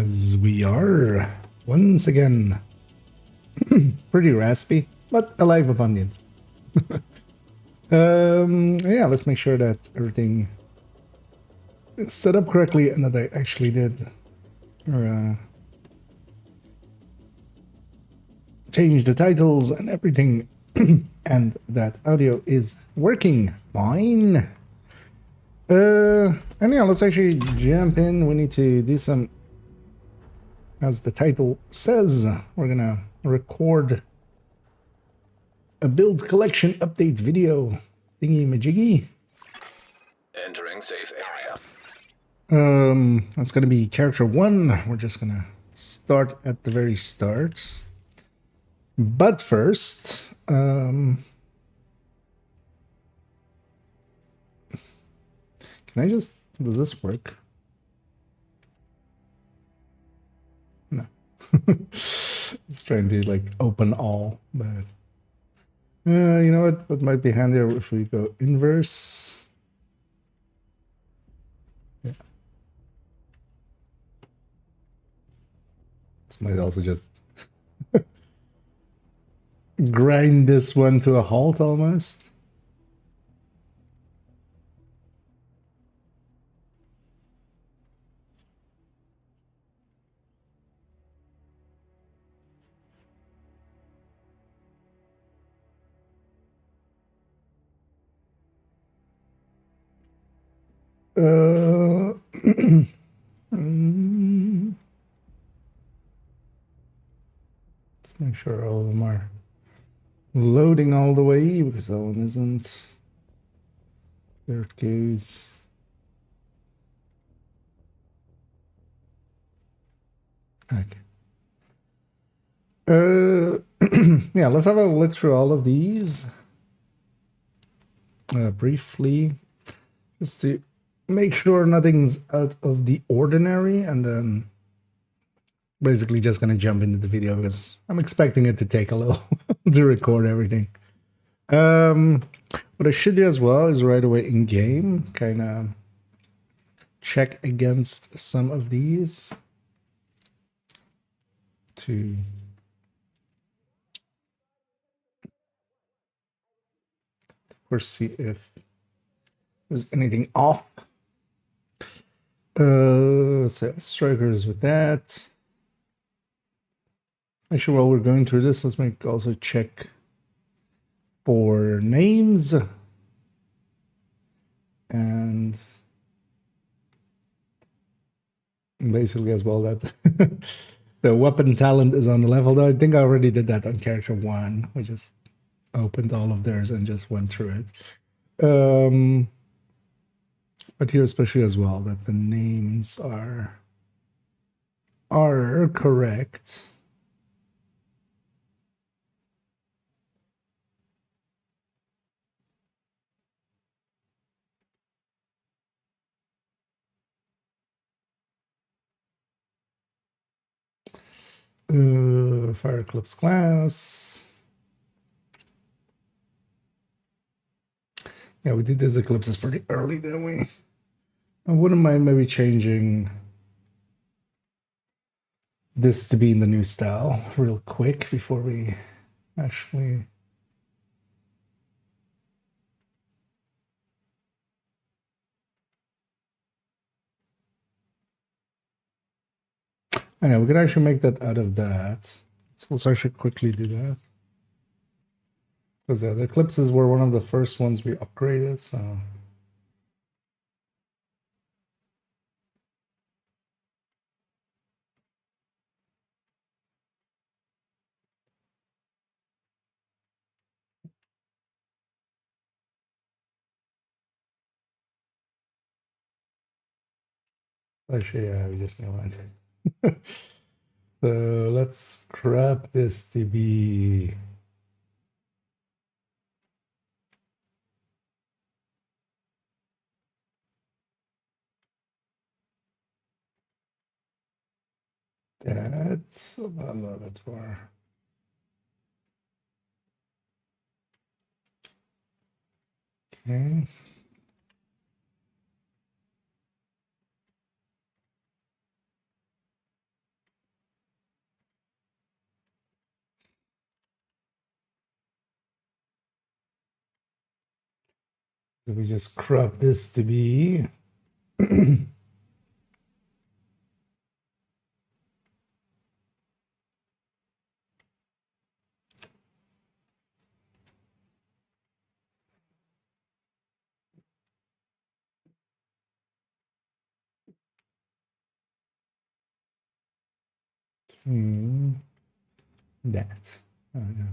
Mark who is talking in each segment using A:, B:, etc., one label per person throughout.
A: as we are once again. Pretty raspy, but alive abundant. Yeah, let's make sure that everything is set up correctly and that I actually did change the titles and everything, and that audio is working fine. And yeah, let's actually jump in. We need to do some, as the title says, we're gonna record a build collection update video thingy majiggy.
B: Entering safe area.
A: That's gonna be character 1. We're just gonna start at the very start. But first, can I just, does this work? No. Let's try and do like open all, but you know what might be handier if we go inverse. Yeah. This might also just grind this one to a halt almost. Let's make sure all of them are loading all the way, because that one isn't. There it goes. Okay. Yeah, let's have a look through all of these briefly, just to make sure nothing's out of the ordinary, and then basically just gonna jump into the video because I'm expecting it to take a little to record everything. What I should do as well is right away in game kind of check against some of these to of course see if there's anything off. So strikers with that. Actually, while we're going through this, let's make also check for names and basically as well that the weapon talent is on the level. Though I think I already did that on character 1. We just opened all of theirs and just went through it. But here especially as well that the names are correct. Fire Eclipse class. Yeah, we did these eclipses pretty early, didn't we? I wouldn't mind maybe changing this to be in the new style real quick before we actually... I know, we could actually make that out of that. So let's actually quickly do that. Because yeah, the eclipses were one of the first ones we upgraded, so... Actually, yeah, we just know it. So let's scrap this to be... That's a little bit more. Okay. So we just crop this to be that. Oh, yeah.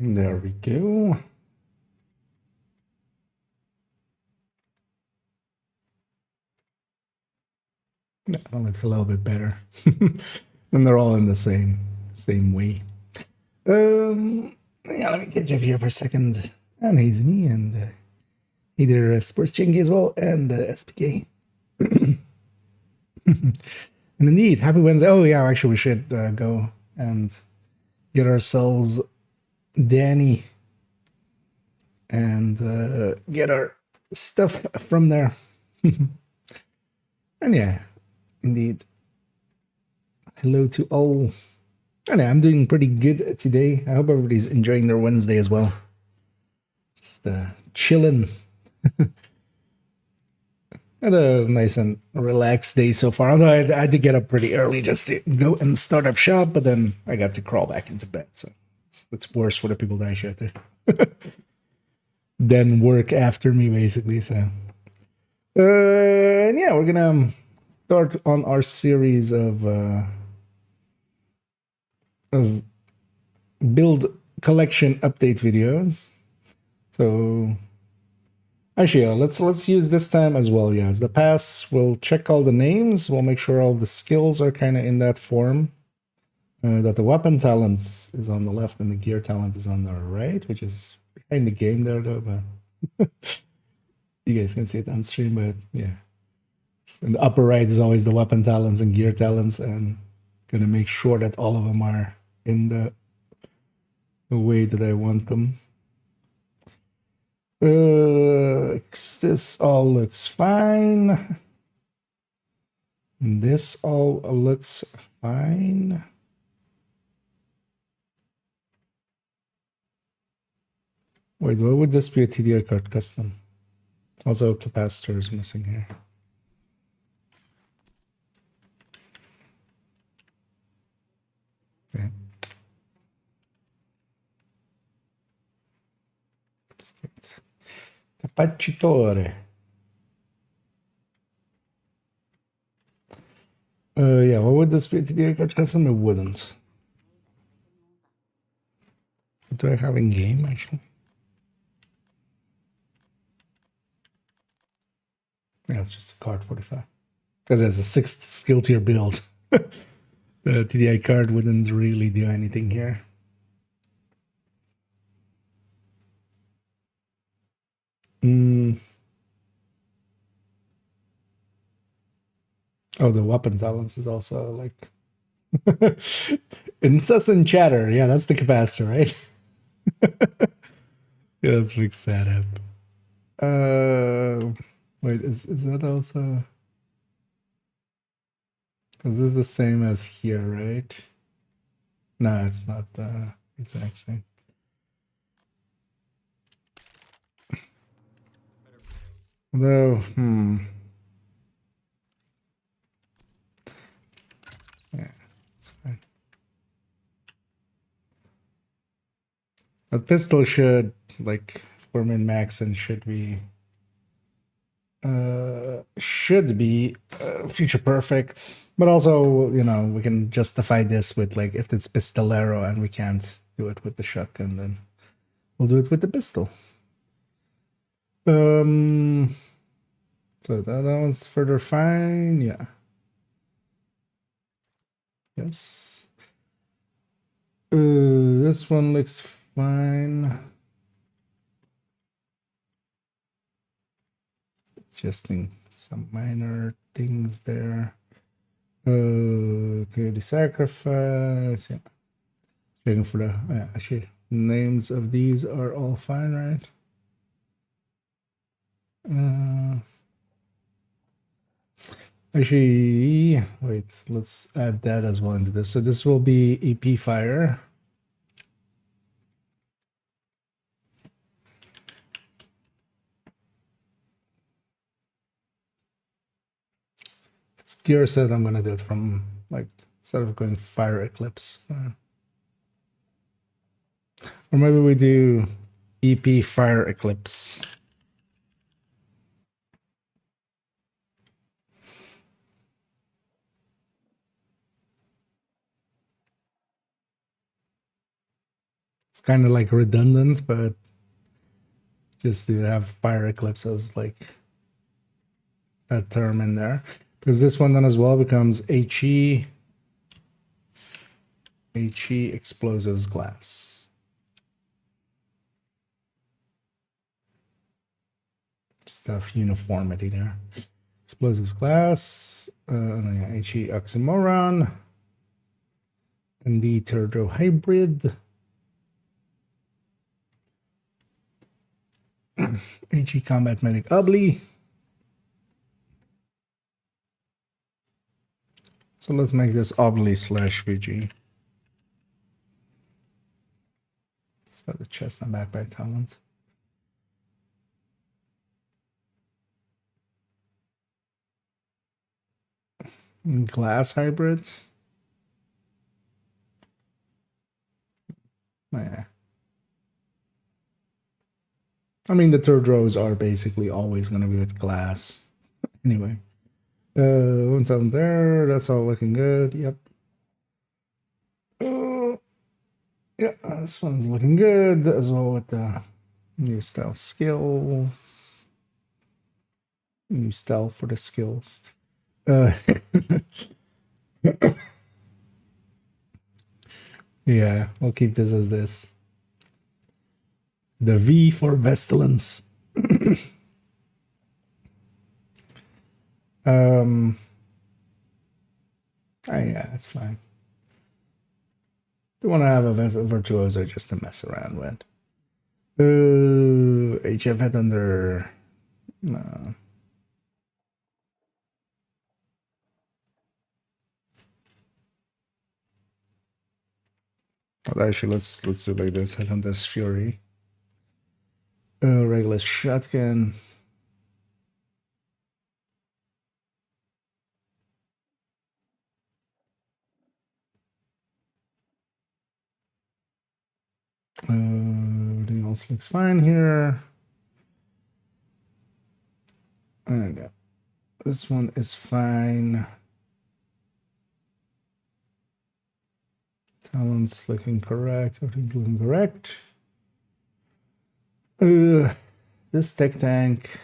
A: There we go. That looks a little bit better. And they're all in the same way. Yeah, let me catch up here for a second. And he's me, and either Sports Chinky as well, and SPK. And indeed, happy Wednesday. Oh yeah, actually we should go and get ourselves Danny and get our stuff from there. And yeah, indeed. Hello to all. And yeah, I'm doing pretty good today. I hope everybody's enjoying their Wednesday as well. Just chilling. Had a nice and relaxed day so far. Although I had to get up pretty early just to go and start up shop, but then I got to crawl back into bed. So it's worse for the people that I should then work after me, basically. So, and yeah, we're gonna start on our series of build collection update videos. So actually, let's use this time as well. Yeah, as the pass, we'll check all the names. We'll make sure all the skills are kind of in that form. That the weapon talent is on the left and the gear talent is on the right, which is behind the game there, though. But you guys can see it on stream. But yeah, in the upper right is always the weapon talents and gear talents, and gonna make sure that all of them are in the way that I want them. This all looks fine. This all looks fine. Wait, why would this be a TDI card custom? Also, capacitor is missing here. Yeah. Capacitore. Yeah, what would this be a TDI card custom? It wouldn't. What do I have in game, actually? Yeah, it's just a card 45. Because it's a 6th skill tier build. The TDI card wouldn't really do anything here. Oh, the weapon talents is also like incessant chatter. Yeah, that's the capacitor, right? Yeah, let's fix that up. Wait, is that also? Because this is the same as here, right? No, it's not the exact same. Though, yeah, it's fine. A pistol should, like, for min-max and should be future perfect, but also, you know, we can justify this with, like, if it's pistolero and we can't do it with the shotgun, then we'll do it with the pistol. So that one's further fine. Yeah. Yes. This one looks fine. Adjusting some minor things there. Clearly sacrifice. Yeah. Checking for the actually names of these are all fine, right? Actually, wait, let's add that as well into this. So this will be EP fire. It's gear set. I'm gonna do it from like instead of going fire eclipse. Or maybe we do EP fire eclipse. It's kind of like redundant, but just to have fire eclipse as like a term in there. Because this one then as well becomes HE explosives glass. Just have uniformity there. Explosives glass, and then yeah, HE oxymoron, and the turbo hybrid. HE combat medic obli. So let's make this obli slash VG. Start the chest and back by talent. Glass hybrids. Yeah. I mean, the third rows are basically always going to be with glass. Anyway. One time there. That's all looking good. Yep. Yeah, this one's looking good as well with the new style skills. New style for the skills. Yeah, we'll keep this as this. The V for Vestilence. Yeah, it's fine. Don't want to have a virtuoso just to mess around with. HF head under. No. Well, actually, let's do like this. Headhunter's Fury. Regular shotgun. Everything else looks fine here. Okay. This one is fine. Talents looking correct. Everything's looking correct. This tech tank.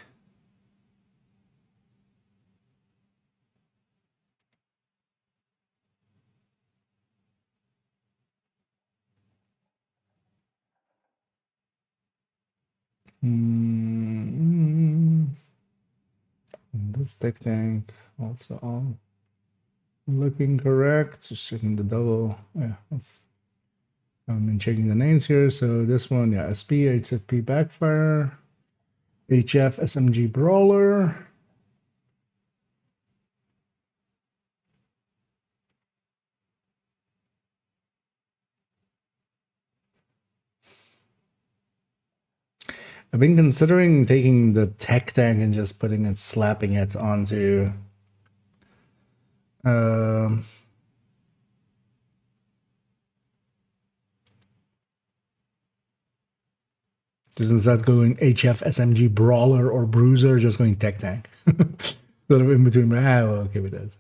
A: This tech tank also all looking correct. Just checking the double. Yeah, I've been checking the names here. So this one, yeah, SP, HFP Backfire, HF SMG Brawler. I've been considering taking the tech tank and just putting it, slapping it onto just instead of going HF SMG Brawler or Bruiser, just going tech tank. Sort of in between. Okay with that.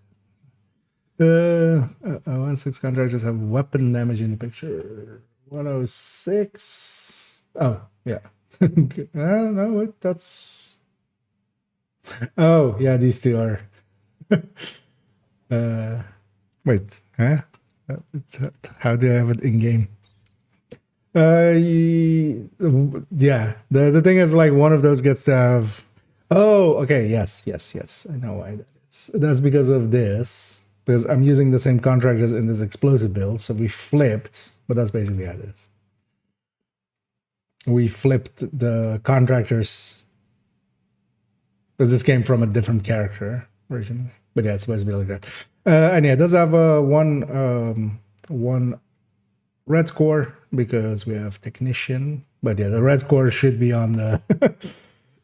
A: 1-6 contractors have weapon damage in the picture. 106. Oh, yeah. No, wait, that's. Oh, yeah, these two are. Wait, huh? How do I have it in game? Yeah. The thing is, like, one of those gets to have. Oh, okay. Yes. I know why that is. That's because of this. Because I'm using the same contractors in this explosive build, so we flipped. But that's basically how it is. We flipped the contractors because this came from a different character originally. But yeah, it's supposed to be like that. And yeah, it does have one red score because we have technician. But yeah, the red score should be on the.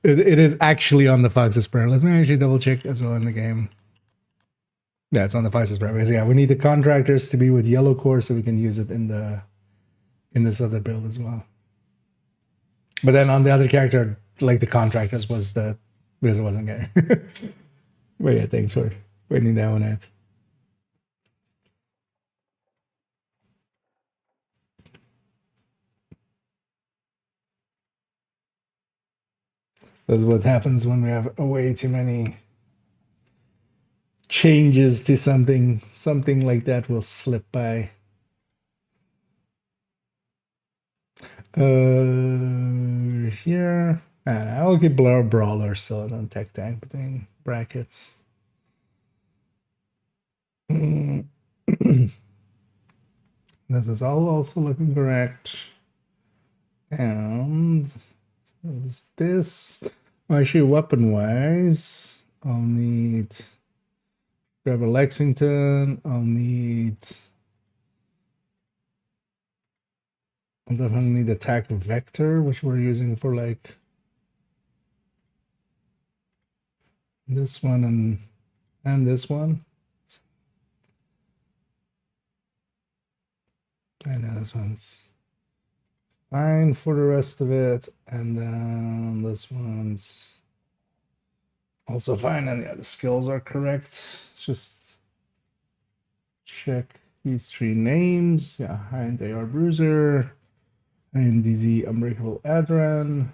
A: it is actually on the Fox's Prayer. Let's me actually double check as well in the game. Yeah, it's on the Fox's Prayer because yeah, we need the contractors to be with yellow core so we can use it in this other build as well. But then on the other character, like the contractors was the because it wasn't getting. But yeah, thanks for pointing that one out. That's what happens when we have way too many changes to something. Something like that will slip by. Here, and I'll keep Brawler still on Tech Tank between brackets. This is all also looking correct. And so is this actually weapon wise? I'll need grab a Lexington. I'll definitely need attack vector, which we're using for like this one and this one. I know this one's fine for the rest of it, and then this one's also fine, and yeah, the skills are correct. Let's just check these three names. Yeah, Hind AR Bruiser, and DZ Unbreakable Adran,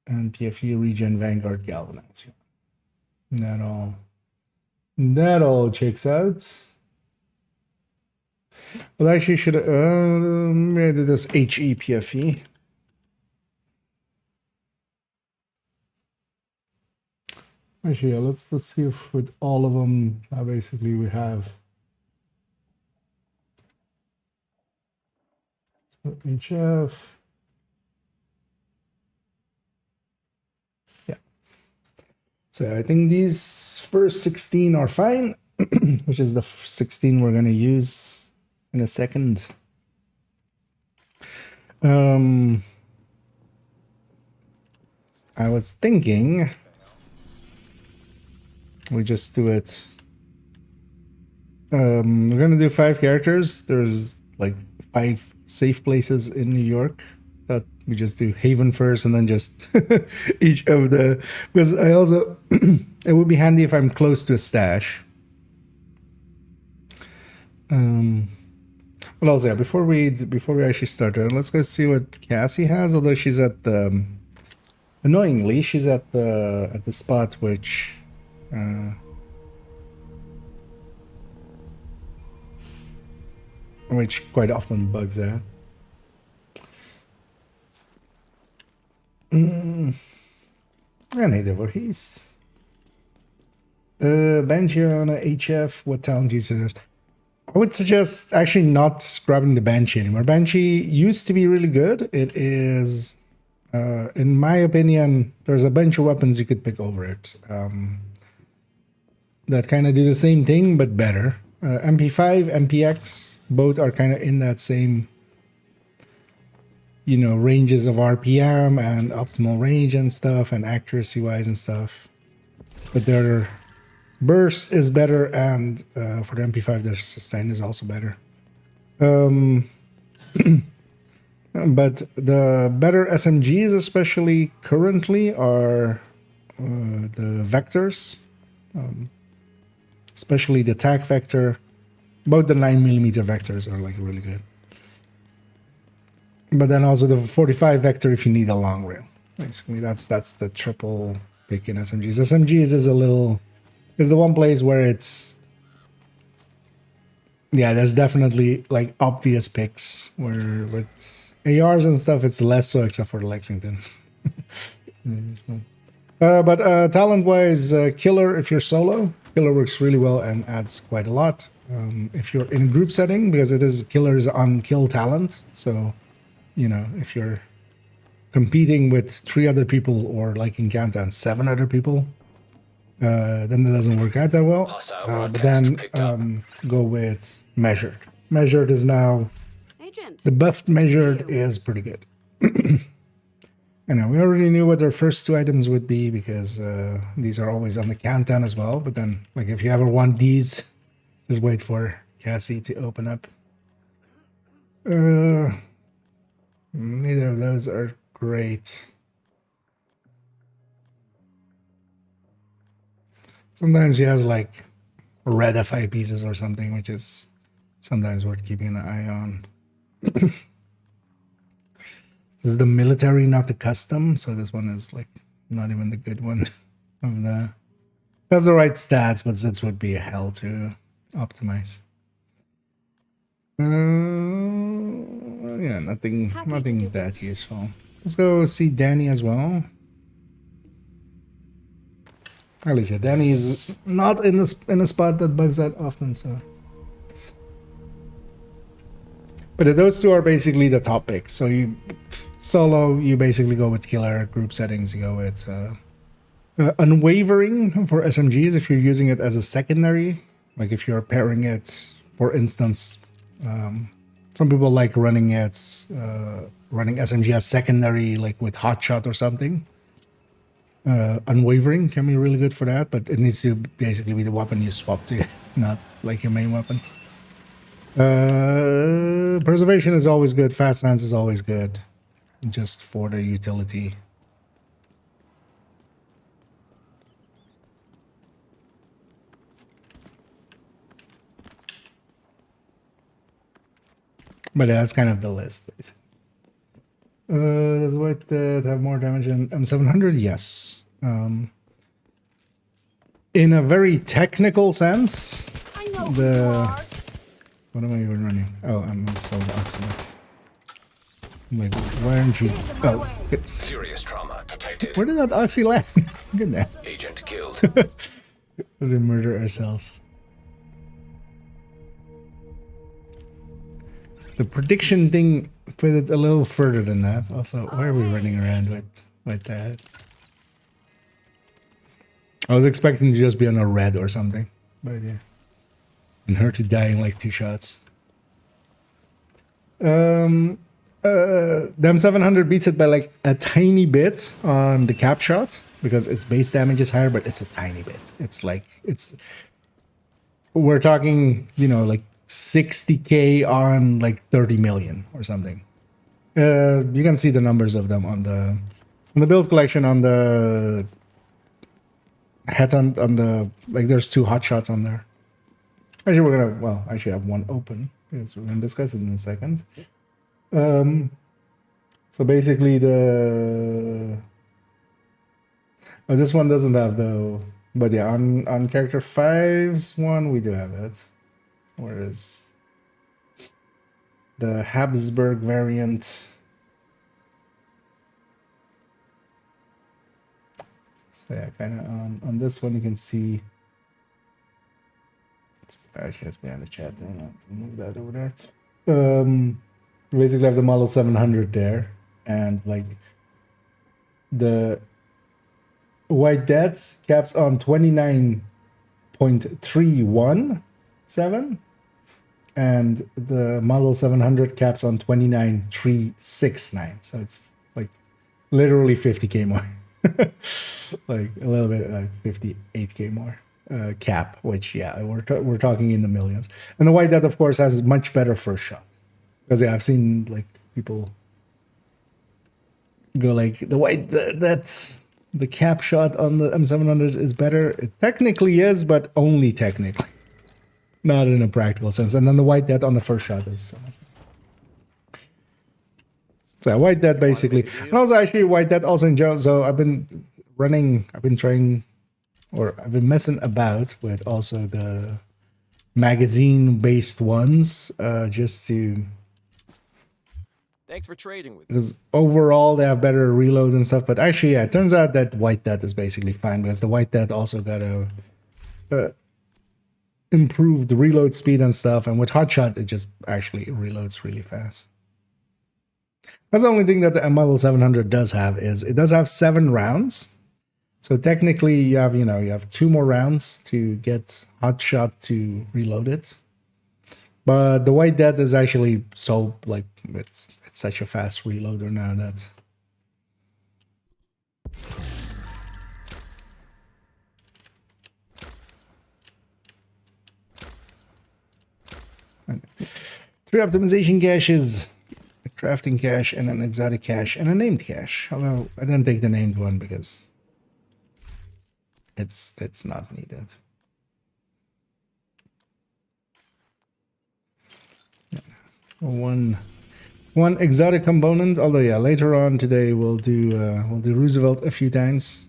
A: and PFE Regen Vanguard Galvanize. Yeah. That all checks out. Well, actually, should maybe I do this HE PFE. Actually, yeah, let's see if with all of them, basically we have HF. Yeah. So I think these first 16 are fine, which is the 16 we're going to use in a second. I was thinking we just do it. We're gonna do 5 characters. There's like 5 safe places in New York that we just do Haven first and then just each of the, because I also it would be handy if I'm close to a stash. But also, yeah, before we actually start, let's go see what Cassie has. Although she's at the, annoyingly, she's at the spot which quite often bugs out. And neither were he's. Banshee on a HF, what talent users? I would suggest actually not grabbing the Banshee anymore. Banshee used to be really good. It is, in my opinion, there's a bunch of weapons you could pick over it that kind of do the same thing, but better. MP5, MPX, both are kind of in that same, you know, ranges of RPM and optimal range and stuff and accuracy-wise and stuff. But their burst is better, and for the MP5, their sustain is also better. But the better SMGs, especially currently, are the vectors, especially the attack vector. Both the 9mm vectors are like really good. But then also the 45 vector if you need a long rail. Basically, that's the triple pick in SMGs. SMGs is the one place where it's, yeah, there's definitely like obvious picks where with ARs and stuff it's less so, except for the Lexington. But talent wise, killer if you're solo, killer works really well and adds quite a lot. If you're in group setting, because it is killer's on kill talent, so you know, if you're competing with 3 other people or like in Countdown 7 other people, then it doesn't work out that well.
B: Hostile
A: But
B: broadcast
A: then
B: picked up.
A: go with measured. Measured is now,
C: Agent.
A: the buffed measured
C: you.
A: is pretty good. I know we already knew what their first two items would be because these are always on the countdown as well. But then, like, if you ever want these, just wait for Cassie to open up. Neither of those are great. Sometimes she has like red FI pieces or something, which is sometimes worth keeping an eye on. This is the military, not the custom, so this one is like not even the good one of the. That's the right stats, but this would be a hell to optimize. Yeah, nothing that useful. Let's go see Danny as well. At least, yeah, Danny is not in a spot that bugs that often, so. But those two are basically the top picks. So you solo, you basically go with killer. Group settings, you go with unwavering for SMGs if you're using it as a secondary. Like if you're pairing it, for instance, some people like running it, running SMG as secondary, like with hotshot or something. Unwavering can be really good for that, but it needs to basically be the weapon you swap to, not like your main weapon. Preservation is always good. Fast stance is always good, just for the utility. But that's kind of the list. Does white have more damage than M700? Yes. In a very technical sense,
C: I know who you are.
A: what am I even running? Oh, I'm still the oxygen. I'm like, why aren't you? Oh,
B: Serious trauma detected.
A: where did that oxy land? Good now.
B: Agent killed.
A: As we murder ourselves. The prediction thing put it a little further than that. Also, why are we running around with that? I was expecting to just be on a red or something, but yeah. And her to die in like 2 shots. The M700 beats it by like a tiny bit on the cap shot because its base damage is higher, but it's a tiny bit. It's like, we're talking, you know, like 60k on like 30 million or something. You can see the numbers of them on the build collection on the head on the, like there's 2 hot shots on there. Actually, we're gonna, well, I actually have one open because we're gonna discuss it in a second. So basically this one doesn't have though, but yeah, on character 5's one we do have it. Whereas the Habsburg variant, so yeah, kind of on this one you can see. It's actually has behind the chat. I'm gonna move that over there. You basically have the model 700 there, and like the White Death caps on 29.317, and the model 700 caps on 29.369. So it's like literally 50k more, like a little bit, like 58k more cap. Which yeah, we're talking in the millions. And the White Death, of course, has much better first shot. Because yeah, I've seen like people go like that's the cap shot on the M700 is better. It technically is, but only technically, not in a practical sense. And then the White Death on the first shot is so White Death basically, and also actually White Death also in general. So I've been messing about with also the magazine based ones, just to.
D: Thanks for trading with me.
A: Because overall they have better reloads and stuff, but actually, yeah, it turns out that White Death is basically fine because the White Death also got a improved reload speed and stuff, and with Hotshot it just actually reloads really fast. That's the only thing that the model 700 does have is it does have 7 rounds, So technically, you have 2 more rounds to get Hotshot to reload it. But the White Death is actually so like it's such a fast reloader now that. Okay. 3 optimization caches, a crafting cache, and an exotic cache, and a named cache. Although I didn't take the named one because it's not needed. One exotic component. Although yeah, later on today we'll do Roosevelt a few times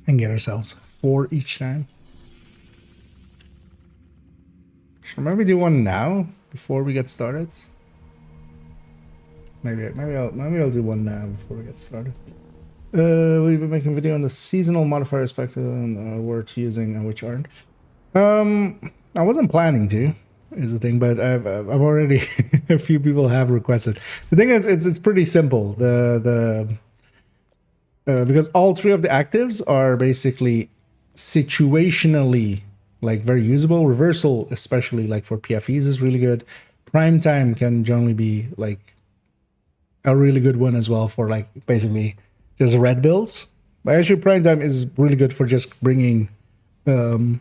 A: and get ourselves 4 each time. Should maybe do one now before we get started. Maybe I'll do one now before we get started. We'll be making a video on the seasonal modifier spectrum and worth using and which aren't. I wasn't planning to, is the thing, but I've already a few people have requested. The thing is, it's pretty simple. Because all 3 of the actives are basically situationally like very usable. Reversal, especially like for PFEs, is really good. Prime time can generally be like a really good one as well for like basically just red builds. But actually, prime time is really good for just bringing by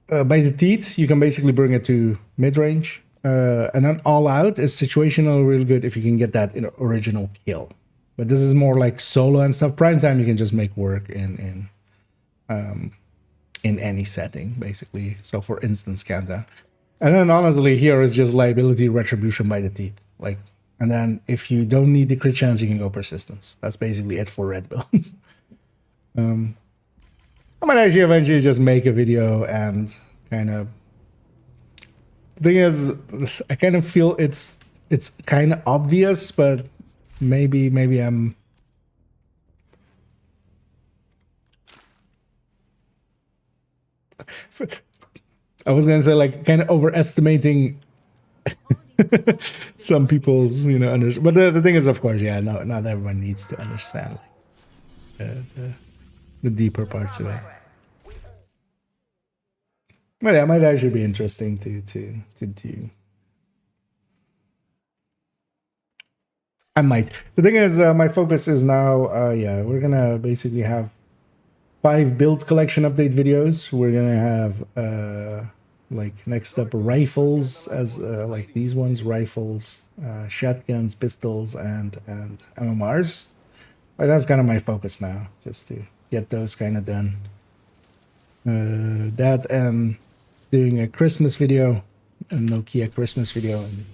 A: the teeth. You can basically bring it to mid range, and then all out is situational really good if you can get that original kill. But this is more like solo and stuff. Prime time you can just make work in any setting basically. So for instance, countdown, and then honestly here is just liability retribution by the teeth. Like, and then if you don't need the crit chance, you can go persistence. That's basically it for red builds. I might actually eventually just make a video and kind of. The thing is, I kind of feel it's kind of obvious, but maybe I'm. I was gonna say like kind of overestimating some people's but the thing is, of course, yeah, no, not everyone needs to understand like the deeper parts of it. But yeah, it might actually be interesting to do. I might. The thing is, my focus is now, yeah, we're gonna basically have 5 build collection update videos. We're gonna have like next up rifles as like these ones, rifles, shotguns, pistols, and MMRs. Like, that's kind of my focus now, just to get those kind of done. That and doing a Christmas video, a Nokia Christmas video. And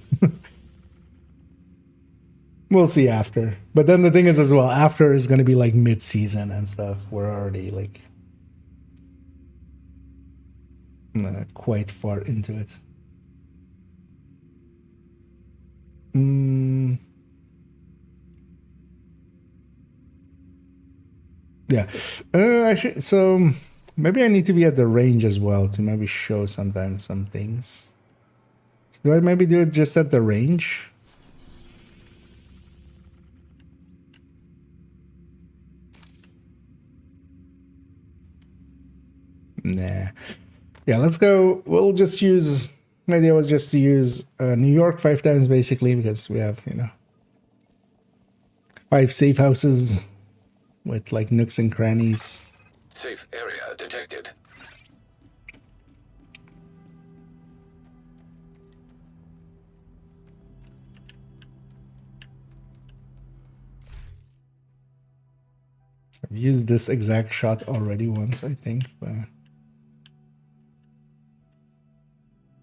A: we'll see after. But then the thing is as well, after is going to be like mid-season and stuff. We're already like quite far into it. Yeah. Actually, so maybe I need to be at the range as well to maybe show sometimes some things. So do I maybe do it just at the range? Nah. Yeah, let's go. We'll just use. My idea was just to use New York 5 times basically, because we have 5 safe houses with like nooks and crannies.
B: Safe area detected.
A: I've used this exact shot already once, I think, but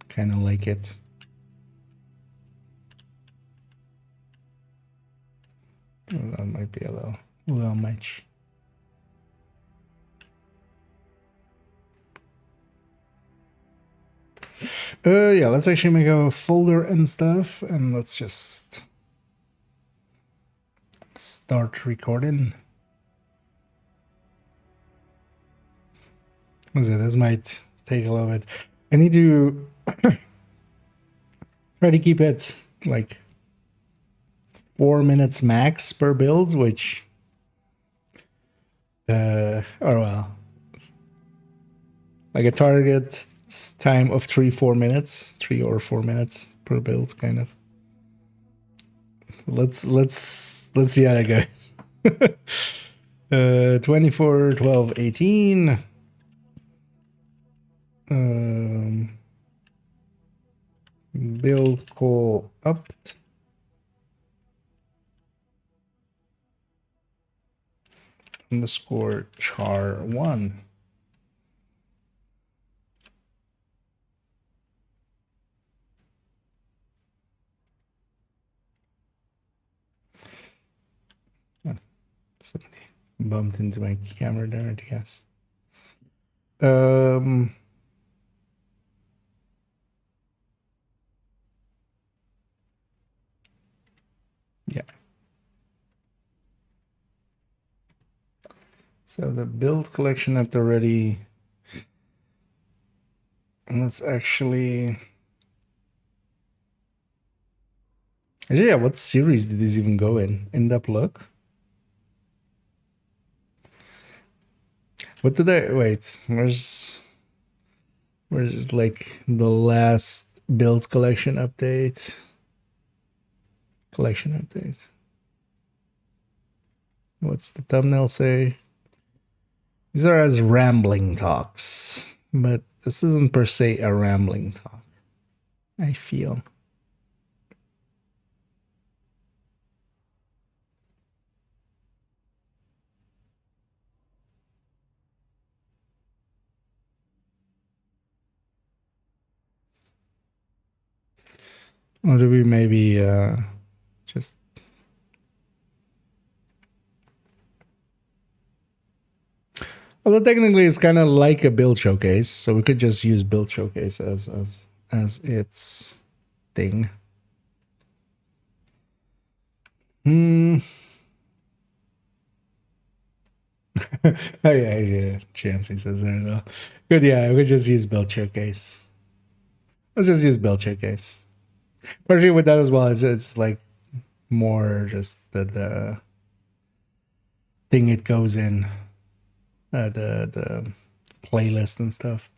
A: kind of like it. Well, that might be a little much. Yeah, let's actually make a folder and stuff, and let's just start recording. So this might take a little bit. I need to try to keep it like 4 minutes max per build, which Or well, like a target time of 3 or 4 minutes per build, kind of. Let's see how that goes. 24-12-18. Build call up. Underscore char1. Somebody bumped into my camera there, I guess. Yeah. So the build collection at already. Let's actually. Yeah, what series did this even go in? In-depth look? What did I wait? Where's like the last build collection update? Collection update. What's the thumbnail say? These are as rambling talks, but this isn't per se a rambling talk, I feel. Or do we maybe just... Although technically it's kind of like a build showcase, so we could just use build showcase as its thing. Oh yeah, Chansey says there though. Good, yeah, we could just use build showcase. Let's just use build showcase. Partially with that as well, it's like more just the thing it goes in, the playlist and stuff.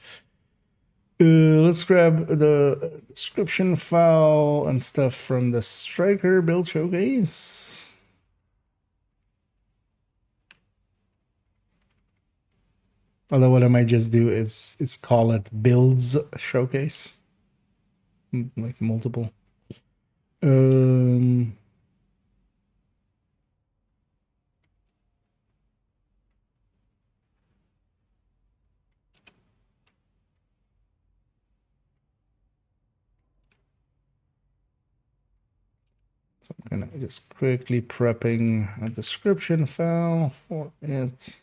A: Let's grab the description file and stuff from the Striker build showcase. Although what I might just do is call it builds showcase, like multiple. So I'm gonna just quickly prepping a description file for it.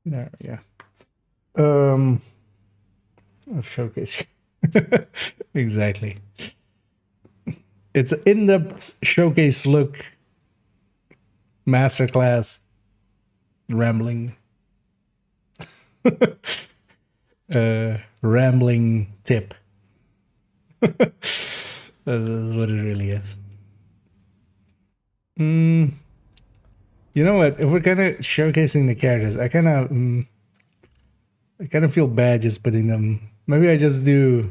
A: There, yeah. Showcase. Exactly. It's in-depth showcase look masterclass rambling. Rambling tip. That is what it really is. You know what? If we're kind of showcasing the characters, I kind of feel bad just putting them. Maybe I just do,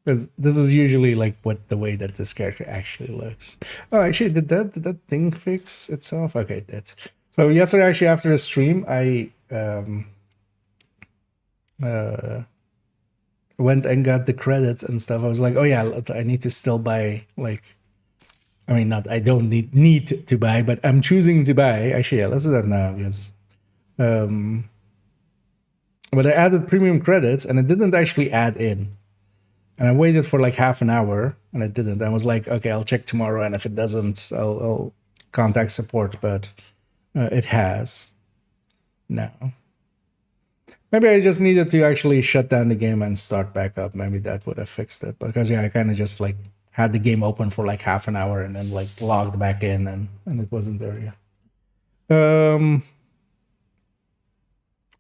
A: because this is usually like what the way that this character actually looks. Oh, actually, did that thing fix itself? Okay, it did. So yesterday, actually, after the stream, I went and got the credits and stuff. I was like, oh yeah, I need to still buy, like, I mean, not, I don't need to buy, but I'm choosing to buy. Actually, yeah, let's do that now, because but I added premium credits and it didn't actually add in. And I waited for like half an hour and it didn't. I was like, okay, I'll check tomorrow, and if it doesn't, I'll contact support, but it has now. Maybe I just needed to actually shut down the game and start back up. Maybe that would have fixed it. Because yeah, I kind of just like had the game open for like half an hour and then like logged back in and it wasn't there yet.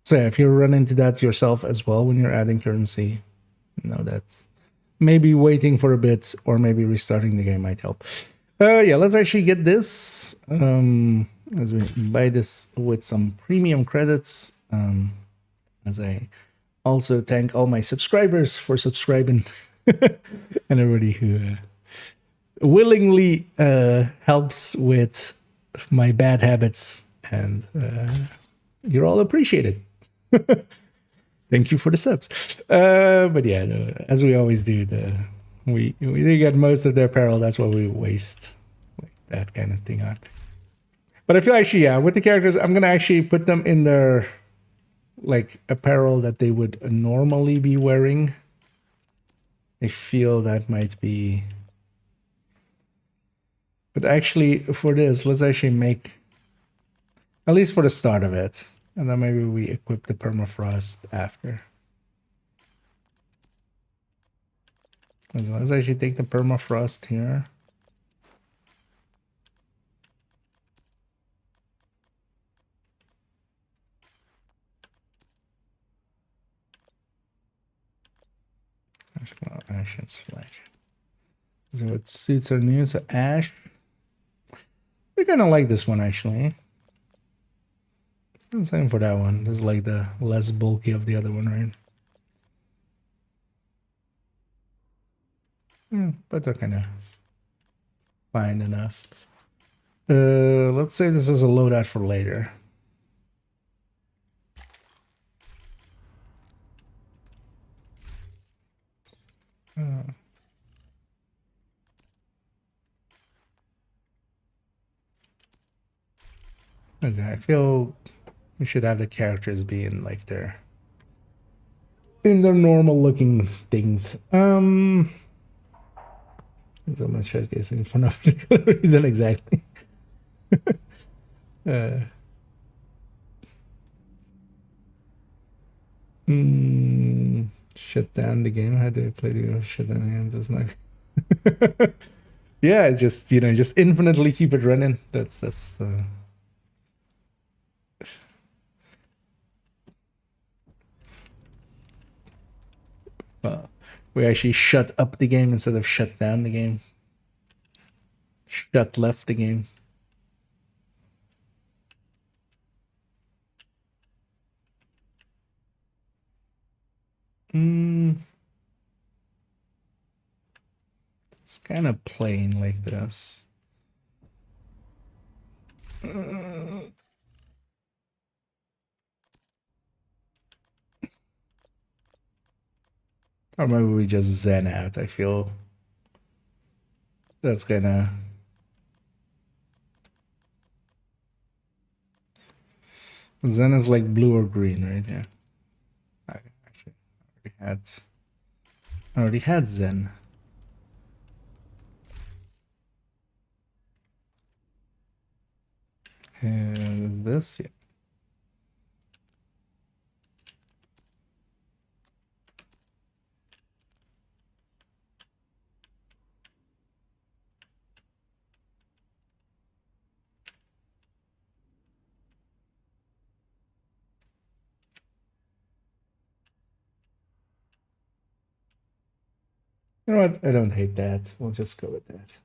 A: So yeah, if you run into that yourself as well when you're adding currency, know that maybe waiting for a bit or maybe restarting the game might help. Yeah, let's actually get this. As we buy this with some premium credits. As I also thank all my subscribers for subscribing and everybody who willingly helps with my bad habits, and you're all appreciated. Thank you for the subs. But yeah, as we always do, we get most of their apparel. That's what we waste like that kind of thing on. But I feel actually, yeah, with the characters, I'm gonna actually put them in their like apparel that they would normally be wearing. I feel that might be. But actually, for this, let's actually make, at least for the start of it, and then maybe we equip the permafrost after. So let's actually take the permafrost here. Ash and slash. So it suits our new. So ash. I kind of like this one actually. Same for that one. This is like the less bulky of the other one, right? But they're kind of fine enough. Let's save this as a loadout for later. I feel we should have the characters be in like in their normal looking things. There's so much showcasing for no particular reason exactly. Shut down the game. How do I play the game? Shut down the game. Does not. Yeah, it's just just infinitely keep it running. That's. We actually shut up the game instead of shut down the game. Shut left the game. It's kind of plain like this. Or maybe we just zen out. I feel that's gonna. Zen is like blue or green, right? Yeah. I actually already had Zen. And this, yeah. You know what? I don't hate that. We'll just go with that.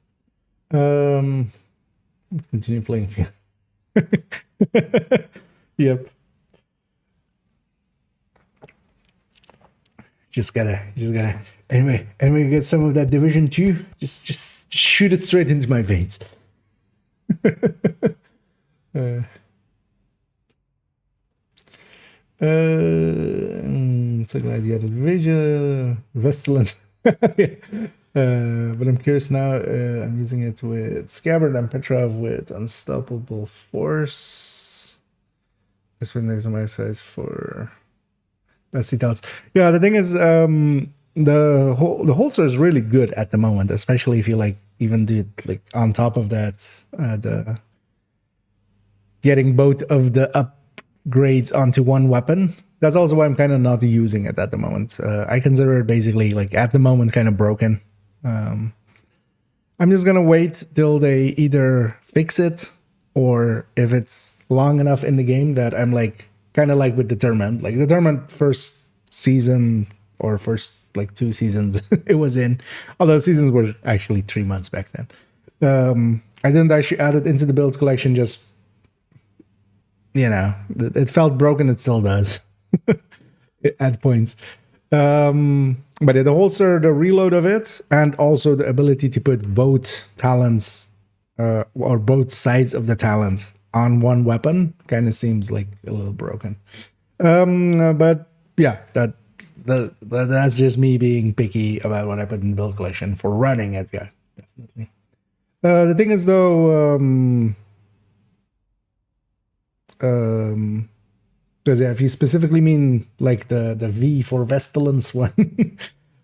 A: Continue playing field. Yep. Just gotta. Anyway, get some of that Division 2. Just shoot it straight into my veins. So glad you had a video, Vestalent. But I'm curious now. I'm using it with Scabbard and Petrov with Unstoppable Force. This one there's my size for Bessie Thoughts. Yeah, the thing is, the holster is really good at the moment, especially if you like even do it like on top of that, the getting both of the up grades onto one weapon. That's also why I'm kind of not using it at the moment. I consider it basically, like, at the moment, kind of broken. I'm just gonna wait till they either fix it, or if it's long enough in the game that I'm like, kind of like with Determined. Like Determined first season or first like 2 seasons it was in, although seasons were actually 3 months back then. I didn't actually add it into the build collection, just, you know, it felt broken. It still does at points. But the holster, the reload of it, and also the ability to put both talents or both sides of the talent on one weapon kind of seems like a little broken. But yeah, that's just me being picky about what I put in the build collection for running it. Yeah, definitely. The thing is, though, because yeah, if you specifically mean like the V for Vestalence one,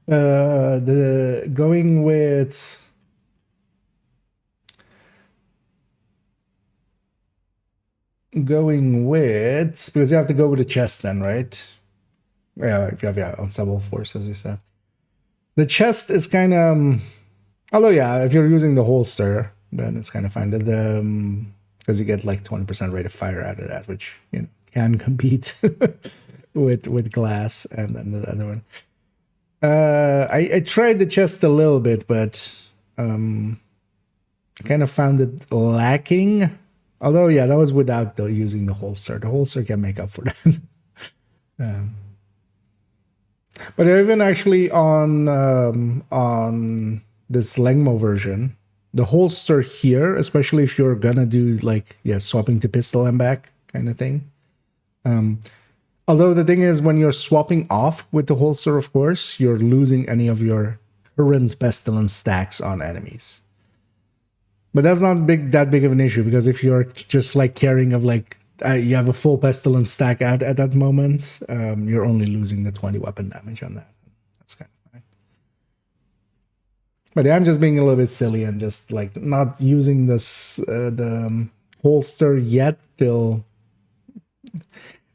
A: the going with because you have to go with the chest then, right? Yeah, if you have ensemble force, as you said. The chest is kind of, although yeah, if you're using the holster, then it's kind of fine. Because you get like 20% rate of fire out of that, which, you know, can compete with glass and then the other one. I tried the chest a little bit, but kind of found it lacking. Although yeah, that was without using the holster. The holster can make up for that. But even actually on this Lengmo version, the holster here, especially if you're gonna do like swapping to pistol and back kind of thing. Although the thing is, when you're swapping off with the holster, of course, you're losing any of your current pestilence stacks on enemies. But that's not that big of an issue, because if you're just like carrying of like you have a full pestilence stack out at that moment, you're only losing the 20 weapon damage on that. That's kind of fine. But yeah, I'm just being a little bit silly and just like not using this the holster yet till.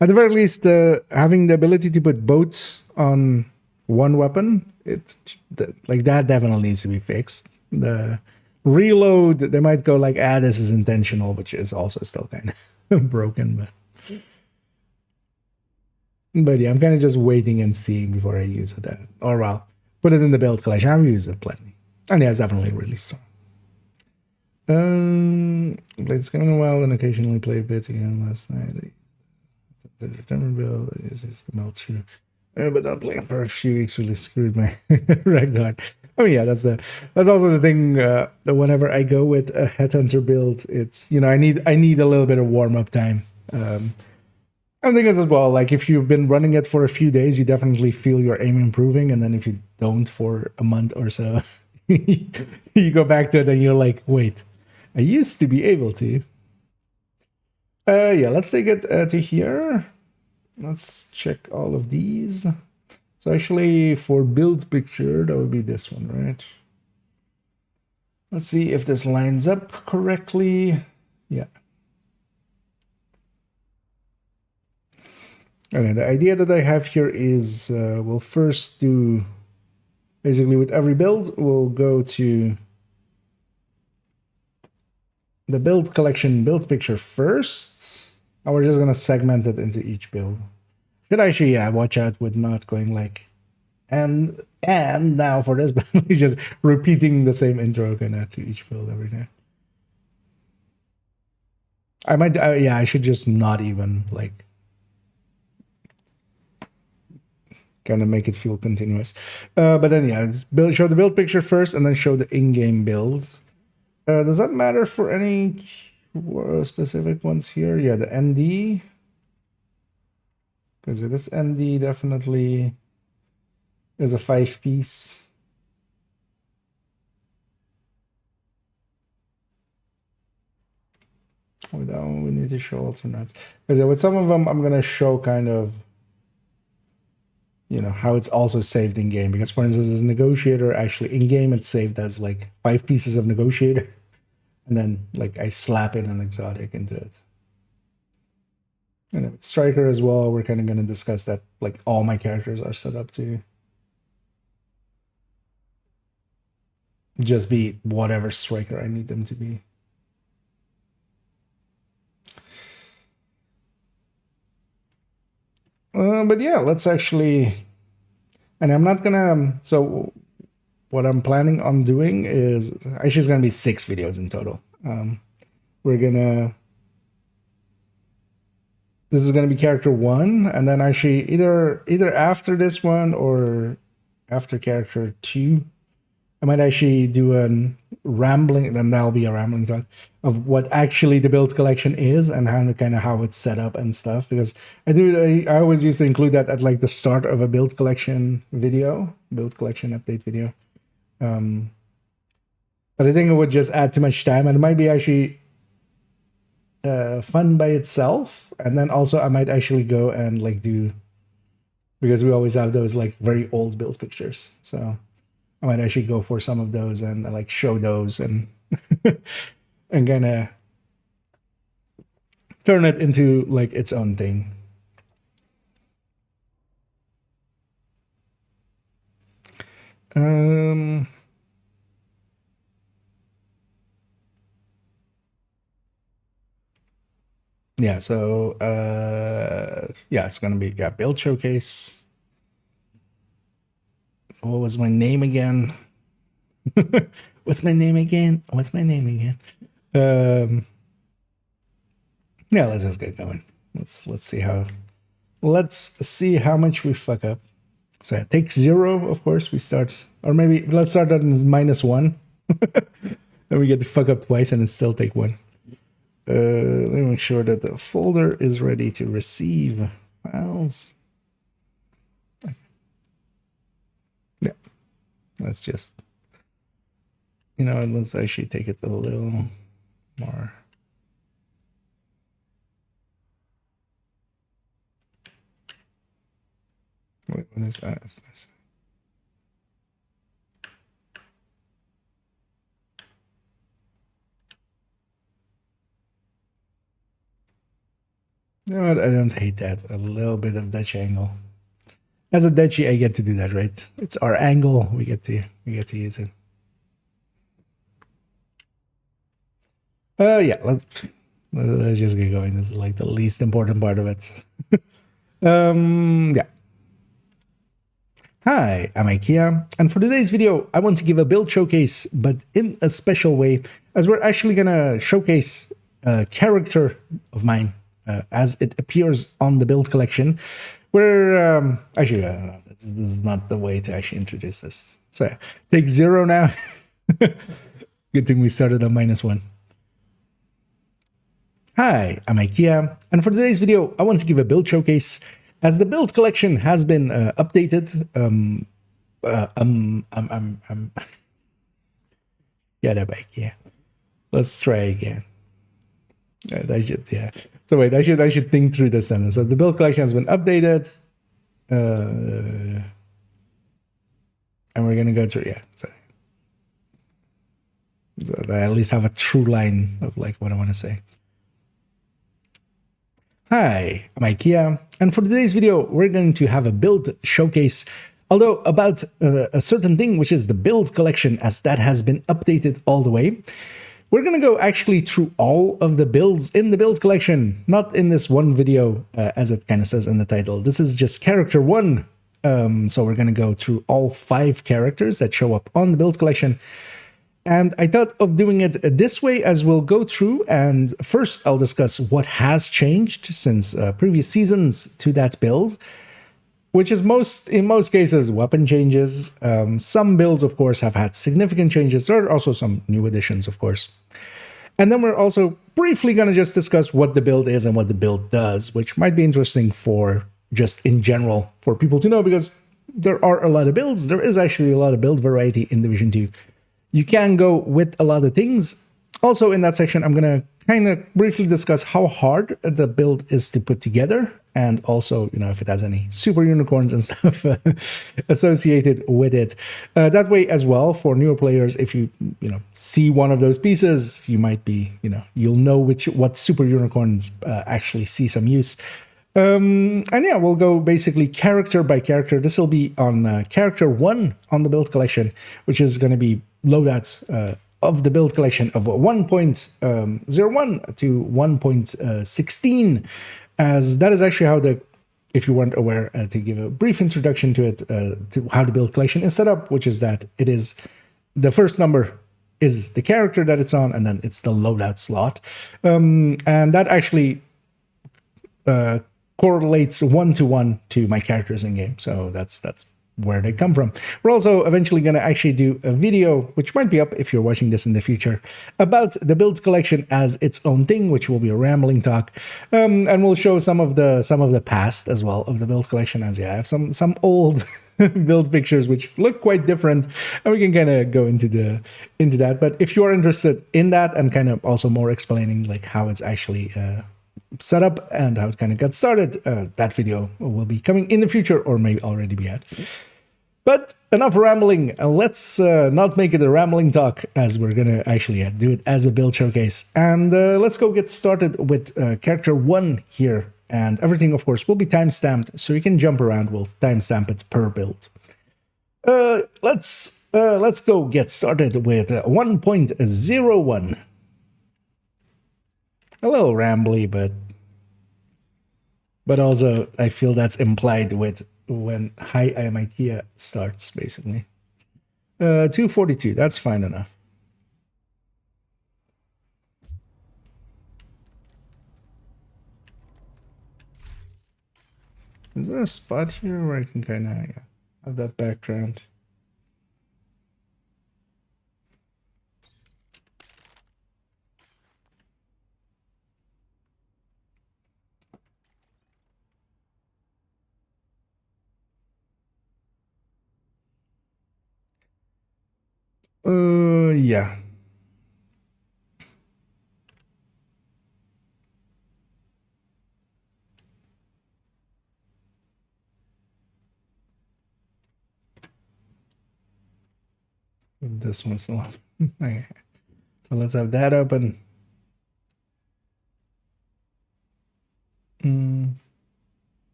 A: At the very least, having the ability to put both on one weapon, like that definitely needs to be fixed. The reload, they might go like, this is intentional, which is also still kind of broken. But yeah, I'm kind of just waiting and seeing before I use it. Or well, put it in the build collection. I've used it plenty. And yeah, it's definitely really strong. Played Scamming well and occasionally play a bit again last night. The determined build is just the melt through. But not playing for a few weeks really screwed my ragged heart. I mean, yeah, that's also the thing. That whenever I go with a headhunter build, it's, you know, I need a little bit of warm up time. And the thing is as well, like if you've been running it for a few days, you definitely feel your aim improving, and then if you don't for a month or so, you go back to it and you're like, wait, I used to be able to. Yeah, let's take it to here. Let's check all of these. So actually, for build picture, that would be this one, right? Let's see if this lines up correctly. Yeah. Okay, the idea that I have here is we'll first do, basically with every build, we'll go to the build collection build picture first, and we're just going to segment it into each build. Should actually, yeah, watch out with not going like, and now for this build, he's just repeating the same intro kind of to each build every day. I might, yeah, I should just not even like kind of make it feel continuous. But then yeah, show the build picture first and then show the in-game build. Does that matter for any specific ones here? Yeah, the MD. Because this MD definitely is a 5-piece. With that one, we need to show alternates. Because with some of them, I'm going to show kind of, you know, how it's also saved in game. Because for instance, as a negotiator, actually in game, it's saved as like 5 pieces of negotiator. And then like I slap in an exotic into it. And with Striker as well, we're kind of going to discuss that like all my characters are set up to just be whatever Striker I need them to be. But yeah, let's actually, and I'm not gonna, so what I'm planning on doing is, actually it's gonna be 6 videos in total. We're gonna, this is gonna be character 1, and then actually either after this one or after character 2, I might actually do a rambling, then that'll be a rambling talk of what actually the build collection is and how it's set up and stuff. Because I always used to include that at like the start of a build collection video, build collection update video. But I think it would just add too much time, and it might be actually fun by itself. And then also I might actually go and like do, because we always have those like very old build pictures, so I might actually go for some of those and like show those and and kind of turn it into like its own thing. Yeah, so yeah, it's gonna be build showcase. What was my name again? What's my name again? Yeah, let's just get going. Let's see how much we fuck up. So yeah, take 0, of course. We start, or maybe let's start at -1. Then we get to fuck up twice and then still take 1. Let me make sure that the folder is ready to receive files. Yeah, let's just, let's actually take it a little more. Wait, what is that? Is this? You know what? I don't hate that. A little bit of Dutch angle. As a Dutchie, I get to do that, right? It's our angle. We get to use it. Yeah, let's just get going. This is like the least important part of it. Yeah. Hi, I'm IKEA, and for today's video, I want to give a build showcase, but in a special way, as we're actually gonna showcase a character of mine as it appears on the build collection. Where actually, I don't know. This is not the way to actually introduce this. So yeah, take 0 now. Good thing we started on -1. Hi, I'm IKEA, and for today's video, I want to give a build showcase, as the build collection has been updated. Get up, IKEA. Let's try again. Yeah. So wait, I should think through this sentence. So the build collection has been updated, and we're gonna go through. Yeah, so I at least have a true line of like what I want to say. Hi, I'm IKEA, and for today's video, we're going to have a build showcase, although about a certain thing, which is the build collection, as that has been updated all the way. We're going to go actually through all of the builds in the build collection, not in this one video, as it kind of says in the title. This is just character 1. So we're going to go through all 5 characters that show up on the build collection. And I thought of doing it this way, as we'll go through, and first I'll discuss what has changed since previous seasons to that build, which is in most cases weapon changes. Some builds, of course, have had significant changes. There are also some new additions, of course. And then we're also briefly going to just discuss what the build is and what the build does, which might be interesting for just in general for people to know, because there are a lot of builds. There is actually a lot of build variety in Division 2. You can go with a lot of things. Also in that section, I'm going to kind of briefly discuss how hard the build is to put together, and also, you know, if it has any super unicorns and stuff associated with it. That way as well, for newer players, if you know, see one of those pieces, you might be, you know, you'll know what super unicorns actually see some use. And yeah, we'll go basically character by character. This will be on character 1 on the build collection, which is going to be loadouts of the build collection of 1.01 to 1.16, as that is actually how the, if you weren't aware, to give a brief introduction to it, to how the build collection is set up, which is that it is the first number is the character that it's on, and then it's the loadout slot. And that actually correlates 1-to-1 to my characters in game. So that's where they come from. We're also eventually going to actually do a video, which might be up if you're watching this in the future, about the build collection as its own thing, which will be a rambling talk, and we'll show some of the past as well of the build collection, as I have some old build pictures which look quite different, and we can kind of go into that. But if you are interested in that, and kind of also more explaining like how it's actually set up and how it kind of got started, that video will be coming in the future, or may already be out. But enough rambling. Let's not make it a rambling talk, as we're gonna actually do it as a build showcase. And let's go get started with character 1 here, and everything of course will be timestamped, so you can jump around. We'll timestamp it per build. Let's go get started with 1.01. A little rambly, but also I feel that's implied with when Hi, I Am IKEA starts, basically. 242, that's fine enough. Is there a spot here where I can kind of have that background? Yeah. This one's the one. Okay. So let's have that open.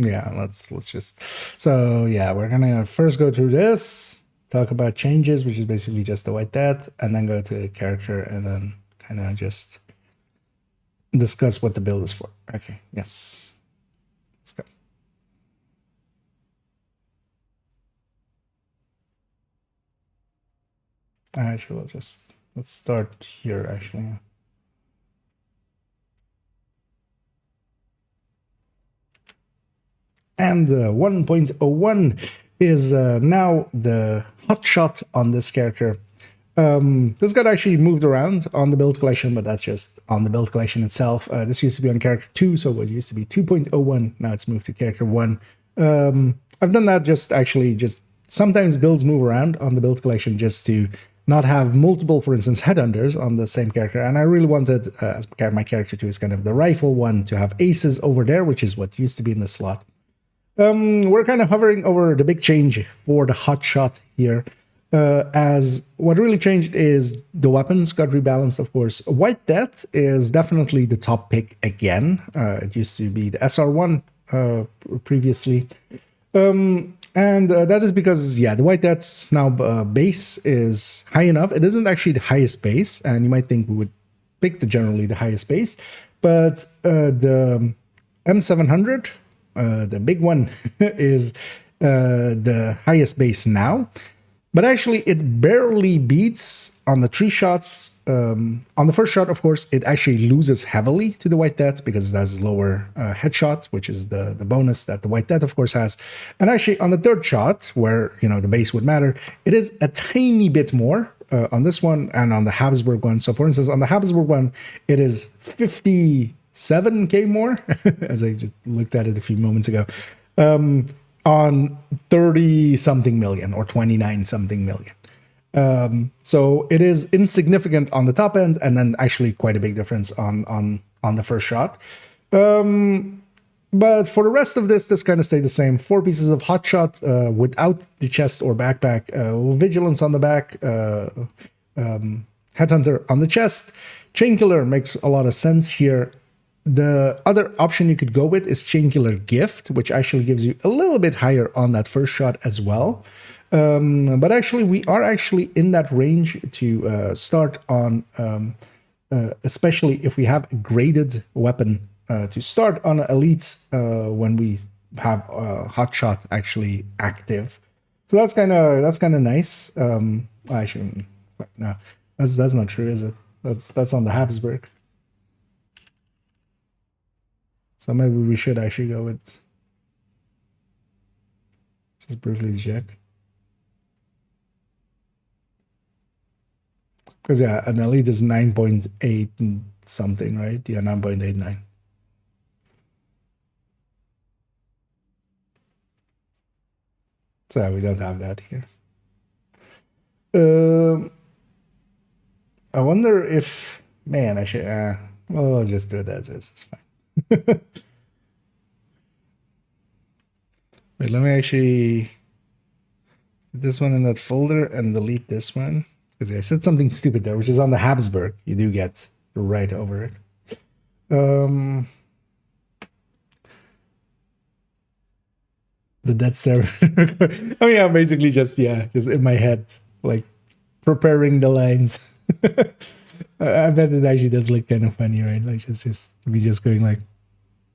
A: Yeah, let's just, so yeah, we're gonna first go through this, talk about changes, which is basically just the white that, and then go to character, and then kind of just discuss what the build is for. Okay, yes, let's go. Actually, let's start here, actually. And 1.01 is now the hotshot on this character. This got actually moved around on the build collection, but that's just on the build collection itself. This used to be on character 2, so it used to be 2.01. Now it's moved to character 1. I've done that just sometimes builds move around on the build collection just to not have multiple, for instance, headhunters on the same character. And I really wanted, as my character 2 is kind of the rifle one, to have aces over there, which is what used to be in the slot. We're kind of hovering over the big change for the hotshot here, as what really changed is the weapons got rebalanced, of course. White Death is definitely the top pick again. It used to be the SR1 previously. And that is because, yeah, the White Death's now base is high enough. It isn't actually the highest base, and you might think we would pick generally the highest base, but the M700, the big one, is the highest base now. But actually, it barely beats on the 3 shots. On the first shot, of course, it actually loses heavily to the White Death because it has lower headshot, which is the bonus that the White Death, of course, has. And actually, on the 3rd shot, where the base would matter, it is a tiny bit more on this one and on the Habsburg one. So, for instance, on the Habsburg one, it is 57k more, as I just looked at it a few moments ago. on 30 something million or 29 something million. So it is insignificant on the top end, and then actually quite a big difference on the first shot. But for the rest of this kind of stayed the same. 4 pieces of hot shot without the chest or backpack, vigilance on the back, headhunter on the chest. Chainkiller makes a lot of sense here. The other option you could go with is Chainkiller Gift, which actually gives you a little bit higher on that first shot as well. But actually, we are actually in that range to start on, especially if we have a graded weapon to start on Elite when we have Hot Shot actually active. So that's kind of nice. Actually, no, that's not true, is it? That's on the Habsburg. So maybe we should actually go with just briefly check. Because yeah, an Elite is 9.8 something, right? Yeah, 9.89. So we don't have that here. I wonder if, man, I should, well, I'll just do that. It's fine. Wait, let me actually put this one in that folder and delete this one. Because I said something stupid there, which is on the Habsburg. You do get right over it. The dead server. I mean, I'm basically just in my head, like preparing the lines. I bet it actually does look kind of funny, right? Like just going like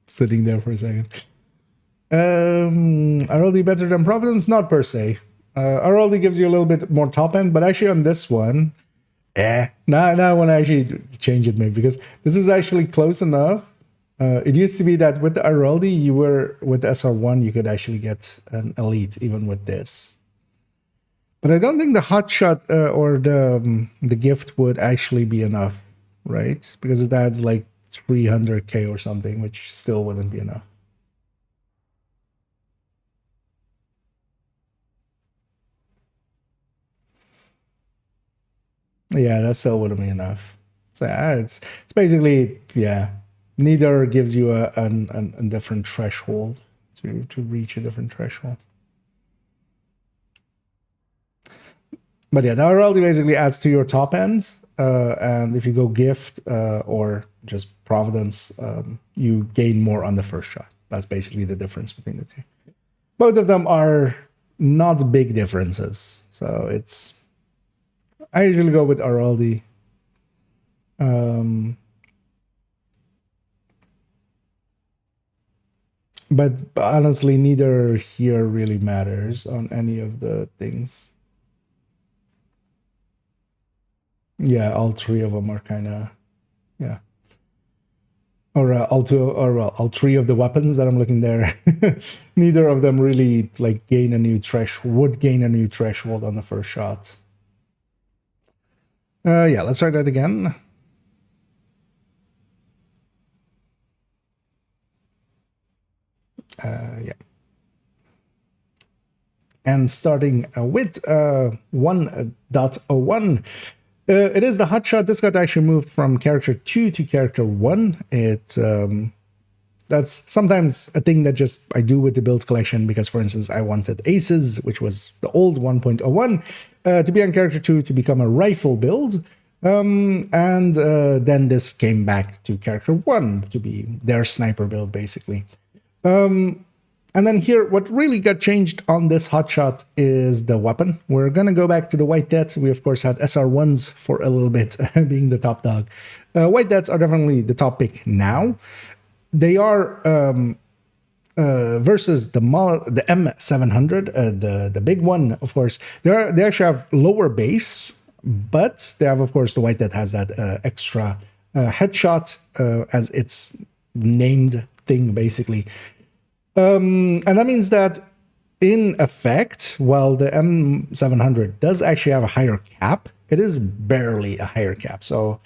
A: sitting there for a second. Araldi better than Providence? Not per se. Araldi gives you a little bit more top end, but actually on this one, now I want to actually change it maybe, because this is actually close enough. It used to be that with the Araldi, you were with the SR1, you could actually get an Elite even with this. But I don't think the hot shot or the gift would actually be enough, right? Because it adds like 300k or something, which still wouldn't be enough. Yeah, that still wouldn't be enough. So it's basically, yeah, neither gives you a different threshold to reach a different threshold. But yeah, the RLD basically adds to your top end, and if you go gift or just Providence, you gain more on the first shot. That's basically the difference between the two. Both of them are not big differences, so it's. I usually go with Araldi. But honestly, neither here really matters on any of the things. Yeah, all three of them are kind of, yeah. Or all three of the weapons that I'm looking there. Neither of them really like would gain a new threshold on the first shot. Yeah, let's try that again. Yeah. And starting with 1.01, it is the hotshot. This got actually moved from character 2 to character 1. That's sometimes a thing that just I do with the build collection because, for instance, I wanted aces, which was the old 1.01, to be on character 2 to become a rifle build. And then this came back to character 1 to be their sniper build, basically. And then here, what really got changed on this hotshot is the weapon. We're going to go back to the White Deaths. We, of course, had SR1s for a little bit, being the top dog. White Deaths are definitely the top pick now. They are versus the M700, the big one, of course. They actually have lower base, but they have, of course, the White Death has that extra headshot as its named thing, basically. And that means that, in effect, while the M700 does actually have a higher cap, it is barely a higher cap. So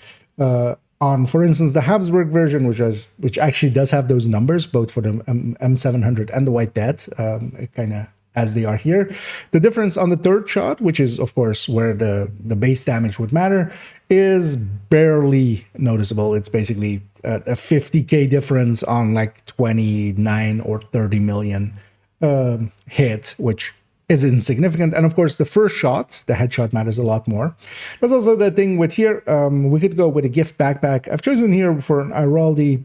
A: on, for instance, the Habsburg version, which actually does have those numbers, both for the M700 and the White Death, kind of as they are here. The difference on the third shot, which is, of course, where the base damage would matter, is barely noticeable. It's basically a 50k difference on like 29 or 30 million hit, which is insignificant. And of course, the first shot, the headshot, matters a lot more. That's also the thing with here. We could go with a gift backpack. I've chosen here for an Iraldi.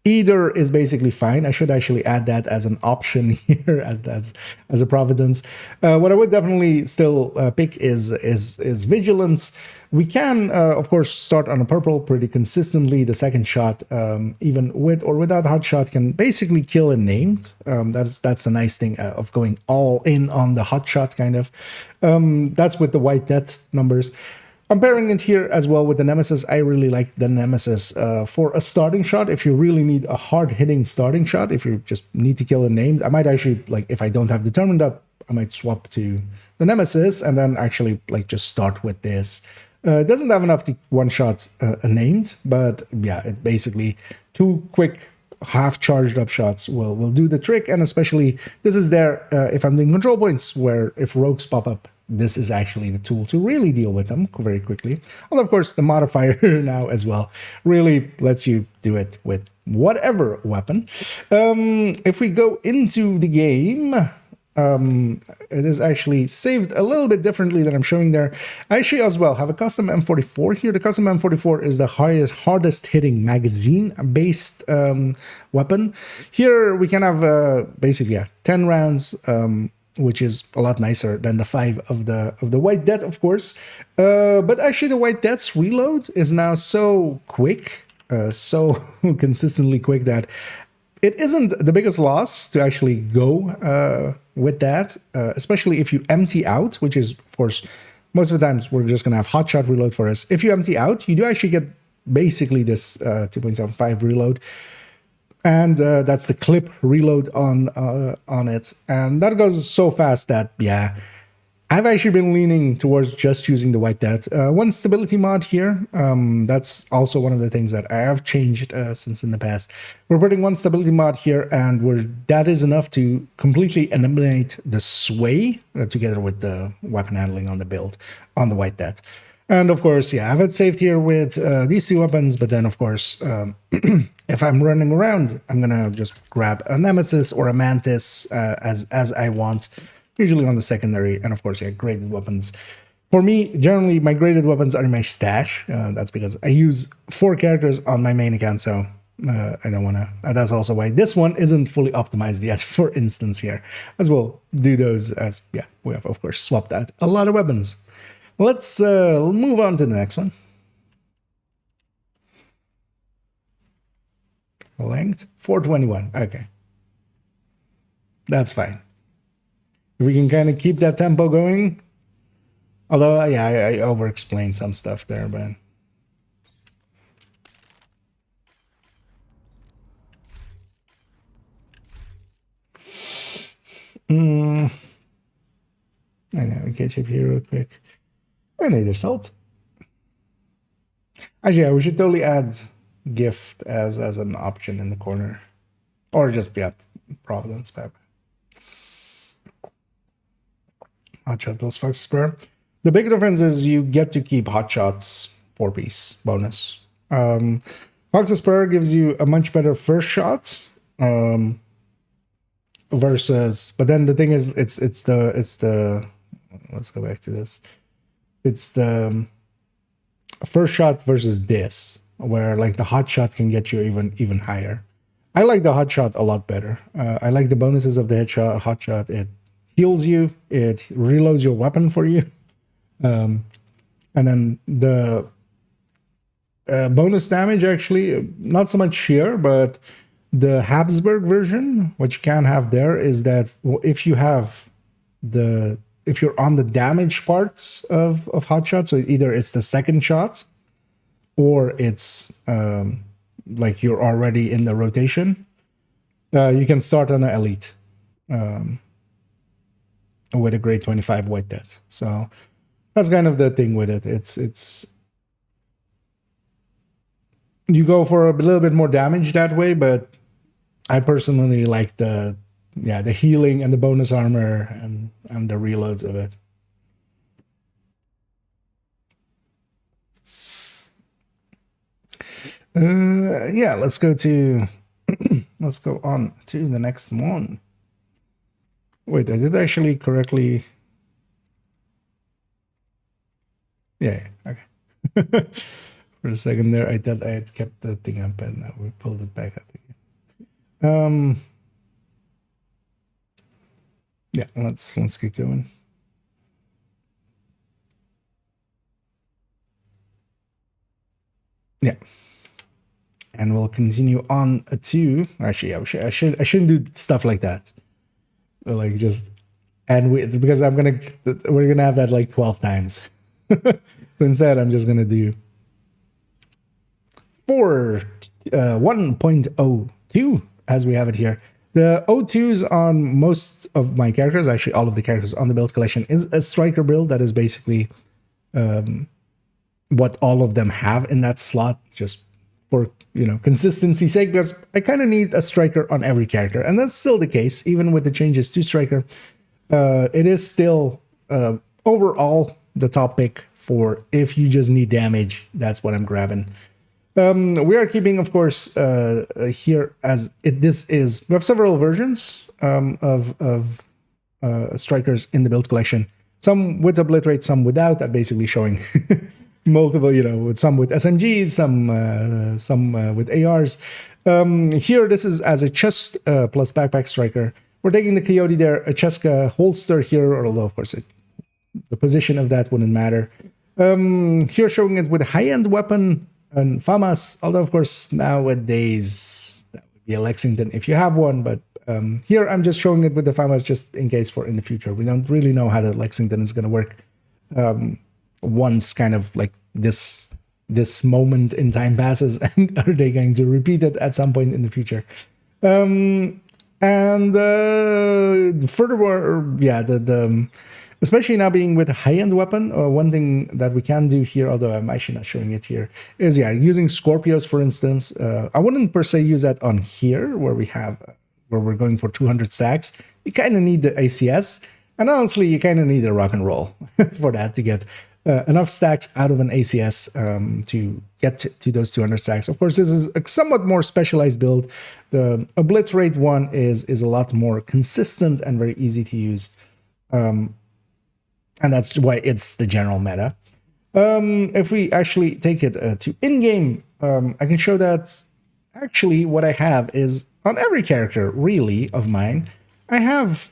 A: Either is basically fine. I should actually add that as an option here, as a providence. What I would definitely still pick is vigilance. We can, of course, start on a purple pretty consistently. The second shot, even with or without hot shot, can basically kill a named. That's the nice thing of going all in on the hot shot kind of. That's with the White Death numbers. I'm pairing it here as well with the Nemesis. I really like the Nemesis for a starting shot. If you really need a hard-hitting starting shot, if you just need to kill a name, I might actually, like, if I don't have Determined up, I might swap to the Nemesis and then actually, like, just start with this. It doesn't have enough to one-shot a named, but yeah, it basically 2 quick half-charged up shots will do the trick, and especially this is there if I'm doing control points, where if rogues pop up, this is actually the tool to really deal with them very quickly. And of course, the modifier now as well really lets you do it with whatever weapon. If we go into the game, it is actually saved a little bit differently than I'm showing there. I actually as well have a custom M44 here. The custom M44 is the hardest hitting magazine-based weapon. Here we can have basically 10 rounds, which is a lot nicer than the 5 of the White Death, of course. But actually, the White Death's reload is now so quick, so consistently quick, that it isn't the biggest loss to actually go with that, especially if you empty out, which is, of course, most of the times we're just going to have hotshot reload for us. If you empty out, you do actually get basically this 2.75 reload. And that's the clip reload on it. And that goes so fast that, yeah, I've actually been leaning towards just using the White Death. One stability mod here, that's also one of the things that I have changed since in the past. We're putting one stability mod here, and that is enough to completely eliminate the sway together with the weapon handling on the build on the White Death. And of course, yeah, I have it saved here with these 2 weapons, but then of course, if I'm running around, I'm gonna just grab a Nemesis or a Mantis as I want, usually on the secondary, and of course, yeah, graded weapons. For me, generally, my graded weapons are in my stash. That's because I use 4 characters on my main account, so I don't want to. That's also why this one isn't fully optimized yet, for instance, here. As we'll do those as, yeah, we have, of course, swapped out a lot of weapons. Let's move on to the next one. Length 421. Okay, that's fine. If we can kind of keep that tempo going. Although, yeah, I over-explained some stuff there, but I know, we catch up here real quick. I need their salt. Actually, yeah, we should totally add gift as an option in the corner. Or just, yeah, Providence, Pep. Hotshot plus Fox Spur. The big difference is you get to keep Hotshots 4-piece bonus. Fox Spur gives you a much better first shot. Versus, but then the thing is, it's the let's go back to this. It's the first shot versus this, where like the hot shot can get you even higher. I like the hot shot a lot better. I like the bonuses of the headshot, hot shot. It heals you. It reloads your weapon for you. And then the bonus damage, actually, not so much here, but the Habsburg version, what you can have there is that if you have if you're on the damage parts of hotshot, so either it's the second shot or it's like you're already in the rotation, you can start on an elite with a grade 25 White Death. So that's kind of the thing with it. It's you go for a little bit more damage that way, but I personally like the healing and the bonus armor and the reloads of it. Yeah, let's go on to the next one. Wait, I did actually correctly. Yeah, okay. For a second there, I thought I had kept the thing up and we pulled it back up again. Yeah, let's get going. Yeah. And we'll continue on to actually I shouldn't do stuff like that. Like just because we're gonna have that like 12 times. So instead I'm just gonna do 1.02 as we have it here. The O2s on most of my characters, actually all of the characters on the build collection, is a striker build. That is basically what all of them have in that slot, just for consistency's sake, because I kind of need a striker on every character, and that's still the case even with the changes to striker. It is still overall the top pick for if you just need damage. That's what I'm grabbing. We are keeping, of course, here as we have several versions of strikers in the build collection. Some with obliterate, some without. That basically showing multiple, with some with SMGs, some with ARs. Here, this is as a chest plus backpack striker. We're taking the Coyote there, a Cheska holster here, although of course the position of that wouldn't matter. Here, showing it with a high-end weapon and FAMAS, although of course nowadays that would be a Lexington if you have one, but here I'm just showing it with the FAMAS just in case for in the future. We don't really know how the Lexington is going to work once kind of like this moment in time passes, and are they going to repeat it at some point in the future? And furthermore, yeah, especially now being with a high-end weapon, one thing that we can do here, although I'm actually not showing it here, is using Scorpios, for instance. I wouldn't per se use that on here where we're going for 200 stacks. You kind of need the ACS, and honestly, you kind of need a rock and roll for that to get enough stacks out of an ACS to get to those 200 stacks. Of course, this is a somewhat more specialized build. The Obliterate one is a lot more consistent and very easy to use. And that's why it's the general meta. If we actually take it to in-game, I can show that actually what I have is on every character, really, of mine, I have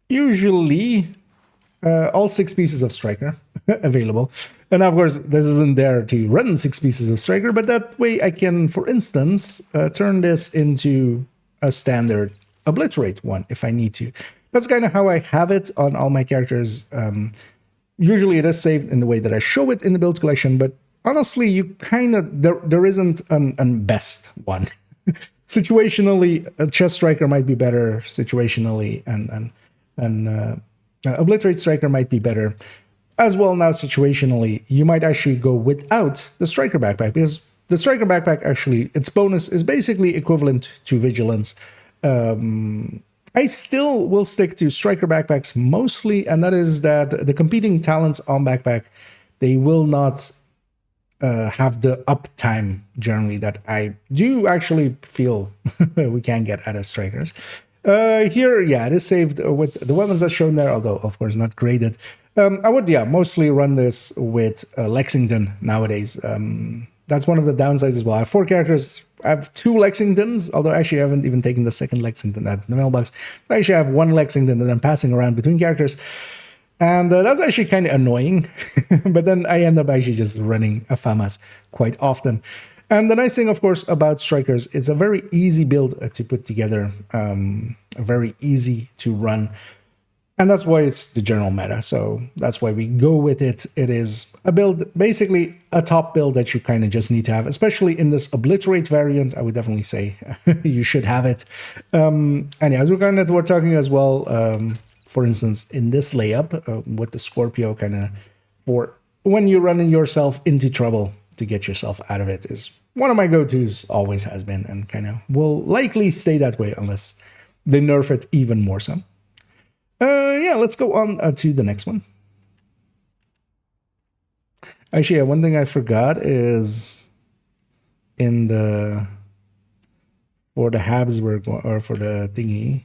A: usually all 6 pieces of striker available. And of course, this isn't there to run 6 pieces of striker, but that way I can, for instance, turn this into a standard Obliterate one if I need to. That's kind of how I have it on all my characters. Usually it is saved in the way that I show it in the build collection, but honestly, you kind of there isn't a best one. Situationally, a chest striker might be better. Situationally, and Obliterate striker might be better as well. Now, situationally, you might actually go without the striker backpack, because the striker backpack actually its bonus is basically equivalent to vigilance. I still will stick to striker backpacks mostly, and that is that the competing talents on backpack, they will not have the uptime generally that I do actually feel we can get out of strikers. Here, it is saved with the weapons that's shown there, although of course not graded. I would, mostly run this with Lexington nowadays. That's one of the downsides as well. I have 4 characters. I have 2 Lexingtons, although actually I haven't even taken the second Lexington that's in the mailbox. So actually I have 1 Lexington that I'm passing around between characters. And that's actually kind of annoying. But then I end up actually just running a FAMAS quite often. And the nice thing, of course, about strikers, it's a very easy build to put together, very easy to run. And that's why it's the general meta. So that's why we go with it. It is a build, basically a top build that you kind of just need to have, especially in this Obliterate variant. I would definitely say you should have it. And as we're talking as well, for instance, in this layup with the Scorpio, kind of for when you're running yourself into trouble, to get yourself out of it is one of my go-tos, always has been, and kind of will likely stay that way unless they nerf it even more so. Yeah, let's go on to the next one. Actually, one thing I forgot is in the for the Habsburg or for the thingy.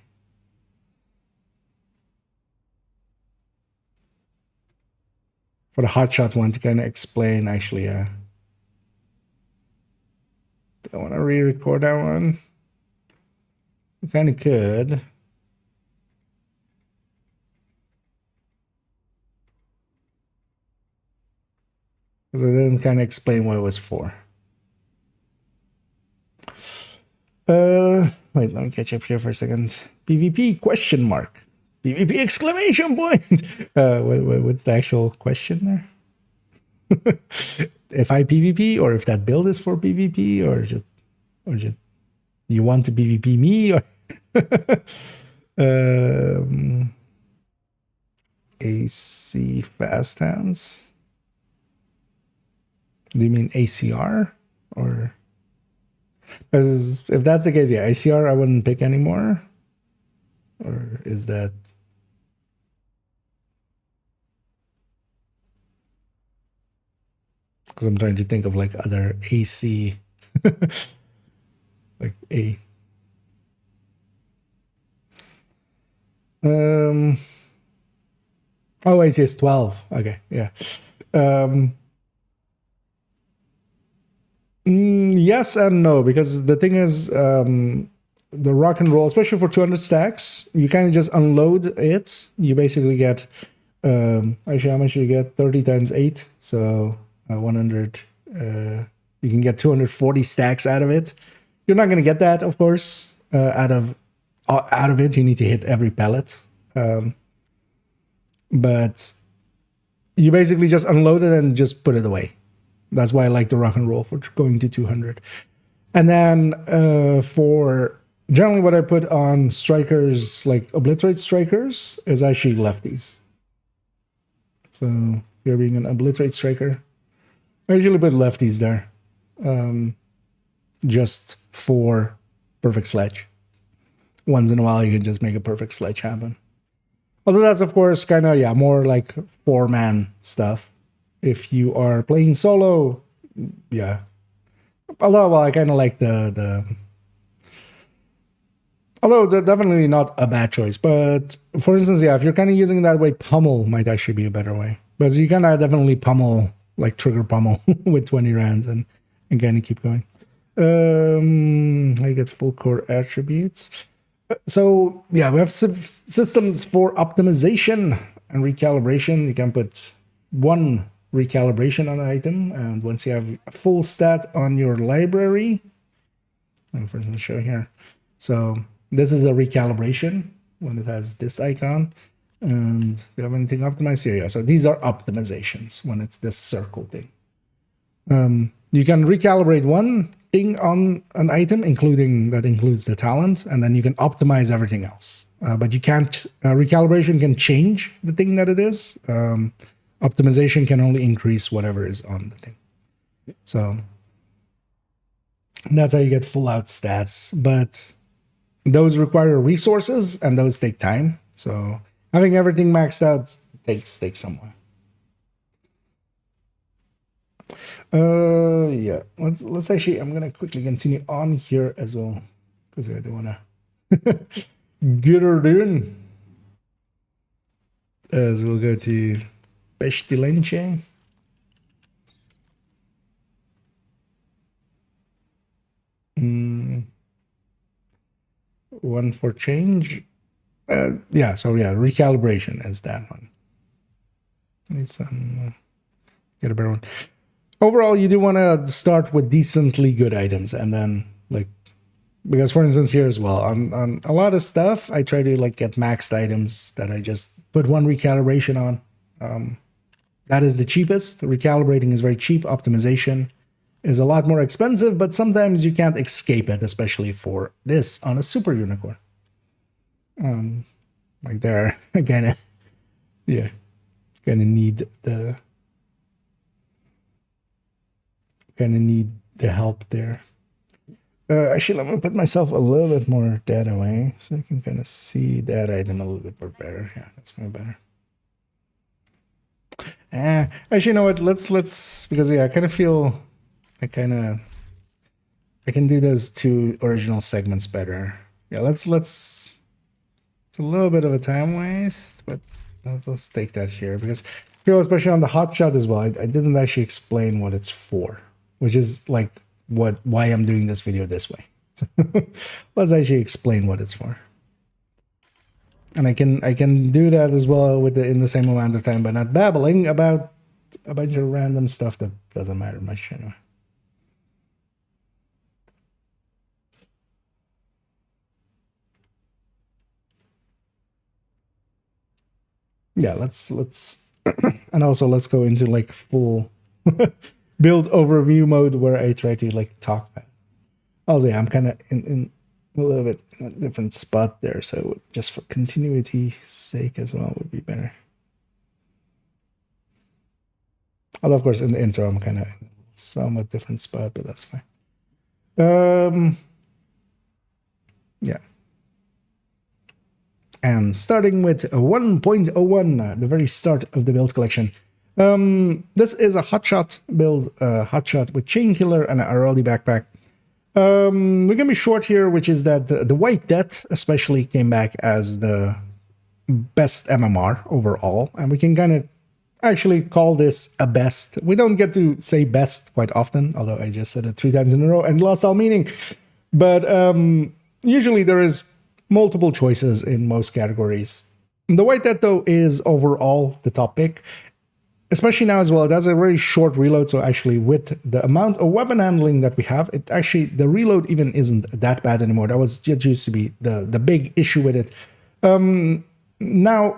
A: For the hotshot one to kind of explain, actually, do I want to re-record that one? We kind of could. Because I didn't kind of explain what it was for. Wait, let me catch up here for a second. PvP question mark. PvP exclamation point. What's the actual question there? If I PvP or if that build is for PvP or just you want to PvP me or AC fast hands. Do you mean ACR or? Because if that's the case, yeah, ACR I wouldn't pick anymore. Or is that? Because I'm trying to think of like other AC, like A. Oh, ACS 12. Okay, yeah. Yes and no, because the thing is, the rock and roll, especially for 200 stacks, you kind of just unload it. You basically get, actually, how much do you get? 30 times 8. So 100, you can get 240 stacks out of it. You're not going to get that, of course, out of it. You need to hit every pellet. But you basically just unload it and just put it away. That's why I like the rock and roll for going to 200. And then for generally what I put on strikers, like obliterate strikers, is actually lefties. So here being an obliterate striker, I usually put lefties there. Just for perfect sledge. Once in a while you can just make a perfect sledge happen. Although that's of course kind of, yeah, more like 4-man stuff. If you are playing solo, yeah. Although, well, I kind of like although they're definitely not a bad choice. But for instance, yeah, if you're kind of using it that way, pummel might actually be a better way. Because you kind of definitely pummel, like trigger pummel with 20 rounds and kind of keep going. I get full core attributes. So, yeah, we have systems for optimization and recalibration. You can put one recalibration on an item, and once you have a full stat on your library, for instance, show here. So this is a recalibration when it has this icon. And do you have anything optimized here? Yeah, so these are optimizations when it's this circle thing. You can recalibrate one thing on an item, includes the talent, and then you can optimize everything else. But you can't, recalibration can change the thing that it is. Optimization can only increase whatever is on the thing. So that's how you get full out stats. But those require resources and those take time. So having everything maxed out takes some while. Yeah. Let's actually, I'm gonna quickly continue on here as well. Because I don't wanna get her doing. As we'll go to Pestilence. One for change. Yeah, so yeah, recalibration is that one. Need some get a better one. Overall, you do want to start with decently good items, and then like, because for instance here as well, on a lot of stuff, I try to like get maxed items that I just put one recalibration on. That is the cheapest. Recalibrating is very cheap. Optimization is a lot more expensive, but sometimes you can't escape it, especially for this on a super unicorn. Like there, again, yeah, gonna need the kind of need the help there. Actually, let me put myself a little bit more that away so I can kind of see that item a little bit more better. Yeah, that's more better. Actually, you know what? Let's because yeah, I kind of feel I can do those two original segments better. Yeah, let's. It's a little bit of a time waste, but let's take that here because I feel especially on the hot shot as well. I didn't actually explain what it's for, which is like why I'm doing this video this way. So let's actually explain what it's for. And I can do that as well in the same amount of time, but not babbling about a bunch of random stuff that doesn't matter much anyway. Yeah, let's and also let's go into like full build overview mode where I try to like talk fast. Also, yeah, I'm kind of in a little bit in a different spot there, so just for continuity's sake as well would be better. Although, of course, in the intro, I'm kind of in a somewhat different spot, but that's fine. Yeah. And starting with 1.01, the very start of the build collection. This is a hotshot build, hotshot with chain killer and an Araldi backpack. We're gonna be short here, which is that the White Death especially came back as the best MMR overall, and we can kind of actually call this a best. We don't get to say best quite often, although I just said it 3 times in a row and lost all meaning. But usually there is multiple choices in most categories. The White Death, though, is overall the top pick, especially now as well. It has a very short reload, so actually with the amount of weapon handling that we have, it actually, the reload even isn't that bad anymore. That was just used to be the big issue with it. Now,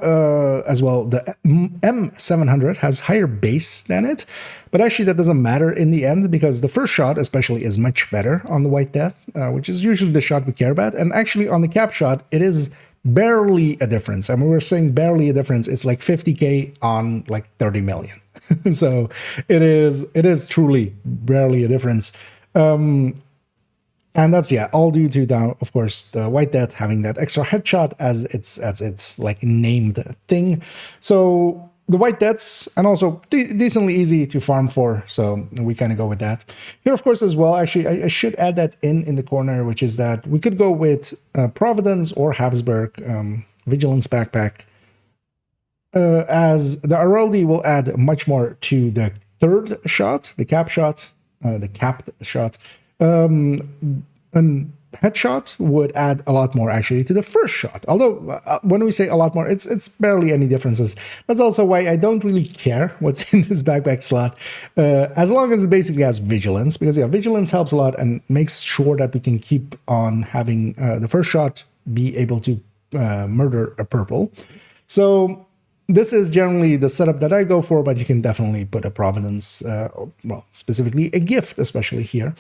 A: as well, the M700 has higher base than it, but actually that doesn't matter in the end because the first shot especially is much better on the White Death, which is usually the shot we care about. And actually on the cap shot, it is barely a difference. I mean, we're saying barely a difference. It's like 50K on like 30 million. So it is truly barely a difference. And that's, yeah, all due to, now, of course, the White Death having that extra headshot as its like named thing. So the White Deaths, and also decently easy to farm for, so we kind of go with that. Here, of course, as well, actually, I should add that in the corner, which is that we could go with Providence or Habsburg Vigilance Backpack, as the Araldi will add much more to the third shot, the cap shot, the capped shot. An headshot would add a lot more actually to the first shot. Although when we say a lot more, it's barely any differences. That's also why I don't really care what's in this backpack slot, as long as it basically has vigilance, because yeah, vigilance helps a lot and makes sure that we can keep on having the first shot be able to murder a purple. So this is generally the setup that I go for, but you can definitely put a Providence, well, specifically a gift, especially here.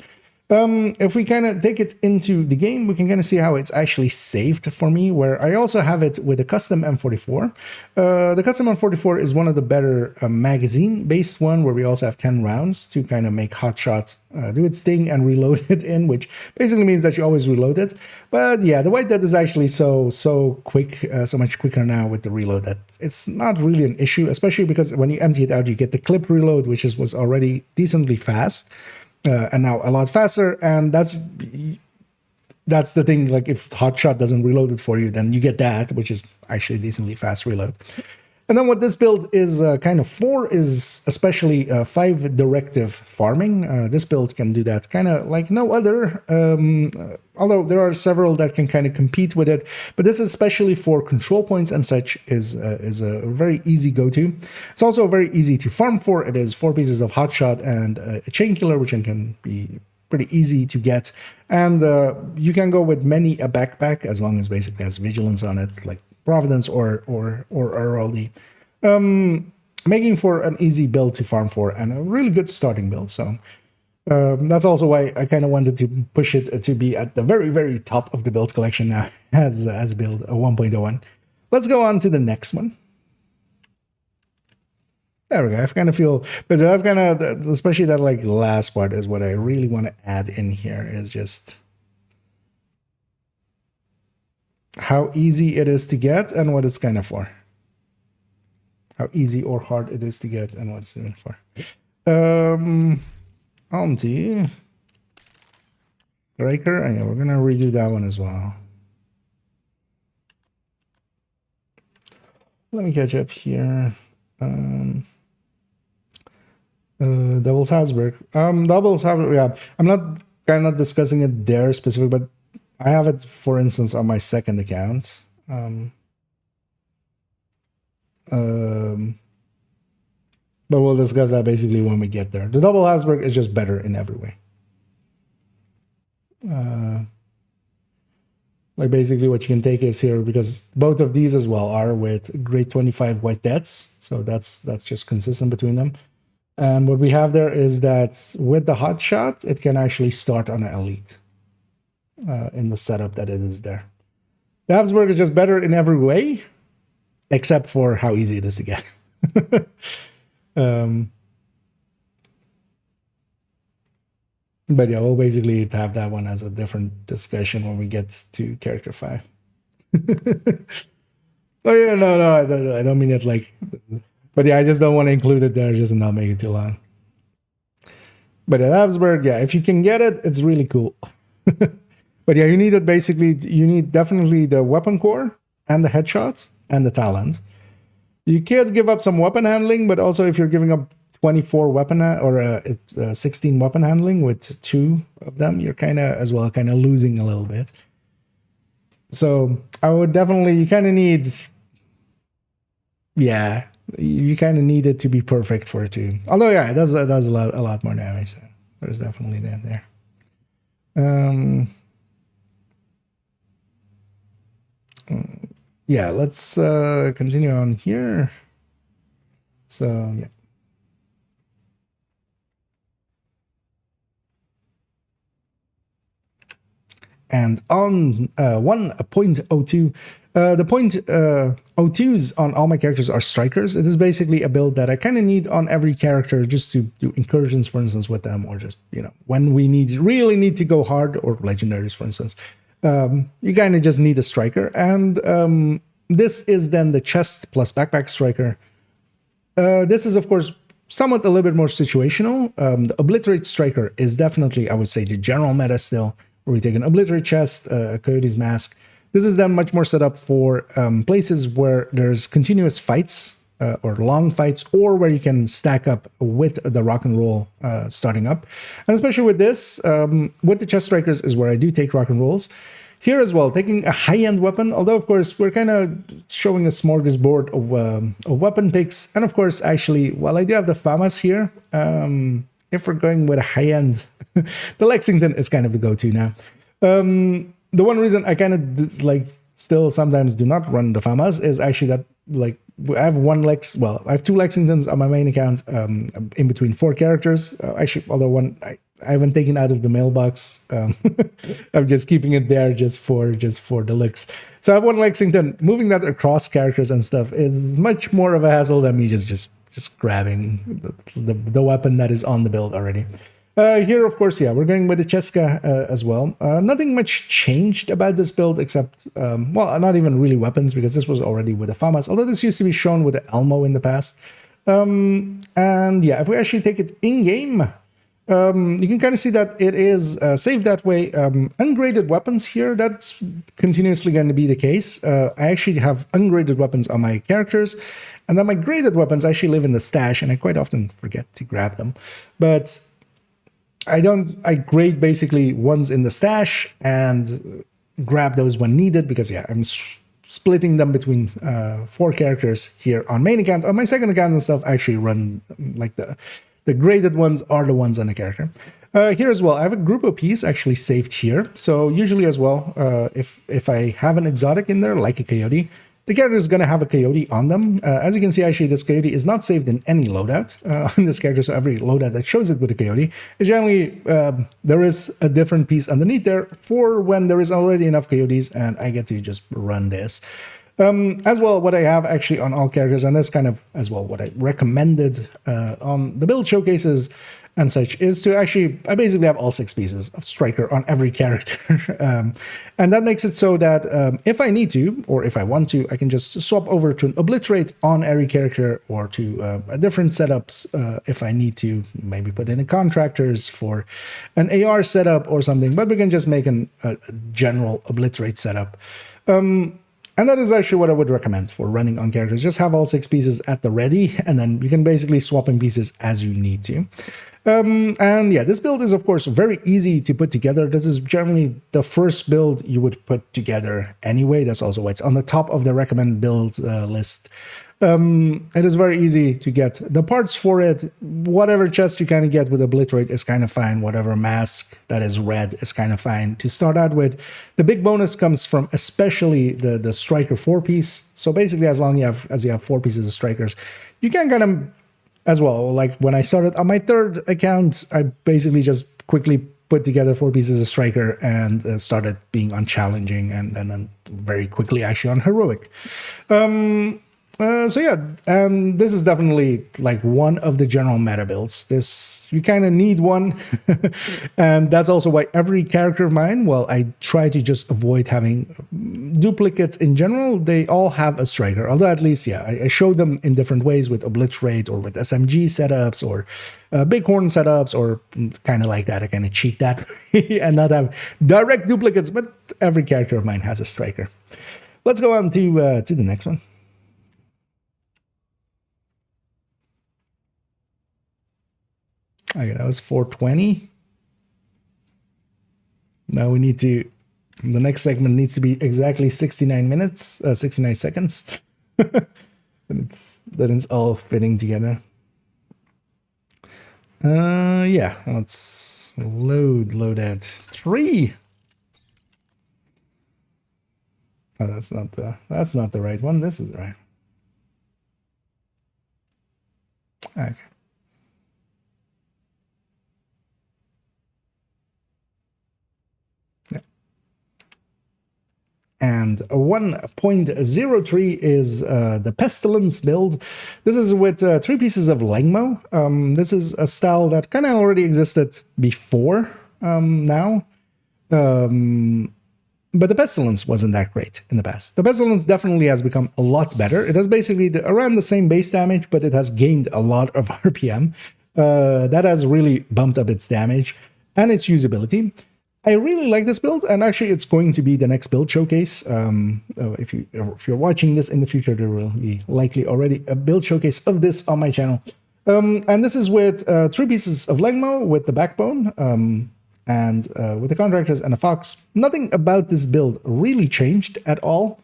A: If we kind of take it into the game, we can kind of see how it's actually saved for me, where I also have it with a custom M44. The custom M44 is one of the better magazine-based one, where we also have 10 rounds to kind of make hotshot do its thing and reload it in, which basically means that you always reload it. But yeah, the White Death is actually so quick, so much quicker now with the reload that it's not really an issue, especially because when you empty it out, you get the clip reload, which was already decently fast. And now a lot faster, and that's the thing. Like if hotshot doesn't reload it for you, then you get that, which is actually a decently fast reload. And then what this build is kind of for is especially 5 directive farming. This build can do that kind of like no other, although there are several that can kind of compete with it. But this especially for control points and such is a very easy go-to. It's also very easy to farm for. It is 4 pieces of hotshot and a chain killer, which can be pretty easy to get. And you can go with many a backpack as long as basically has vigilance on it, like Providence or Araldi, making for an easy build to farm for and a really good starting build. So that's also why I kind of wanted to push it to be at the very, very top of the build collection now as build 1.01. Let's go on to the next one. There we go. I kind of feel, but that's kind of, especially that like last part is what I really want to add in here is just how easy it is to get and what it's kind of for. How easy or hard it is to get and what it's even for. On to Striker. And yeah, we're gonna redo that one as well. Let me catch up here. Doubles Habsburg. Doubles Habsburg, yeah. I'm not kind of discussing it there specific, but I have it, for instance, on my second account. But we'll discuss that basically when we get there. The double Habsburg is just better in every way. Like basically what you can take is here, because both of these as well are with grade 25 white deaths. So that's just consistent between them. And what we have there is that with the hot shot, it can actually start on an elite in the setup that it is there. The Habsburg is just better in every way, except for how easy it is to get. But yeah, we'll basically have that one as a different discussion when we get to character 5. Oh yeah, no, I don't mean it like, but yeah, I just don't want to include it there just to not make it too long. But at Habsburg, yeah, if you can get it, it's really cool. But yeah, you need it basically, you need definitely the weapon core and the headshots and the talent. You can't give up some weapon handling, but also if you're giving up 24 weapon or 16 weapon handling with 2 of them, you're kind of losing a little bit. So I would definitely, you kind of need, yeah, you kind of need it to be perfect for it to. Although yeah, it does a lot more damage. So there's definitely that there. Yeah, let's continue on here. So yeah. And on 1.02, the 0.02s on all my characters are strikers. It is basically a build that I kind of need on every character just to do incursions, for instance, with them, or just, you know, when we really need to go hard, or legendaries, for instance. You kind of just need a striker. And this is then the chest plus backpack striker. This is, of course, somewhat a little bit more situational. The obliterate striker is definitely, I would say, the general meta still, where we take an obliterate chest, a coyote's mask. This is then much more set up for places where there's continuous fights or long fights, or where you can stack up with the rock and roll starting up. And especially with this, with the chest strikers is where I do take rock and rolls. Here as well, taking a high-end weapon, although of course we're kind of showing a smorgasbord of weapon picks. And of course, actually, while I do have the FAMAS here, if we're going with a high-end, the Lexington is kind of the go-to now. The one reason I kind of like still sometimes do not run the FAMAS is actually that, like, I have I have 2 Lexingtons on my main account, in between 4 characters. Actually, although one I haven't taken out of the mailbox. I'm just keeping it there just for the looks. So I have 1 Lexington. Moving that across characters and stuff is much more of a hassle than me just grabbing the weapon that is on the build already. Here, of course, yeah, we're going with the Cheska as well. Nothing much changed about this build except, well, not even really weapons, because this was already with the FAMAS, although this used to be shown with the Elmo in the past. And yeah, if we actually take it in-game, you can kind of see that it is saved that way. Ungraded weapons here, that's continuously going to be the case. I actually have ungraded weapons on my characters, and then my graded weapons actually live in the stash, and I quite often forget to grab them. But I grade basically ones in the stash and grab those when needed, because yeah, I'm splitting them between 4 characters here on main account. On my second account and stuff, I actually run like the graded ones are the ones on the character. Here as well, I have a group of piece actually saved here. So usually as well, if I have an exotic in there, like a coyote, the character is going to have a coyote on them. As you can see, actually, this coyote is not saved in any loadout on this character. So every loadout that shows it with a coyote is generally, there is a different piece underneath there for when there is already enough coyotes and I get to just run this. As well, what I have actually on all characters, and that's kind of as well what I recommended on the build showcases and such, is to actually, I basically have all 6 pieces of striker on every character. And that makes it so that if I need to, or if I want to, I can just swap over to an obliterate on every character, or to different setups if I need to, maybe put in a contractors for an AR setup or something, but we can just make a general obliterate setup. And that is actually what I would recommend for running on characters. Just have all 6 pieces at the ready, and then you can basically swap in pieces as you need to. And yeah, this build is, of course, very easy to put together. This is generally the first build you would put together anyway. That's also why it's on the top of the recommended build list. It is very easy to get the parts for it. Whatever chest you kind of get with obliterate is kind of fine. Whatever mask that is red is kind of fine to start out with. The big bonus comes from especially the striker 4-piece. So basically, as long as you have 4 pieces of strikers, you can kind of, as well, like when I started on my 3rd account, I basically just quickly put together 4 pieces of striker and started being on challenging, and then very quickly actually on heroic. So yeah, and this is definitely like one of the general meta builds. This, you kind of need one. And that's also why every character of mine, well, I try to just avoid having duplicates in general. They all have a striker, although at least, yeah, I show them in different ways with obliterate or with SMG setups or bighorn setups, or kind of like that. I kind of cheat that way and not have direct duplicates, but every character of mine has a striker. Let's go on to the next one. Okay, that was 420. Now we need to, the next segment needs to be exactly 69 minutes, 69 seconds. Then it's all fitting together. Yeah, let's load that. 3. Oh, that's not the right one. This is right. Okay. And 1.03 is the Pestilence build. This is with 3 pieces of Langmo. This is a style that kind of already existed before now. But the Pestilence wasn't that great in the past. The Pestilence definitely has become a lot better. It has basically around the same base damage, but it has gained a lot of RPM. That has really bumped up its damage and its usability. I really like this build, and actually it's going to be the next build showcase. If you're watching this in the future, there will be likely already a build showcase of this on my channel. And this is with 3 pieces of Langmo with the backbone, and with the contractors and a fox. Nothing about this build really changed at all.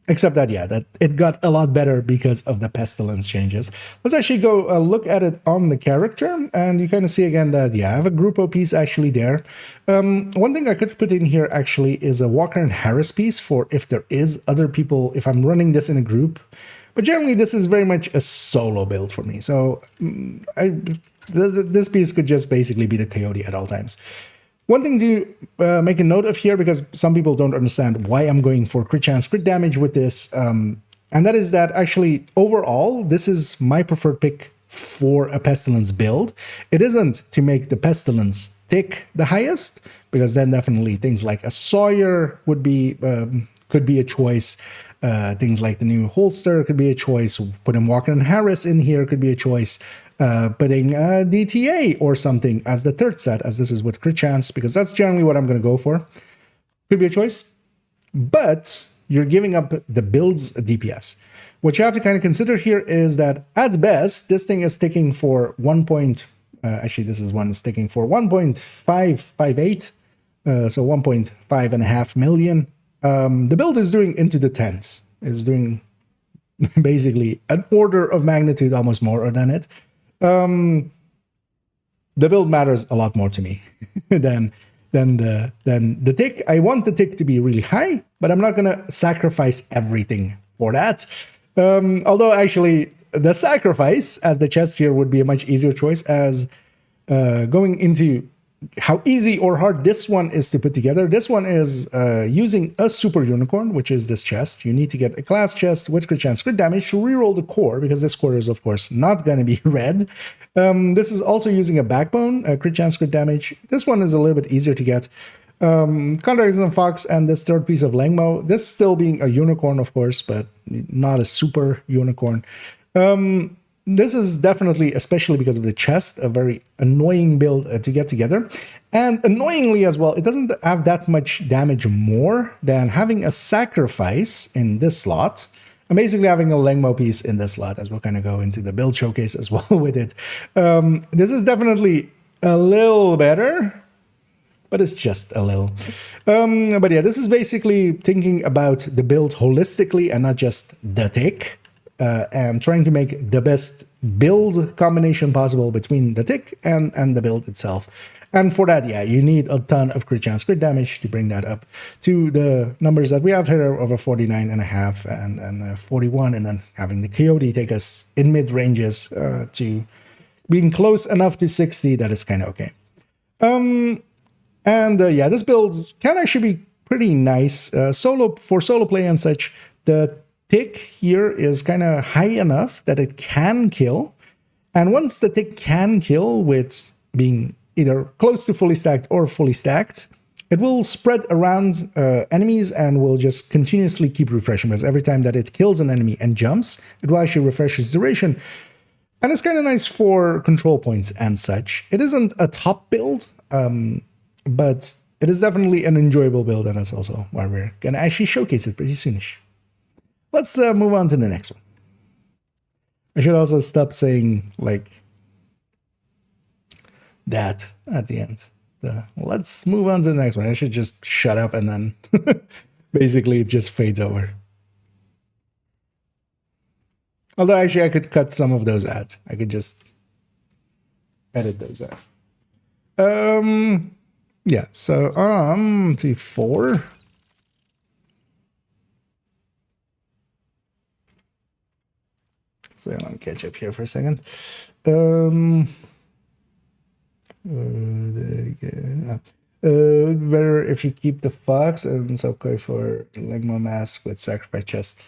A: Except that, yeah, that it got a lot better because of the Pestilence changes. Let's actually go look at it on the character, and you kind of see again that, yeah, I have a Grupo piece actually there. One thing I could put in here actually is a Walker and Harris piece for if there is other people, if I'm running this in a group. But generally, this is very much a solo build for me. So this piece could just basically be the Coyote at all times. One thing to make a note of here, because some people don't understand why I'm going for crit chance, crit damage with this, and that is that actually overall, this is my preferred pick for a Pestilence build. It isn't to make the Pestilence tick the highest, because then definitely things like a Sawyer would be could be a choice. Things like the new holster could be a choice. Putting Walker and Harris in here could be a choice. Putting DTA or something as the 3rd set, as this is with crit chance, because that's generally what I'm going to go for. Could be a choice, but you're giving up the build's DPS. What you have to kind of consider here is that at best, this thing is sticking for actually this is one is sticking for 1.558, so 1.5 million. The build is doing into the tens, is doing basically an order of magnitude almost more than it. The build matters a lot more to me than the tick. I want the tick to be really high, but I'm not going to sacrifice everything for that. Although actually the sacrifice as the chest here would be a much easier choice, as going into how easy or hard this one is to put together. This one is using a super unicorn, which is this chest. You need to get a class chest with crit chance, crit damage to reroll the core, because this core is, of course, not going to be red. This is also using a backbone, crit chance, crit damage. This one is a little bit easier to get. Contracts and Fox, and this third piece of Langmo. This still being a unicorn, of course, but not a super unicorn. This is definitely, especially because of the chest, a very annoying build to get together. And annoyingly as well, it doesn't have that much damage more than having a sacrifice in this slot. And basically having a Langmo piece in this slot, as we'll kind of go into the build showcase as well with it. This is definitely a little better, but it's just a little. But yeah, this is basically thinking about the build holistically and not just the tick. And trying to make the best build combination possible between the tick and the build itself. And for that, yeah, you need a ton of crit chance, crit damage to bring that up to the numbers that we have here over 49.5 and 41, and then having the Coyote take us in mid ranges to being close enough to 60 that is kind of okay. Yeah, this build can actually be pretty nice. For solo play and such, the tick here is kind of high enough that it can kill. And once the tick can kill with being either close to fully stacked or fully stacked, it will spread around enemies and will just continuously keep refreshing, because every time that it kills an enemy and jumps, it will actually refresh its duration. And it's kind of nice for control points and such. It isn't a top build, but it is definitely an enjoyable build, and that's also why we're going to actually showcase it pretty soonish. Let's move on to the next one. I should also stop saying, like, that at the end. Let's move on to the next one. I should just shut up and then basically it just fades over. Although actually I could cut some of those out. I could just edit those out. Yeah, so to 4. So let me catch up here for a second. Better if you keep the Fox and Subkoi for Legma Mask with Sacrifice Chest.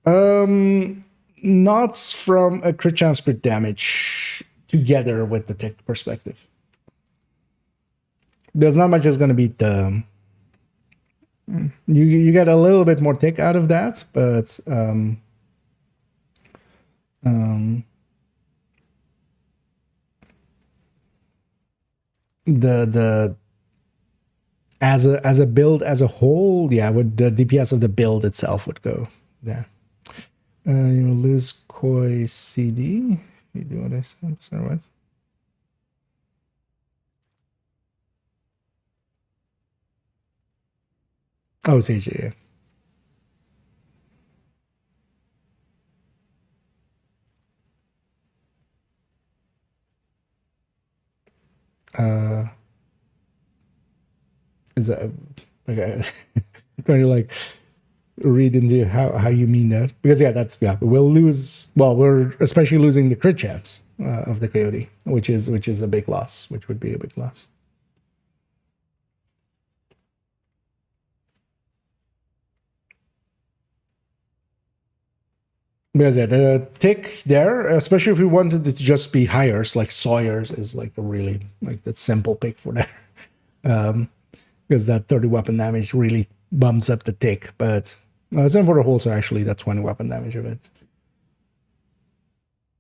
A: Not from a crit chance, crit damage together with the tick perspective. There's not much that's going to beat the... You get a little bit more tick out of that, but... the as a build as a whole, yeah, would the DPS of the build itself would go there. You will lose Koi CD. You do what I said. Sorry, what? Oh, it's AJ, yeah. Is that okay? I'm trying to like read into how you mean that, because yeah, we'll lose. Well, we're especially losing the crit chance of the Coyote, which is a big loss, which would be a big loss. Because yeah, the tick there, especially if we wanted it to just be higher, like Sawyer's is like a really like that simple pick for that. Because that 30 weapon damage really bumps up the tick, but same for the whole, so actually that 20 weapon damage of it.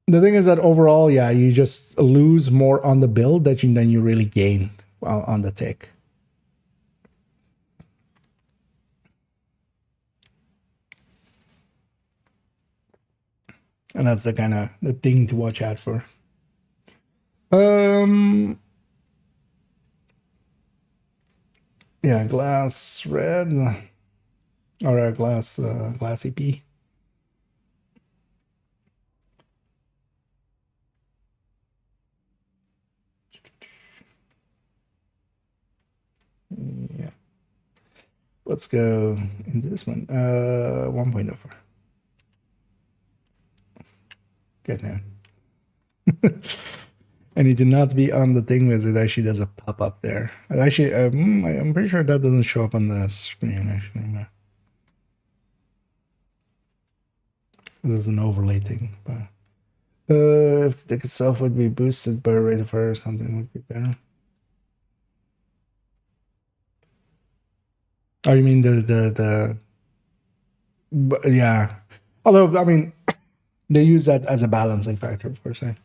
A: The thing is that overall, yeah, you just lose more on the build than you really gain on the tick. And that's the kind of the thing to watch out for. Yeah, glass red or a glass EP. Yeah. Let's go into this one. 1.04. Good man. I need to not be on the thing with it. Actually, there's a pop-up there. Actually, I'm pretty sure that doesn't show up on the screen, actually. No. This is an overlay thing. But, if the tick itself would be boosted by a rate of fire or something would be better. Oh, you mean yeah. Although, I mean, they use that as a balancing factor, of course, right?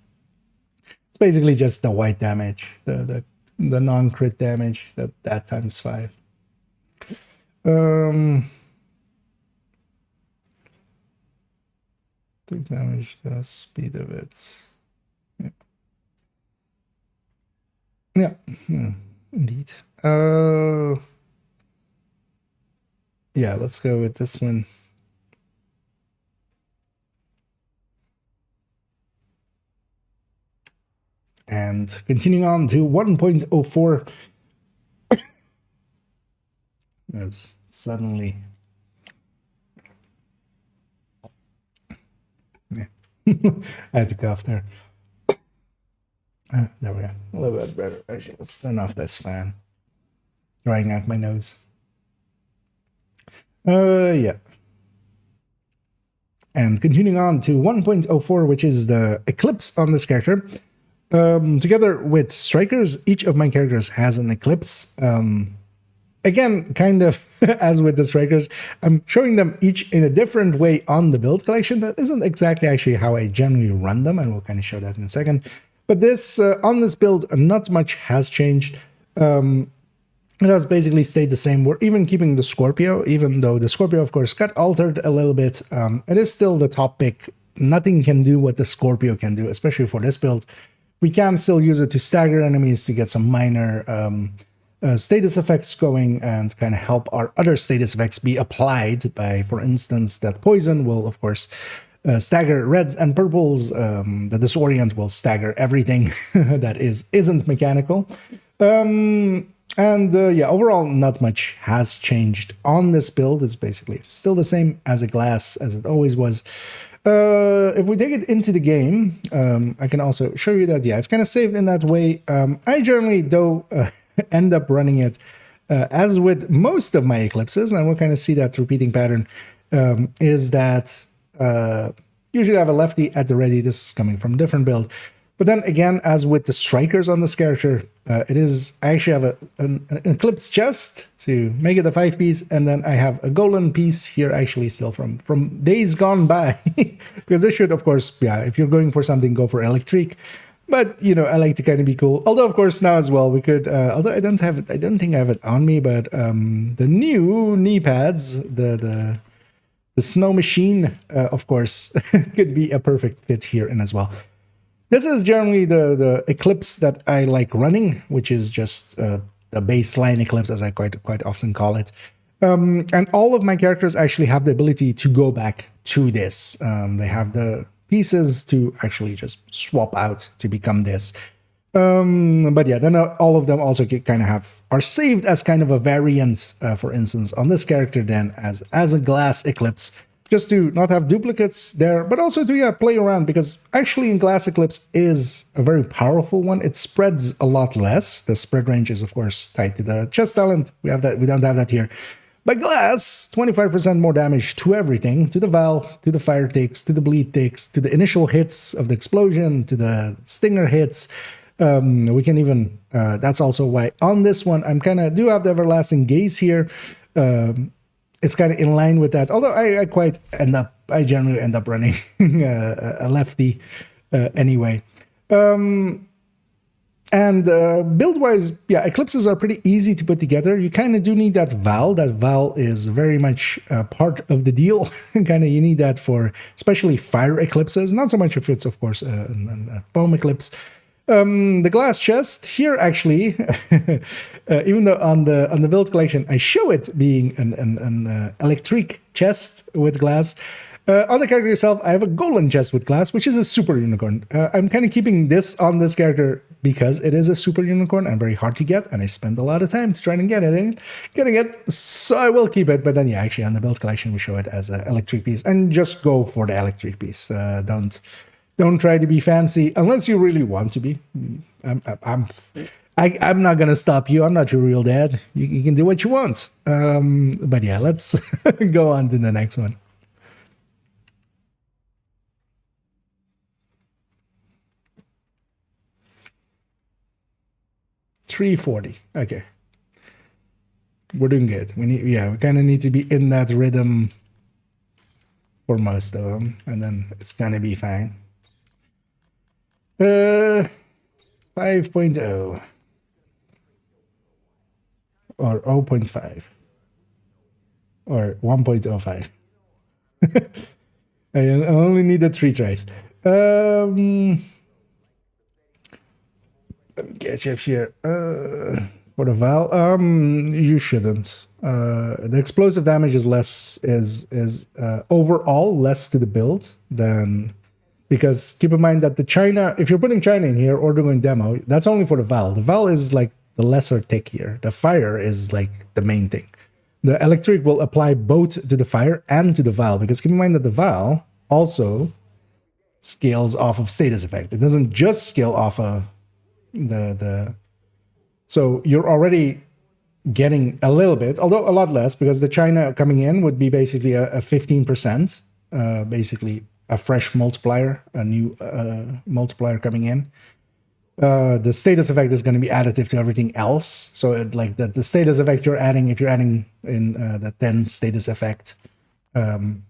A: It's basically just the white damage, the non-crit damage, that times 5. Tick damage, the speed of it. Yeah, indeed. Yeah, let's go with this one. And continuing on to 1.04. It's suddenly... Yeah. I had to cough there. There we go. A little bit better. Actually, let's turn off this fan. Drying out my nose. Yeah. And continuing on to 1.04, which is the eclipse on this character. Together with strikers, each of my characters has an eclipse. Again, kind of as with the strikers, I'm showing them each in a different way on the build collection. That isn't exactly actually how I generally run them, and we'll kind of show that in a second. But this on this build, not much has changed. It has basically stayed the same. We're even keeping the Scorpio, even though the Scorpio, of course, got altered a little bit. It is still the top pick. Nothing can do what the Scorpio can do, especially for this build. We can still use it to stagger enemies, to get some minor status effects going, and kind of help our other status effects be applied by, for instance, that poison will, of course, stagger reds and purples. The disorient will stagger everything that isn't mechanical. Yeah, overall, not much has changed on this build. It's basically still the same as a glass as it always was. If we take it into the game, I can also show you that, yeah, it's kind of saved in that way. I generally, though, end up running it as with most of my eclipses, and we'll kind of see that repeating pattern, is that usually I have a lefty at the ready. This is coming from a different build. But then again, as with the strikers on this character, I actually have an eclipse chest to make it a 5-piece, and then I have a golden piece here actually still from days gone by. Because this should, of course, yeah, if you're going for something, go for electric. But, you know, I like to kind of be cool. Although, of course, now as well, we could, although I don't think I have it on me, but the new knee pads, the snow machine, of course, could be a perfect fit here in as well. This is generally the eclipse that I like running, which is just the baseline eclipse, as I quite often call it. And all of my characters actually have the ability to go back to this. They have the pieces to actually just swap out to become this. But yeah, then all of them also kind of are saved as kind of a variant, for instance, on this character then as a glass eclipse. Just to not have duplicates there, but also to, yeah, play around, because actually in Glass Eclipse is a very powerful one. It spreads a lot less. The spread range is, of course, tied to the chest talent. We have that. We don't have that here. But Glass, 25% more damage to everything, to the Val, to the fire ticks, to the bleed ticks, to the initial hits of the explosion, to the stinger hits. We can even, that's also why on this one, I'm kind of, do have the Everlasting Gaze here. It's kind of in line with that, although I generally end up running a lefty anyway. And build-wise, yeah, eclipses are pretty easy to put together. You kind of do need that Val. That Val is very much part of the deal. Kind of you need that for especially fire eclipses, not so much if it's, of course, a foam eclipse. The glass chest here, actually, even though on the build collection I show it being an electric chest with glass, on the character itself I have a golden chest with glass, which is a super unicorn. I'm kind of keeping this on this character because it is a super unicorn and very hard to get, and I spend a lot of time to try and getting it, so I will keep it. But then, yeah, actually on the build collection we show it as an electric piece, and just go for the electric piece. Don't Don't try to be fancy unless you really want to be. I'm not gonna stop you. I'm not your real dad. You can do what you want. But yeah, let's go on to the next one. $340. Okay, we're doing good. We kind of need to be in that rhythm for most of them, and then it's gonna be fine. 5.0 or 0.5 or 1.05. I only needed 3 tries. Let me catch up here. For the Val, you shouldn't. The explosive damage is less, is overall less to the build than, because keep in mind that the China, if you're putting China in here or doing demo, that's only for the Val. The Val is like the lesser tick here. The fire is like the main thing. The electric will apply both to the fire and to the Val, because keep in mind that the Val also scales off of status effect. It doesn't just scale off of the so you're already getting a little bit, although a lot less, because the China coming in would be basically a 15%, basically a fresh multiplier, a new multiplier coming in. The status effect is going to be additive to everything else. So like the status effect you're adding, if you're adding in the 10 status effect, the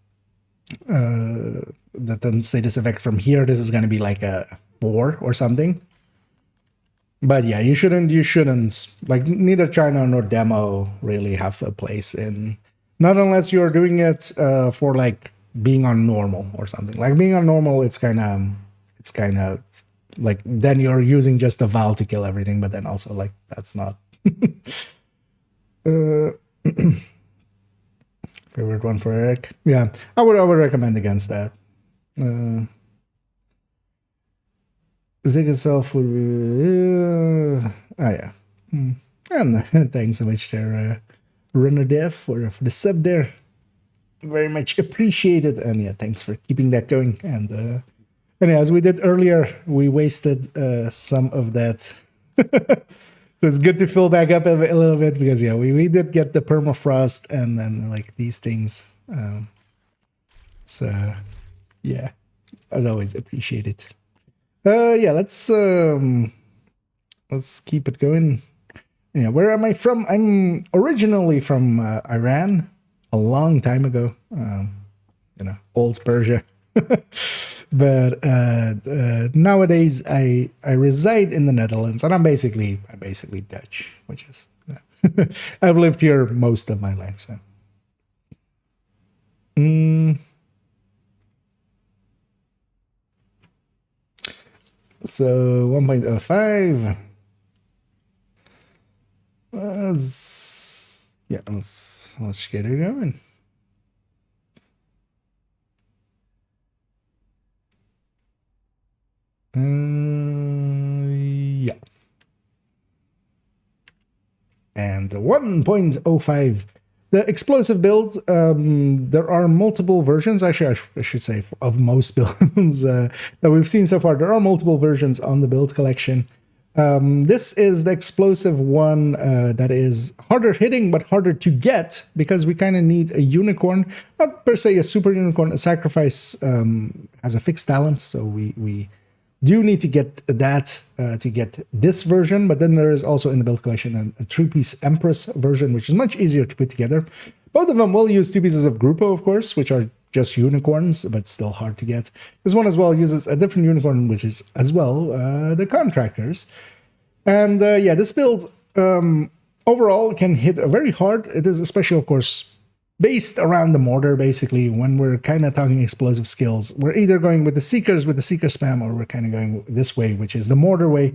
A: 10 status effect from here, this is going to be like a 4 or something. But yeah, you shouldn't, like neither China nor demo really have a place in, not unless you're doing it for like being on normal or something. Like being on normal, it's kind of like, then you're using just the Val to kill everything, but then also like, that's not. Favorite one for Eric. Yeah, I would recommend against that. The thing itself would be, yeah. And thanks so much there, Runner Dev, for the sub there. Very much appreciated. And yeah, thanks for keeping that going. And yeah, as we did earlier, we wasted some of that. So it's good to fill back up a little bit, because yeah, we did get the permafrost and then like these things. So yeah, as always, appreciate it. Yeah, let's keep it going. Yeah, where am I from? I'm originally from Iran, a long time ago. Old Persia. But nowadays I reside in the Netherlands, and I'm basically Dutch, which is I've lived here most of my life. So. So 1.05. Let's get it going. Yeah. And the 1.05. The explosive build, there are multiple versions, actually I should say, of most builds that we've seen so far. There are multiple versions on the build collection. This is the explosive one that is harder hitting but harder to get, because we kind of need a unicorn, not per se a super unicorn. A sacrifice has a fixed talent, so we do need to get that to get this version, but then there is also in the build collection a 3-piece Empress version, which is much easier to put together. Both of them will use 2 pieces of Grupo, of course, which are just unicorns, but still hard to get. This one as well uses a different unicorn, which is as well the Contractors. And yeah, this build overall can hit very hard. It is especially, of course, based around the mortar. Basically, when we're kind of talking explosive skills, we're either going with the Seeker spam, or we're kind of going this way, which is the mortar way.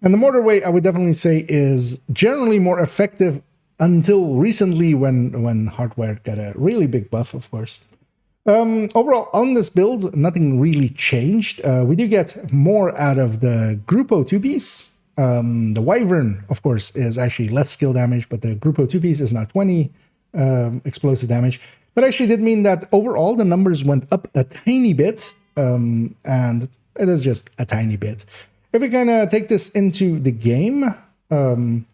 A: And the mortar way, I would definitely say, is generally more effective until recently, when Hardwired got a really big buff, of course. Overall, on this build, nothing really changed. We do get more out of the Grupo 2-piece. The Wyvern, of course, is actually less skill damage, but the Grupo 2-piece is now 20 explosive damage. That actually did mean that overall the numbers went up a tiny bit, and It is just a tiny bit. If we kind of take this into the game, going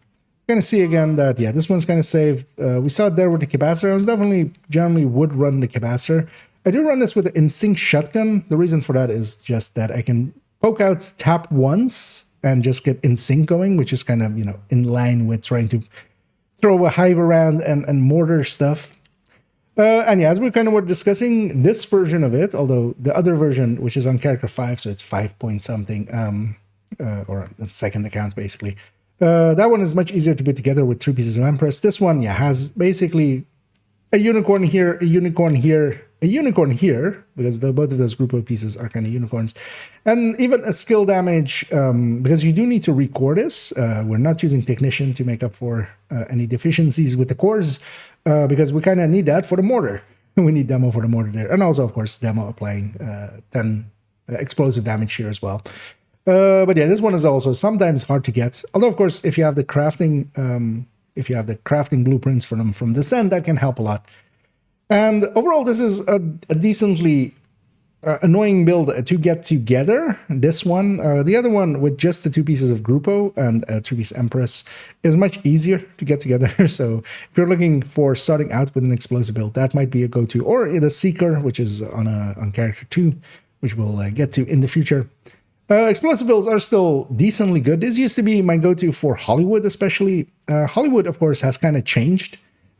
A: to see again that, yeah, this one's kind of saved. We saw it there with the capacitor. I was definitely generally would run the capacitor. I do run this with the in-sync shotgun. The reason for that is just that I can poke out, tap once, and just get in-sync going, which is kind of, you know, in line with trying to throw a hive around and mortar stuff. And yeah, as we kind of were discussing, this version of it, although the other version, which is on character 5, so it's 5 point something, or the second account basically, that one is much easier to put together with 3 pieces of Empress. This one, yeah, has basically a unicorn here, a unicorn here, a unicorn here, because both of those group of pieces are kind of unicorns, and even a skill damage, because you do need to record this. We're not using Technician to make up for any deficiencies with the cores, because we kind of need that for the mortar. We need Demo for the mortar there, and also, of course, Demo applying 10 explosive damage here as well. But yeah, this one is also sometimes hard to get. Although, of course, if you have the crafting, blueprints for them from Descent, that can help a lot. And overall, this is a decently annoying build to get together. This one, the other one with just the 2 pieces of Grupo and a 3-piece Empress is much easier to get together. So if you're looking for starting out with an explosive build, that might be a go-to. Or the Seeker, which is on character 2, which we'll get to in the future. Explosive builds are still decently good. This used to be my go-to for Hollywood, especially. Hollywood, of course, has kind of changed.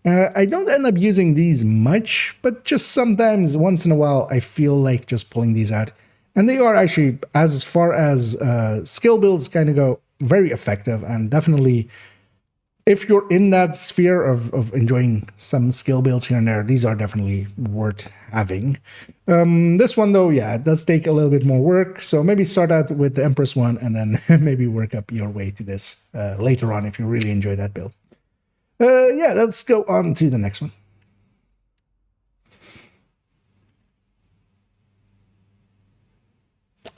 A: I don't end up using these much, but just sometimes, once in a while, I feel like just pulling these out. And they are actually, as far as skill builds kind of go, very effective. And definitely, if you're in that sphere of enjoying some skill builds here and there, these are definitely worth having. This one, though, yeah, it does take a little bit more work. So maybe start out with the Empress one and then maybe work up your way to this later on if you really enjoy that build. Yeah, let's go on to the next one.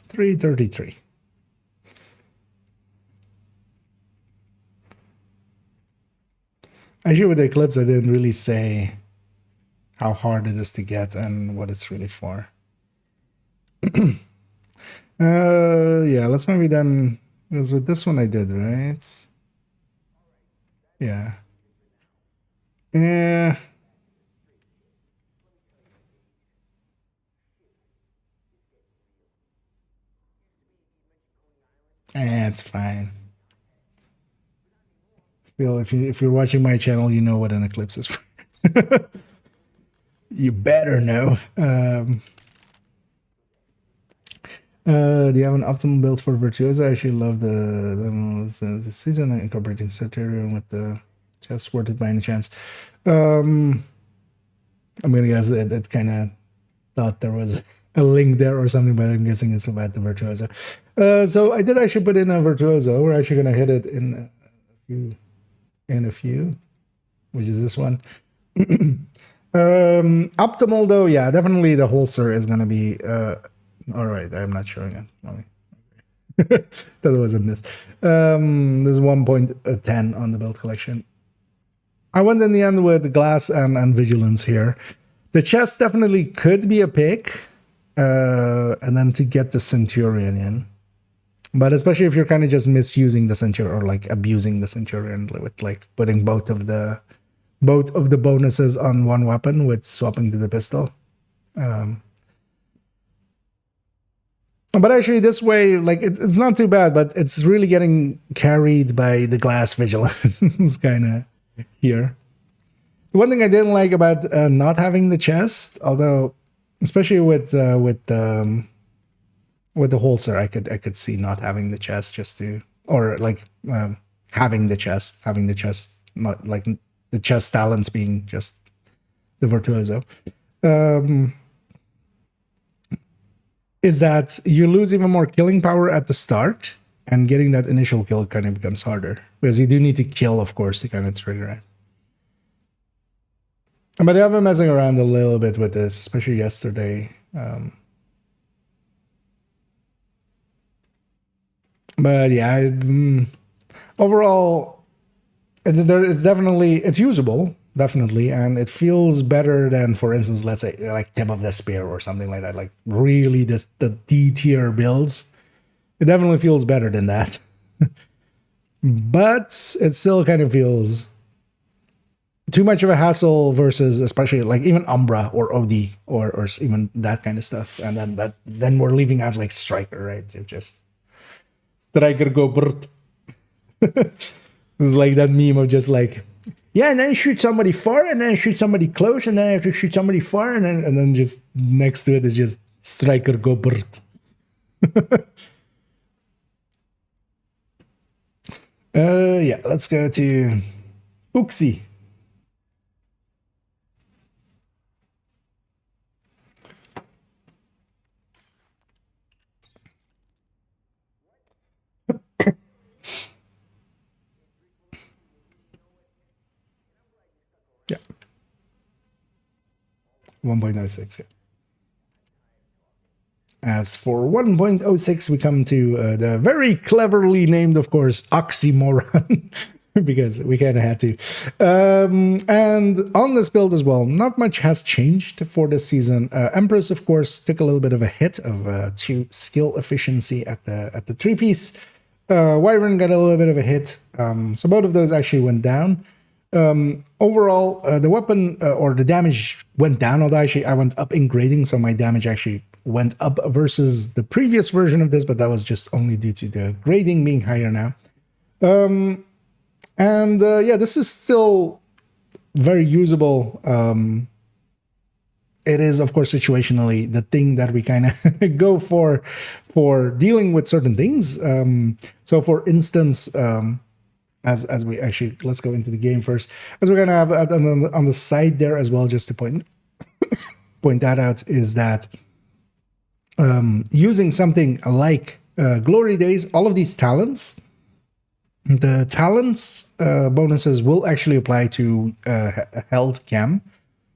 A: $333. Actually, with the Eclipse, I didn't really say how hard it is to get and what it's really for. Yeah, let's maybe then, because with this one I did, right? Yeah. Yeah. It's fine. Phil, if you're watching my channel, you know what an eclipse is for. You better know. Do you have an optimal build for Virtuoso? I actually love the season incorporating Satyrion with the chest. Worth it by any chance? I'm gonna guess it kind of thought there was a link there or something, but I'm guessing it's about the Virtuoso. So I did actually put in a Virtuoso. We're actually gonna hit it in a few, which is this one. Optimal though, yeah, definitely the holster is gonna be all right. I'm not showing it. That wasn't this. There's 1.10 on the build collection. I went in the end with glass and vigilance here. The chest definitely could be a pick, and then to get the Centurion in. But especially if you're kind of just misusing the Centurion or like abusing the Centurion with like putting both of the bonuses on one weapon with swapping to the pistol. But actually this way, like it's not too bad, but it's really getting carried by the glass vigilance kind of here. One thing I didn't like about not having the chest, although especially with the holster, I could see not having the chest just to, or like having the chest, not like the chest talents being just the Virtuoso. Is that you lose even more killing power at the start, and getting that initial kill kind of becomes harder because you do need to kill, of course, to kind of trigger it. But I've been messing around a little bit with this, especially yesterday. But yeah, overall, it's definitely usable, definitely, and it feels better than, for instance, let's say like Tip of the Spear or something like that. Like really, the D tier builds. It definitely feels better than that, but it still kind of feels too much of a hassle versus, especially like even Umbra or OD or even that kind of stuff. And then we're leaving out like Striker, right? It just Striker go brrt. It's like that meme of just like, yeah, and then I shoot somebody far, and then I shoot somebody close, and then I have to shoot somebody far, and then just next to it is just Striker go brrt. Yeah, let's go to Uxie. Yeah. 1.06, yeah. As for 1.06, we come to the very cleverly named, of course, Oxymoron, because we kind of had to. And on this build as well, not much has changed for this season. Empress, of course, took a little bit of a hit of 2 skill efficiency at the 3-piece. Wyvern got a little bit of a hit, so both of those actually went down. Overall, the weapon or the damage went down, although actually I went up in grading, so my damage actually went up versus the previous version of this, but that was just only due to the grading being higher now. Yeah, this is still very usable. It is, of course, situationally the thing that we kind of go for dealing with certain things. So, for instance, as we actually, let's go into the game first, as we're going to have on the side there as well, just to point that out, is that using something like Glory Days, all of these talents, the talents bonuses will actually apply to held chem.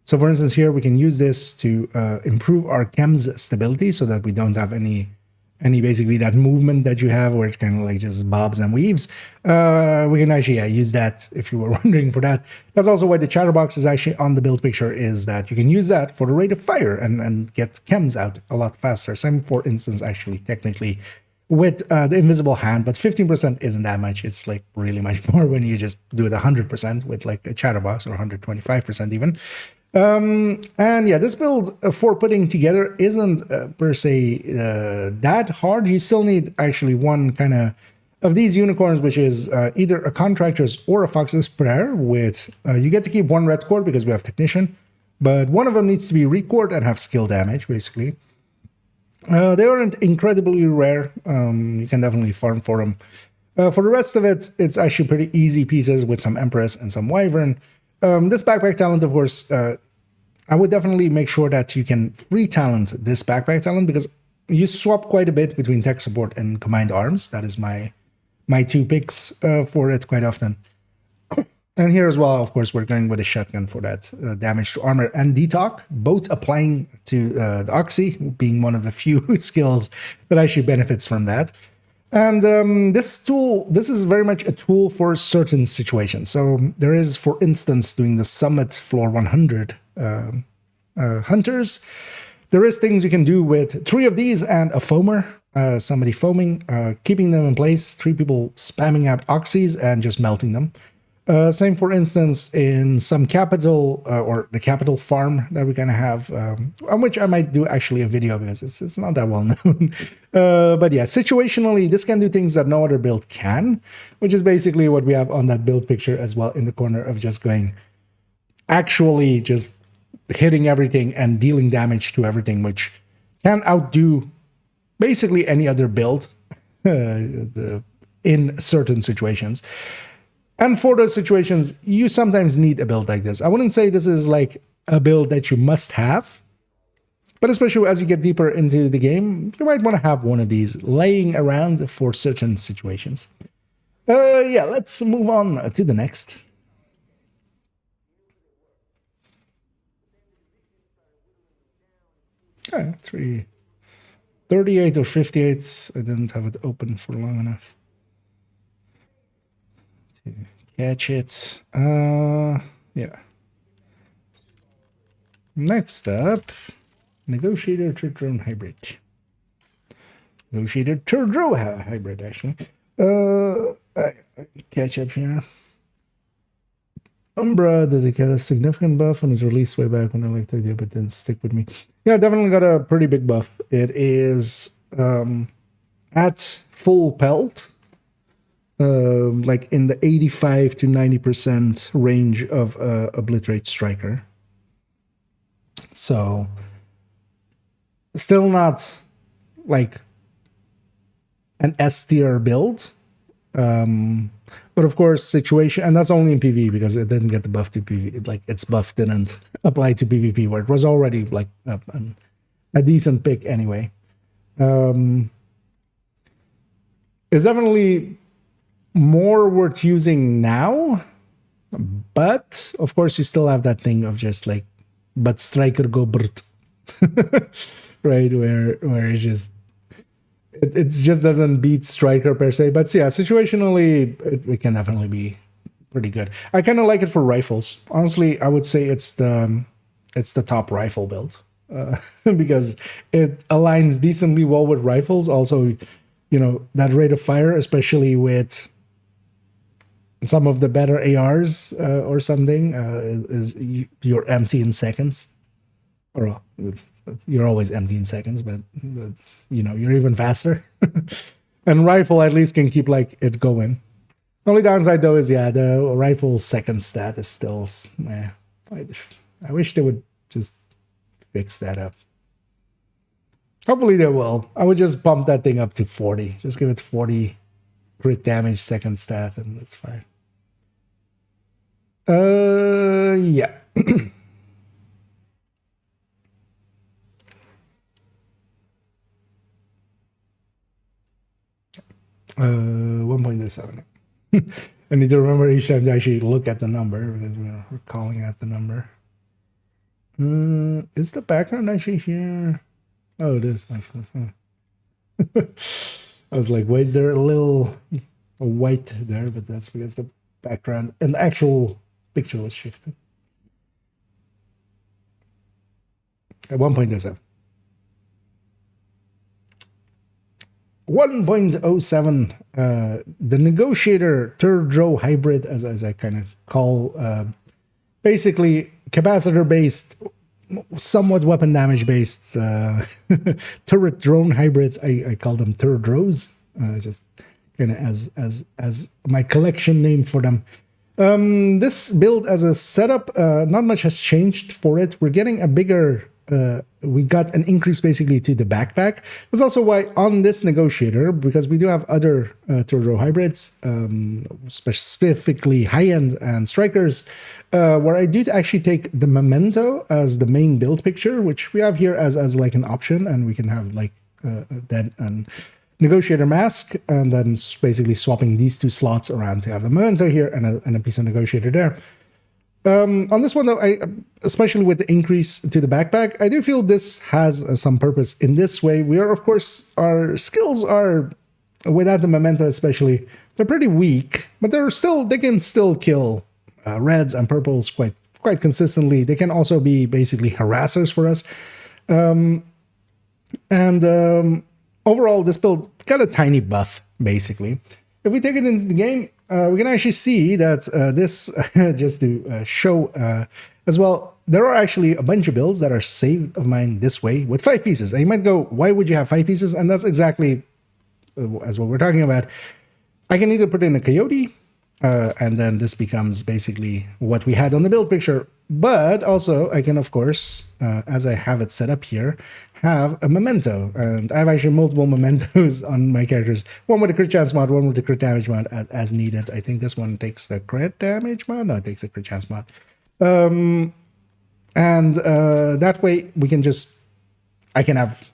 A: So for instance, here we can use this to improve our chem's stability so that we don't have any basically that movement that you have where it's kind of like just bobs and weaves. We can actually use that if you were wondering for that. That's also why the chatterbox is actually on the build picture, is that you can use that for the rate of fire and get chems out a lot faster. Same, for instance, actually technically with the invisible hand, but 15% isn't that much. It's like really much more when you just do it 100% with like a chatterbox, or 125% even. And yeah, this build for putting together isn't per se that hard. You still need actually one kind of these unicorns, which is either a contractor's or a fox's prayer. With you get to keep 1 red cord because we have technician, but one of them needs to be record and have skill damage basically. They aren't incredibly rare. You can definitely farm for them. For the rest of it, it's actually pretty easy pieces with some Empress and some Wyvern. This backpack talent, of course, I would definitely make sure that you can free talent this backpack talent, because you swap quite a bit between tech support and combined arms. That is my 2 picks for it quite often. And here as well, of course, we're going with a shotgun for that damage to armor and detox, both applying to the Oxy, being one of the few skills that actually benefits from that. And this is very much a tool for certain situations. So there is, for instance, doing the Summit Floor 100 Hunters. There is things you can do with 3 of these and a foamer, somebody foaming, keeping them in place, 3 people spamming out Oxys and just melting them. Same, for instance, in some capital or the capital farm that we're going to have, on which I might do actually a video because it's not that well known. But yeah, situationally, this can do things that no other build can, which is basically what we have on that build picture as well, in the corner of just going, actually just hitting everything and dealing damage to everything, which can outdo basically any other build in certain situations. And for those situations, you sometimes need a build like this. I wouldn't say this is like a build that you must have, but especially as you get deeper into the game, you might want to have one of these laying around for certain situations. Yeah, let's move on to the next. 38 or 58. I didn't have it open for long enough to catch it. Yeah. Next up, Negotiator Drone Hybrid. Negotiator Turbo Hybrid, actually. Catch up here. Umbra, did it get a significant buff and was released way back when I liked the idea, but didn't stick with me. Yeah, definitely got a pretty big buff. It is at full pelt, like in the 85 to 90% range of Obliterate Striker. So, still not like an S tier build. But of course, situation, and that's only in PvE because it didn't get the buff to PvE. Like its buff didn't apply to PvP, where it was already like a decent pick anyway. It's definitely more worth using now, but of course, you still have that thing of just like, but Striker go brut, right? Where it's just. It just doesn't beat Striker per se, but yeah, situationally, it can definitely be pretty good. I kind of like it for rifles. Honestly, I would say it's the top rifle build because it aligns decently well with rifles. Also, you know, that rate of fire, especially with some of the better ARs or something, is you're empty in seconds. Or you're always empty in seconds, but you know, you're even faster. And rifle at least can keep like it going. Only downside though is the rifle's second stat is still I wish they would just fix that up. Hopefully they will. I would just bump that thing up to 40. Just give it 40 crit damage second stat and that's fine. Yeah. 1.07. I need to remember each time to actually look at the number because we're calling out the number. Is the background actually here? Oh, it is actually. I was like, why is there a white there? But that's because the background and the actual picture was shifted. At 1.07. 1.07, the Negotiator Turbo Hybrid, as I kind of call, basically capacitor-based, somewhat weapon damage-based turret drone hybrids. I call them Turdros, just kind of as my collection name for them. This build as a setup, not much has changed for it. We're getting a bigger. We got an increase basically to the backpack. That's also why on this Negotiator, because we do have other Turbo hybrids, specifically high-end and strikers, where I do actually take the Memento as the main build picture, which we have here as like an option, and we can have like then an Negotiator mask, and then basically swapping these two slots around to have a Memento here and a piece of Negotiator there. On this one, though, especially with the increase to the backpack, I do feel this has some purpose in this way. We are, of course, our skills are, without the Memento especially, they're pretty weak, but they can still kill reds and purples quite consistently. They can also be basically harassers for us. Overall, this build got a tiny buff, basically. If we take it into the game, we can actually see that this, just to show as well, there are actually a bunch of builds that are saved of mine this way with 5 pieces. And you might go, why would you have 5 pieces? And that's exactly as what we're talking about. I can either put in a Coyote, and then this becomes basically what we had on the build picture. But also, I can, of course, as I have it set up here, have a Memento. And I have actually multiple Mementos on my characters. One with the crit chance mod, one with the crit damage mod as needed. I think this one takes the crit damage mod. No, it takes the crit chance mod. That way, I can have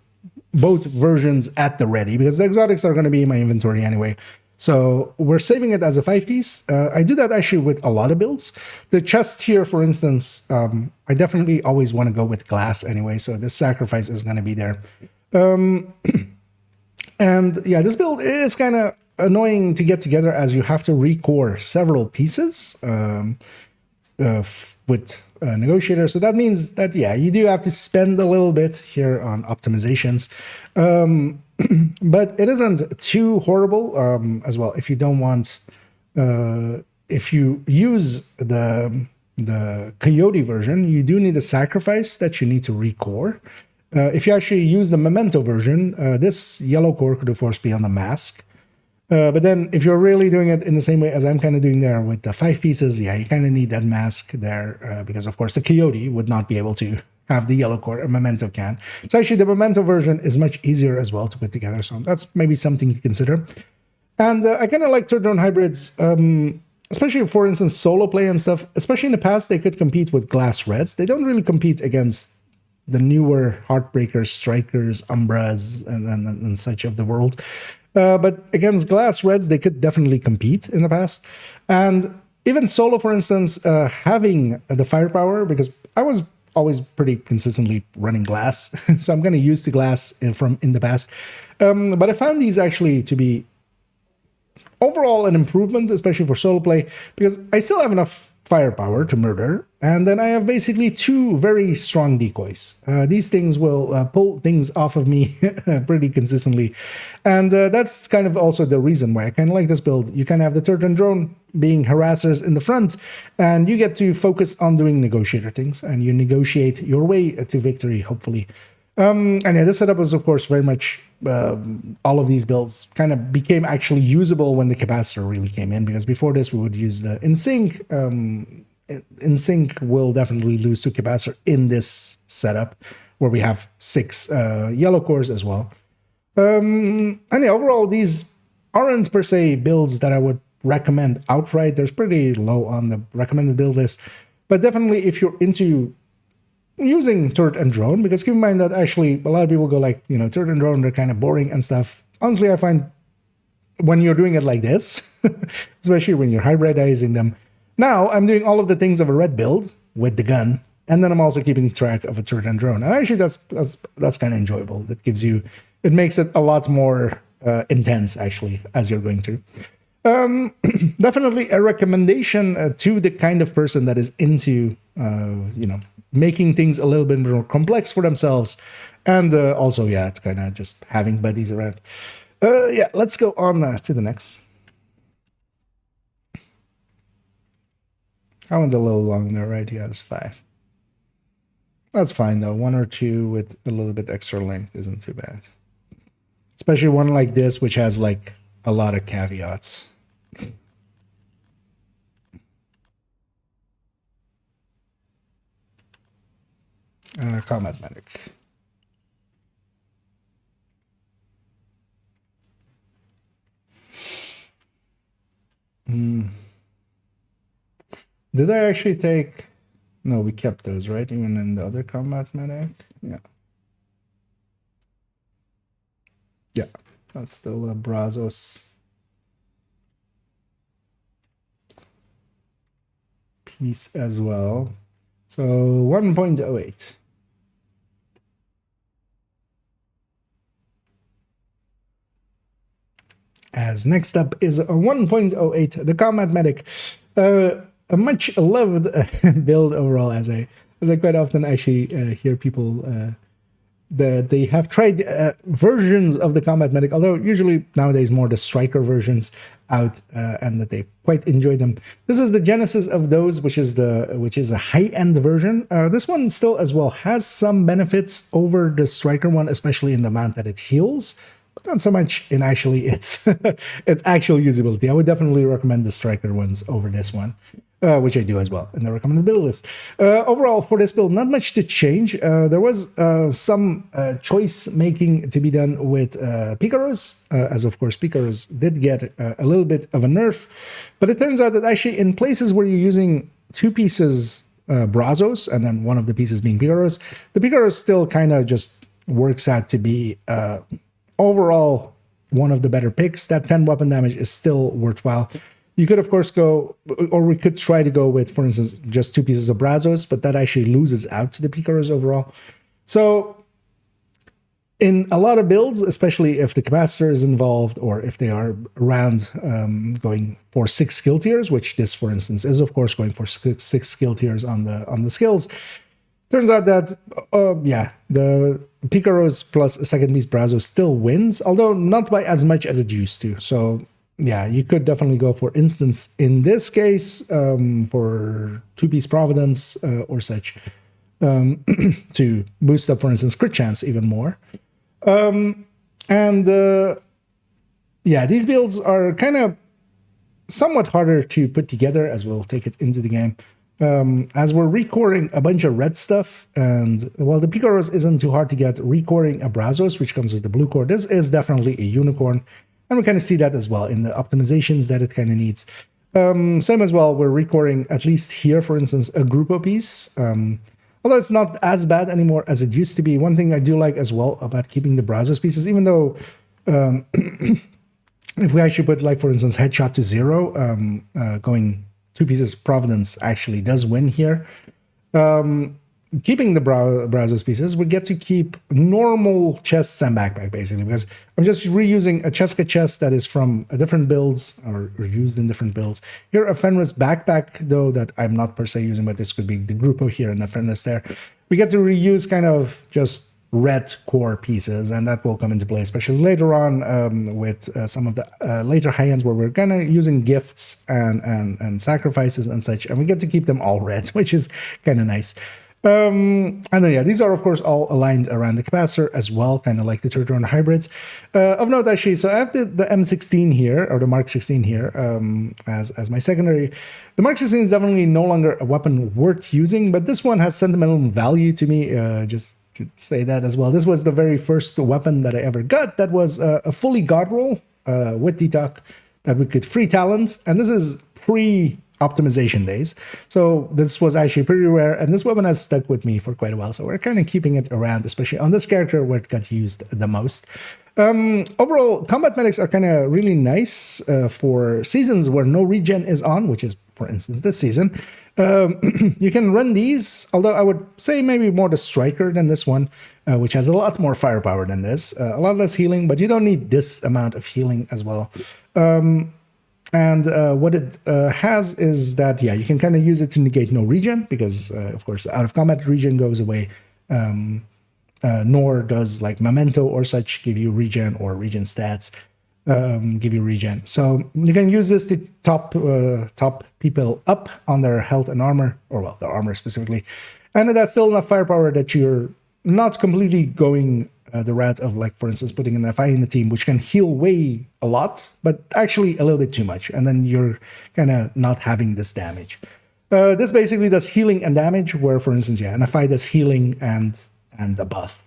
A: both versions at the ready, because the exotics are going to be in my inventory anyway. So we're saving it as a 5-piece. I do that actually with a lot of builds. The chest here, for instance, I definitely always want to go with glass anyway, so this sacrifice is going to be there. And yeah, this build is kind of annoying to get together as you have to recore several pieces. with Negotiator. So that means that, yeah, you do have to spend a little bit here on optimizations. But it isn't too horrible as well. If you don't want, if you use the Coyote version, you do need a sacrifice that you need to recore. If you actually use the Memento version, this yellow core could of course be on the mask. But then if you're really doing it in the same way as I'm kind of doing there with the 5 pieces, yeah, you kind of need that mask there because of course the Coyote would not be able to have the yellow core, a Memento can. So actually the Memento version is much easier as well to put together. So that's maybe something to consider. And I kind of like third drone hybrids, especially for instance, solo play and stuff. Especially in the past, they could compete with Glass Reds. They don't really compete against the newer Heartbreakers, Strikers, Umbras, and such of the world. But against Glass Reds, they could definitely compete in the past. And even solo, for instance, having the firepower, because I was always pretty consistently running Glass, so I'm going to use the Glass from in the past. But I found these actually to be overall an improvement, especially for solo play, because I still have enough firepower to murder, and then I have basically 2 very strong decoys. These things will pull things off of me pretty consistently, and that's kind of also the reason why I kind of like this build. You kind of have the turret and drone being harassers in the front, and you get to focus on doing negotiator things, and you negotiate your way to victory, hopefully. And yeah, this setup was, of course, very much, all of these builds kind of became actually usable when the capacitor really came in, because before this we would use the InSync. InSync will definitely lose to capacitor in this setup, where we have 6 yellow cores as well. And yeah, overall, these aren't per se builds that I would recommend outright. There's pretty low on the recommended build list, but definitely if you're into using turret and drone, because keep in mind that actually a lot of people go like, you know, turret and drone, they're kind of boring and stuff. Honestly, I find when you're doing it like this, especially when you're hybridizing them. Now I'm doing all of the things of a red build with the gun, and then I'm also keeping track of a turret and drone. And actually that's kind of enjoyable. That gives you, it makes it a lot more intense actually as you're going through. Definitely a recommendation to the kind of person that is into, you know, making things a little bit more complex for themselves, and also, yeah, it's kind of just having buddies around. Yeah, let's go on to the next. I went a little long there, right? Yeah, it's 5. That's fine though. 1 or 2 with a little bit extra length isn't too bad, especially one like this, which has like a lot of caveats. Combat Medic. Did I actually take... No, we kept those, right? Even in the other Combat Medic? Yeah. Yeah, that's still a Brazos piece as well. So 1.08. As next up is a 1.08, the Combat Medic, a much loved build overall. As I quite often actually hear people that they have tried versions of the Combat Medic, although usually nowadays more the Striker versions out, and that they quite enjoy them. This is the genesis of those, which is a high-end version. This one still as well has some benefits over the Striker one, especially in the amount that it heals, but not so much in actually its its actual usability. I would definitely recommend the Striker ones over this one, which I do as well in the recommended build list. Overall, for this build, not much to change. There was some choice making to be done with Picaros, as of course Picaros did get a little bit of a nerf, but it turns out that actually in places where you're using 2 pieces Brazos and then one of the pieces being Picaros, the Picaros still kind of just works out to be overall one of the better picks. That 10 weapon damage is still worthwhile. You could, of course, go, or we could try to go with, for instance, just 2 pieces of Brazos, but that actually loses out to the Picaros overall. So in a lot of builds, especially if the capacitor is involved or if they are around going for 6 skill tiers, which this, for instance, is of course going for six skill tiers on the skills. Turns out that, yeah, the Picaros plus a second piece Brazo still wins, although not by as much as it used to. So, yeah, you could definitely go, for instance, in this case, for 2-piece Providence or such, to boost up, for instance, crit chance even more. Yeah, these builds are kind of somewhat harder to put together, as we'll take it into the game. As we're recording a bunch of red stuff, and while the Picaros isn't too hard to get, recording a Brazos, which comes with the blue core, this is definitely a unicorn, and we kind of see that as well in the optimizations that it kind of needs. Same as well, we're recording, at least here, for instance, a Grupo piece, although it's not as bad anymore as it used to be. One thing I do like as well about keeping the Brazos pieces, even though if we actually put, like, for instance, headshot to 0, going 2 pieces Providence actually does win here. Keeping the Brazos pieces, we get to keep normal chests and backpack, basically, because I'm just reusing a Cheska chest that is from a different builds, or used in different builds. Here, a Fenris backpack, though, that I'm not per se using, but this could be the Grupo here and a Fenris there. We get to reuse kind of just red core pieces, and that will come into play, especially later on with some of the later high-ends where we're kind of using gifts and sacrifices and such, and we get to keep them all red, which is kind of nice. And then, yeah, these are, of course, all aligned around the capacitor as well, kind of like the Turtron hybrids. Of note, actually, so I have the M16 here, or the Mark 16 here, as my secondary. The Mark 16 is definitely no longer a weapon worth using, but this one has sentimental value to me, just to say that as well. This was the very first weapon that I ever got that was a fully god roll with Detox that we could free talent, and this is pre-optimization days, so this was actually pretty rare, and this weapon has stuck with me for quite a while, so we're kind of keeping it around, especially on this character where it got used the most. Overall, combat medics are kind of really nice for seasons where no regen is on, which is, for instance, this season. You can run these, although I would say maybe more the Striker than this one, which has a lot more firepower than this, a lot less healing, but you don't need this amount of healing as well. And what it has is that, yeah, you can kind of use it to negate no regen, because, of course, out of combat regen goes away, nor does, like, Memento or such give you regen, or regen stats give you regen. So you can use this to top people up on their health and armor, or, well, their armor specifically. And that's still enough firepower that you're not completely going the route of, like, for instance, putting an FI in the team, which can heal way a lot, but actually a little bit too much, and then you're kind of not having this damage. This basically does healing and damage, where, for instance, yeah, an FI does healing and a buff.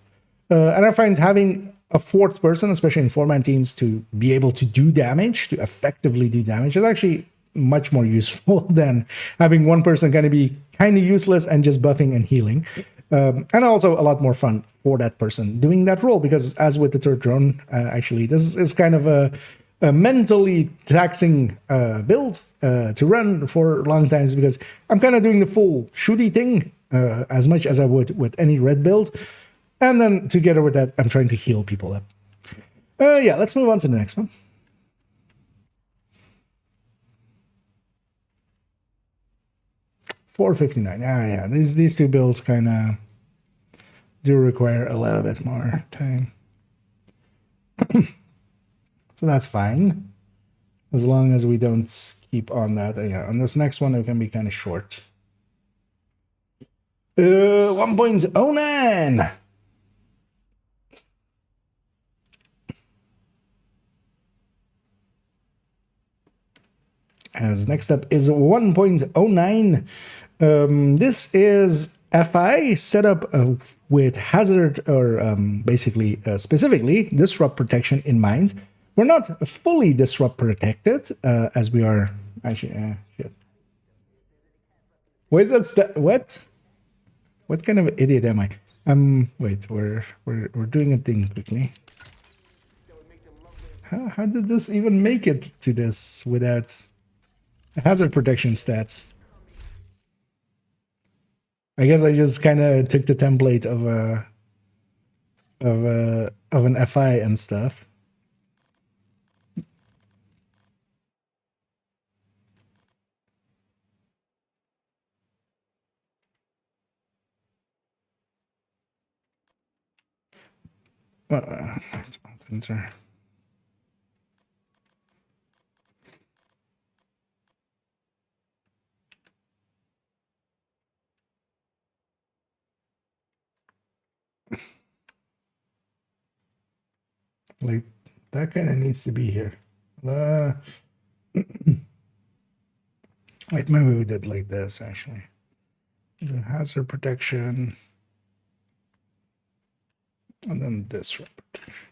A: And I find having a fourth person, especially in 4-man teams, to be able to do damage, to effectively do damage, is actually much more useful than having one person kind of be kind of useless and just buffing and healing. And also a lot more fun for that person doing that role, because as with the third drone, actually, this is kind of a mentally taxing build to run for long times, because I'm kind of doing the full shooty thing as much as I would with any red build. And then together with that, I'm trying to heal people up. Yeah, let's move on to the next one. $4.59. Yeah, these two builds kind of do require a little bit more time. So that's fine, as long as we don't keep on that. Yeah, on this next one, it can be kind of short. 1.09. As next up is 1.09. This is FI set up with hazard, or basically specifically disrupt protection in mind. We're not fully disrupt protected, as we are actually. Shit. What is that? What kind of idiot am I? Wait, we're doing a thing quickly. How did this even make it to this without hazard protection stats? I guess I just kind of took the template of of an FI and stuff. Let's enter. Like that kind of needs to be here. Wait, maybe we did like this actually. The hazard protection, and then disrupt protection.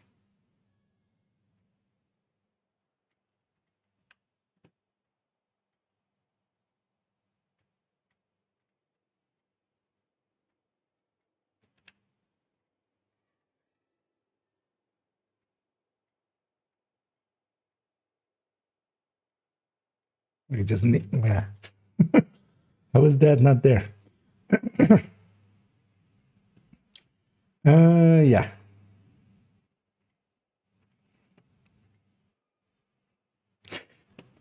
A: We just need, yeah. How is that not there? Yeah.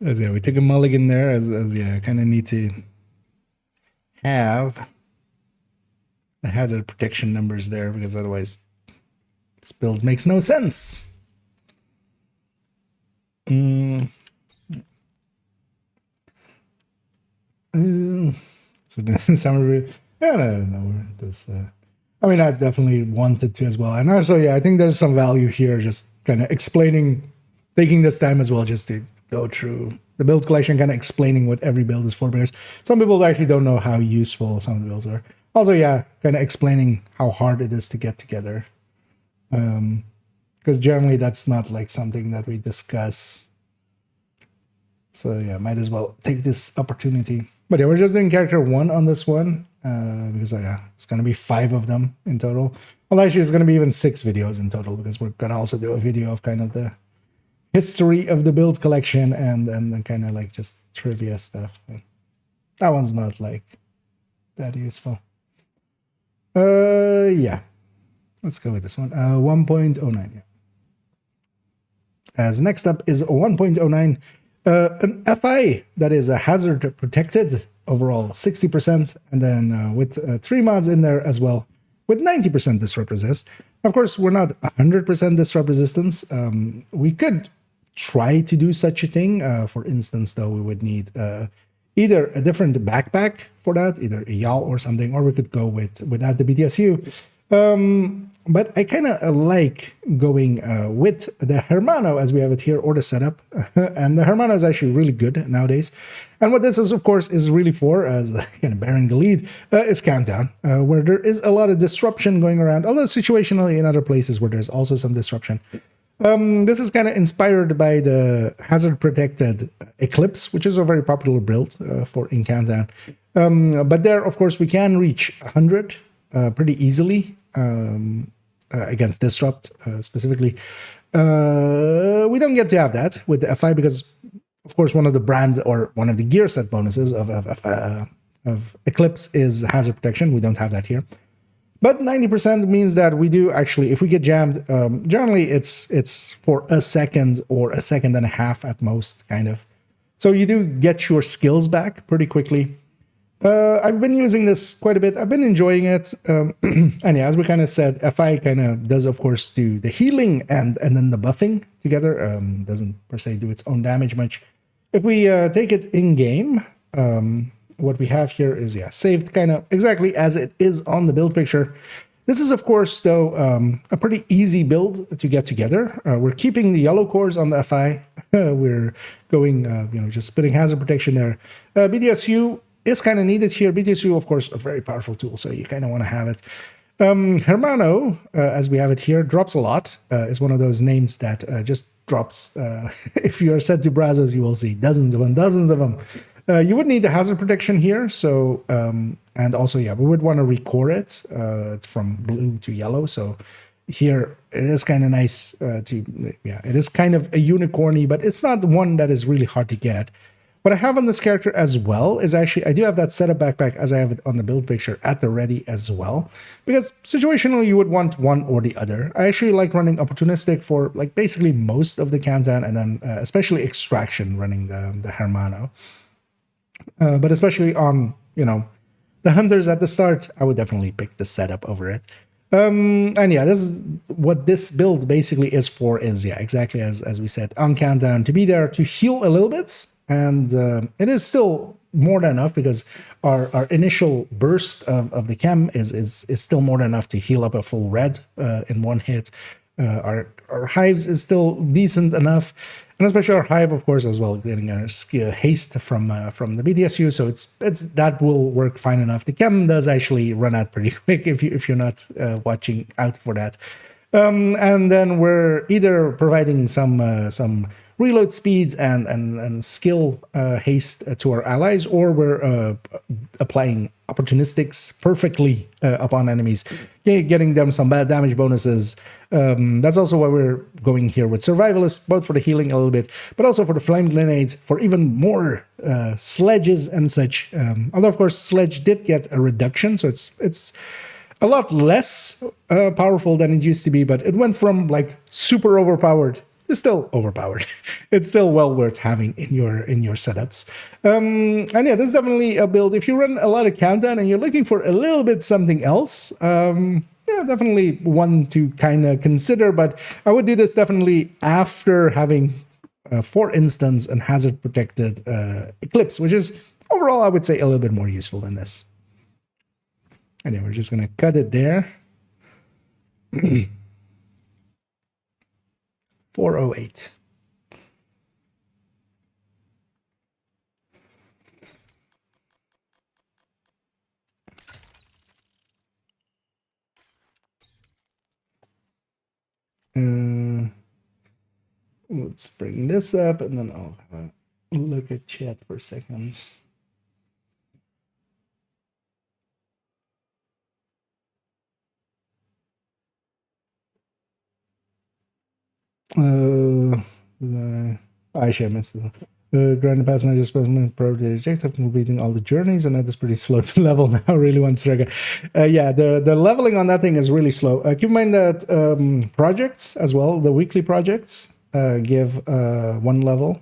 A: As yeah, we took a mulligan there as yeah, kind of need to have the hazard protection numbers there because otherwise this build makes no sense. So summary, yeah, I don't know. This, I mean, I definitely wanted to as well, and also, yeah, I think there's some value here, just kind of explaining, taking this time as well, just to go through the build collection, kind of explaining what every build is for, because some people actually don't know how useful some of the builds are. Also, yeah, kind of explaining how hard it is to get together, because generally that's not like something that we discuss. So yeah, might as well take this opportunity. But yeah, we're just doing character 1 on this one, because yeah, it's going to be 5 of them in total. Well, actually, it's going to be even 6 videos in total, because we're going to also do a video of kind of the history of the build collection and kind of like just trivia stuff. That one's not like that useful. Yeah. Let's go with this one. 1.09, yeah. As next up is 1.09. An FI that is a hazard protected overall 60%, and then with 3 mods in there as well with 90% disrupt resist. Of course, we're not 100% disrupt resistance. We could try to do such a thing. For instance, though, we would need either a different backpack for that, either a YAL or something, or we could go without the BTSU. But I kind of like going with the Hermano as we have it here, or the setup. And the Hermano is actually really good nowadays. And what this is, of course, is really for, as kind of bearing the lead, is Countdown, where there is a lot of disruption going around, although situationally in other places where there's also some disruption. This is kind of inspired by the hazard protected Eclipse, which is a very popular build for in Countdown. But there, of course, we can reach 100 pretty easily. Against Disrupt specifically. We don't get to have that with the FI because, of course, one of the brand or one of the gear set bonuses of Eclipse is hazard protection. We don't have that here. But 90% means that we do actually, if we get jammed, generally it's for a second or a second and a half at most, kind of. So you do get your skills back pretty quickly. I've been using this quite a bit. I've been enjoying it. And yeah, as we kind of said, FI kind of does, of course, do the healing and then the buffing together. Doesn't per se do its own damage much. If we take it in-game, what we have here is, yeah, saved kind of exactly as it is on the build picture. This is, of course, though, a pretty easy build to get together. We're keeping the yellow cores on the FI. We're going, just spitting hazard protection there. BDSU is kind of needed here. BTSU, of course, a very powerful tool, so you kind of want to have it. Hermano, as we have it here, drops a lot. Is one of those names that just drops. If you are set to Brazos, you will see dozens of them. You would need the hazard protection here, so and also, yeah, we would want to recore it. It's from blue to yellow, so here it is kind of nice it is kind of a unicorny, but it's not one that is really hard to get. What I have on this character as well is actually, I do have that setup backpack as I have it on the build picture at the ready as well. Because situationally, you would want one or the other. I actually like running opportunistic for like basically most of the countdown, and then especially extraction running the Hermano. But especially on, the hunters at the start, I would definitely pick the setup over it. And yeah, this is what this build basically is for, is exactly as we said, on countdown, to be there to heal a little bit. And it is still more than enough, because our initial burst of the chem is still more than enough to heal up a full red in one hit. Our hives is still decent enough, and especially our hive, of course, as well, getting a haste from the BDSU, so it's that will work fine enough. The chem does actually run out pretty quick if you're not watching out for that. And then we're either providing some reload speeds and skill haste to our allies, or we're applying opportunistics perfectly upon enemies, getting them some bad damage bonuses. That's also why we're going here with survivalists, both for the healing a little bit, but also for the flame grenades, for even more sledges and such. Although, of course, sledge did get a reduction, so it's a lot less powerful than it used to be, but it went from like super overpowered. It's still overpowered. It's still well worth having in your setups. And yeah, this is definitely a build. If you run a lot of countdown and you're looking for a little bit something else, yeah, definitely one to kind of consider. But I would do this definitely after having, for instance, an hazard protected Eclipse, which is overall, I would say, a little bit more useful than this. Anyway, we're just gonna cut it there. 408. Let's bring this up, and then I'll have a look at chat for a second. Actually, I missed it. Grind the pass and I just spent priority objective, completing all the journeys, and that is pretty slow to level now. I really want to yeah, the leveling on that thing is really slow. Keep in mind that projects as well, the weekly projects, give 1 level.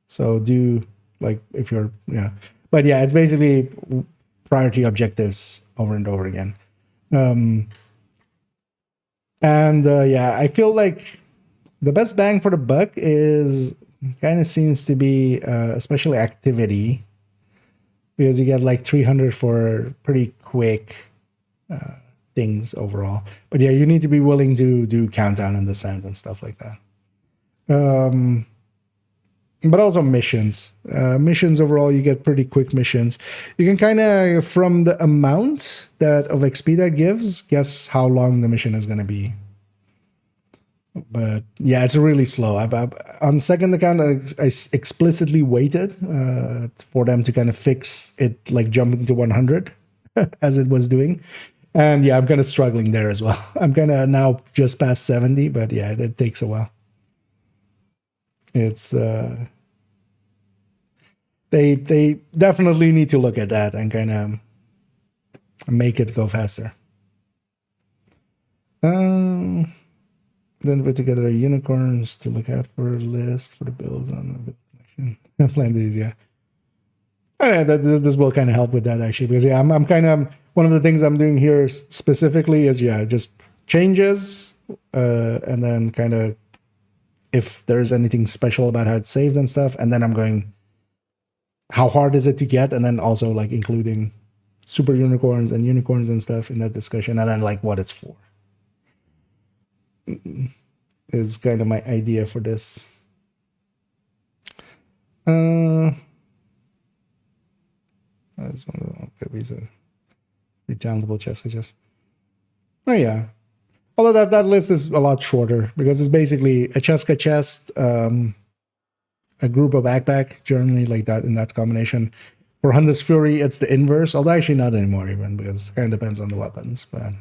A: So do, like, if you're, yeah. But yeah, it's basically priority objectives over and over again. Yeah, I feel like the best bang for the buck is kind of seems to be especially activity, because you get like 300 for pretty quick things overall. But yeah, you need to be willing to do countdown and descent and stuff like that. But also missions. Missions overall, you get pretty quick missions. You can kind of, from the amount that of XP that gives, guess how long the mission is going to be. But yeah, it's really slow. I've on second account, I explicitly waited for them to kind of fix it, like jumping to 100 as it was doing. And yeah, I'm kind of struggling there as well. I'm kind of now just past 70, but yeah, it takes a while. It's they definitely need to look at that and kind of make it go faster. Then put together a unicorns to look out for a list for the builds on the plan these, yeah. And this will kind of help with that, actually, because yeah, I'm kind of, one of the things I'm doing here specifically is, yeah, just changes, and then kind of if there's anything special about how it's saved and stuff, and then I'm going, how hard is it to get, and then also like including super unicorns and stuff in that discussion, and then like what it's for. Is kind of my idea for this. I just want to, okay, these are redownloadable chest. Oh yeah. Although that list is a lot shorter, because it's basically a chest, a group of backpack, generally like that in that combination. For Hunter's Fury, it's the inverse, although actually not anymore even, because it kind of depends on the weapons, but